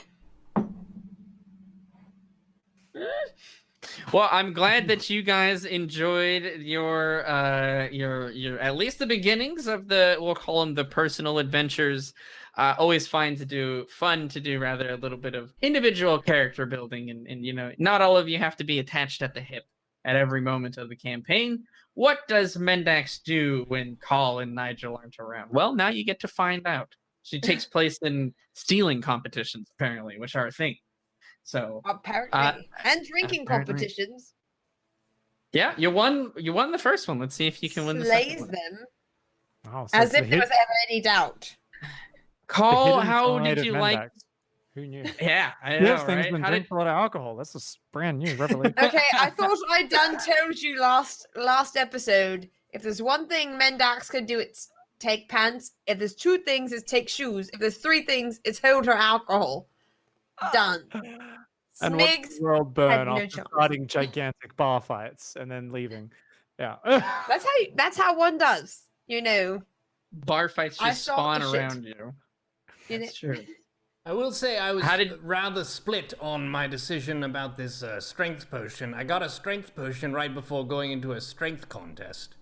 Well, I'm glad that you guys enjoyed your at least the beginnings of we'll call them the personal adventures. Always fun to do rather a little bit of individual character building and not all of you have to be attached at the hip at every moment of the campaign. What does Mendax do when Khaal and Nigel aren't around? Well, now you get to find out. She takes place in stealing competitions, apparently, which are a thing. So Apparently. And drinking apparently. competitions. yeah, you won the first one. Let's see if you can win the second Slays one. them Wow, so as it's the if there was ever any doubt. the Khaal, hidden how side did of you like? Mendax. Who knew? Yeah, I Yes, know, things right? been How drink did... a lot of alcohol. That's a brand new revelation. Okay, I thought I'd done told you last episode. If there's one thing Mendax can do, it's take pants. If there's two things, it's take shoes. If there's three things, it's hold her alcohol. Done. And watch Smigs the world burn no after chance. starting gigantic bar fights and then leaving. Yeah. That's how one does. You know. Bar fights I just saw spawn the shit. around you. You know. That's true. I will say I was How did- rather split on my decision about this strength potion. I got a strength potion right before going into a strength contest,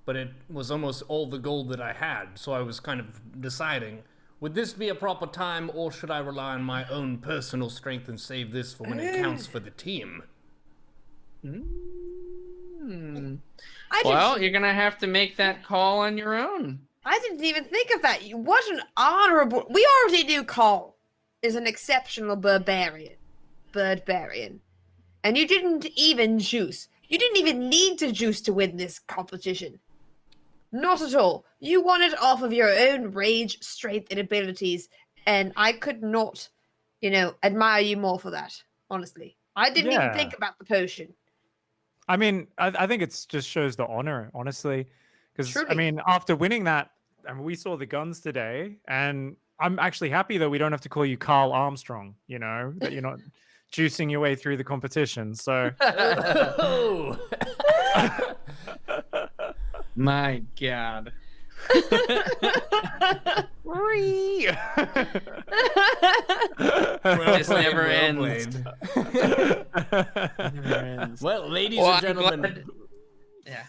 but it was almost all the gold that I had, so I was kind of deciding, would this be a proper time, or should I rely on my own personal strength and save this for when it counts for the team? Well, you're gonna have to make that call on your own. I didn't even think of that. What an honorable. We already knew Khaal is an exceptional birdbarian. And you didn't even juice. You didn't even need to juice to win this competition. Not at all. You won it off of your own rage, strength, and abilities. And I could not, admire you more for that, honestly. I didn't even think about the potion. I mean, I think it just shows the honor, honestly. Because, I Truly. mean, after winning that, we saw the guns today, and I'm actually happy that we don't have to call you Khaal Armstrong, that you're not juicing your way through the competition. So, Oh! My God. This never ends. Never ends. Well, ladies Well, and I'm gentlemen, glad- Yeah.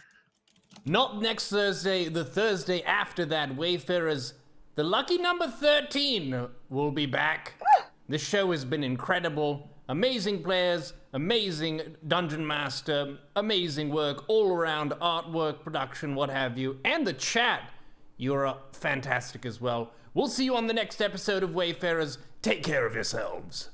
not next Thursday, the Thursday after that, Wayfarers, the lucky number 13 will be back. This show has been incredible. Amazing players, amazing dungeon master, amazing work all around, artwork, production, what have you. And the chat, you're fantastic as well. We'll see you on the next episode of Wayfarers. Take care of yourselves.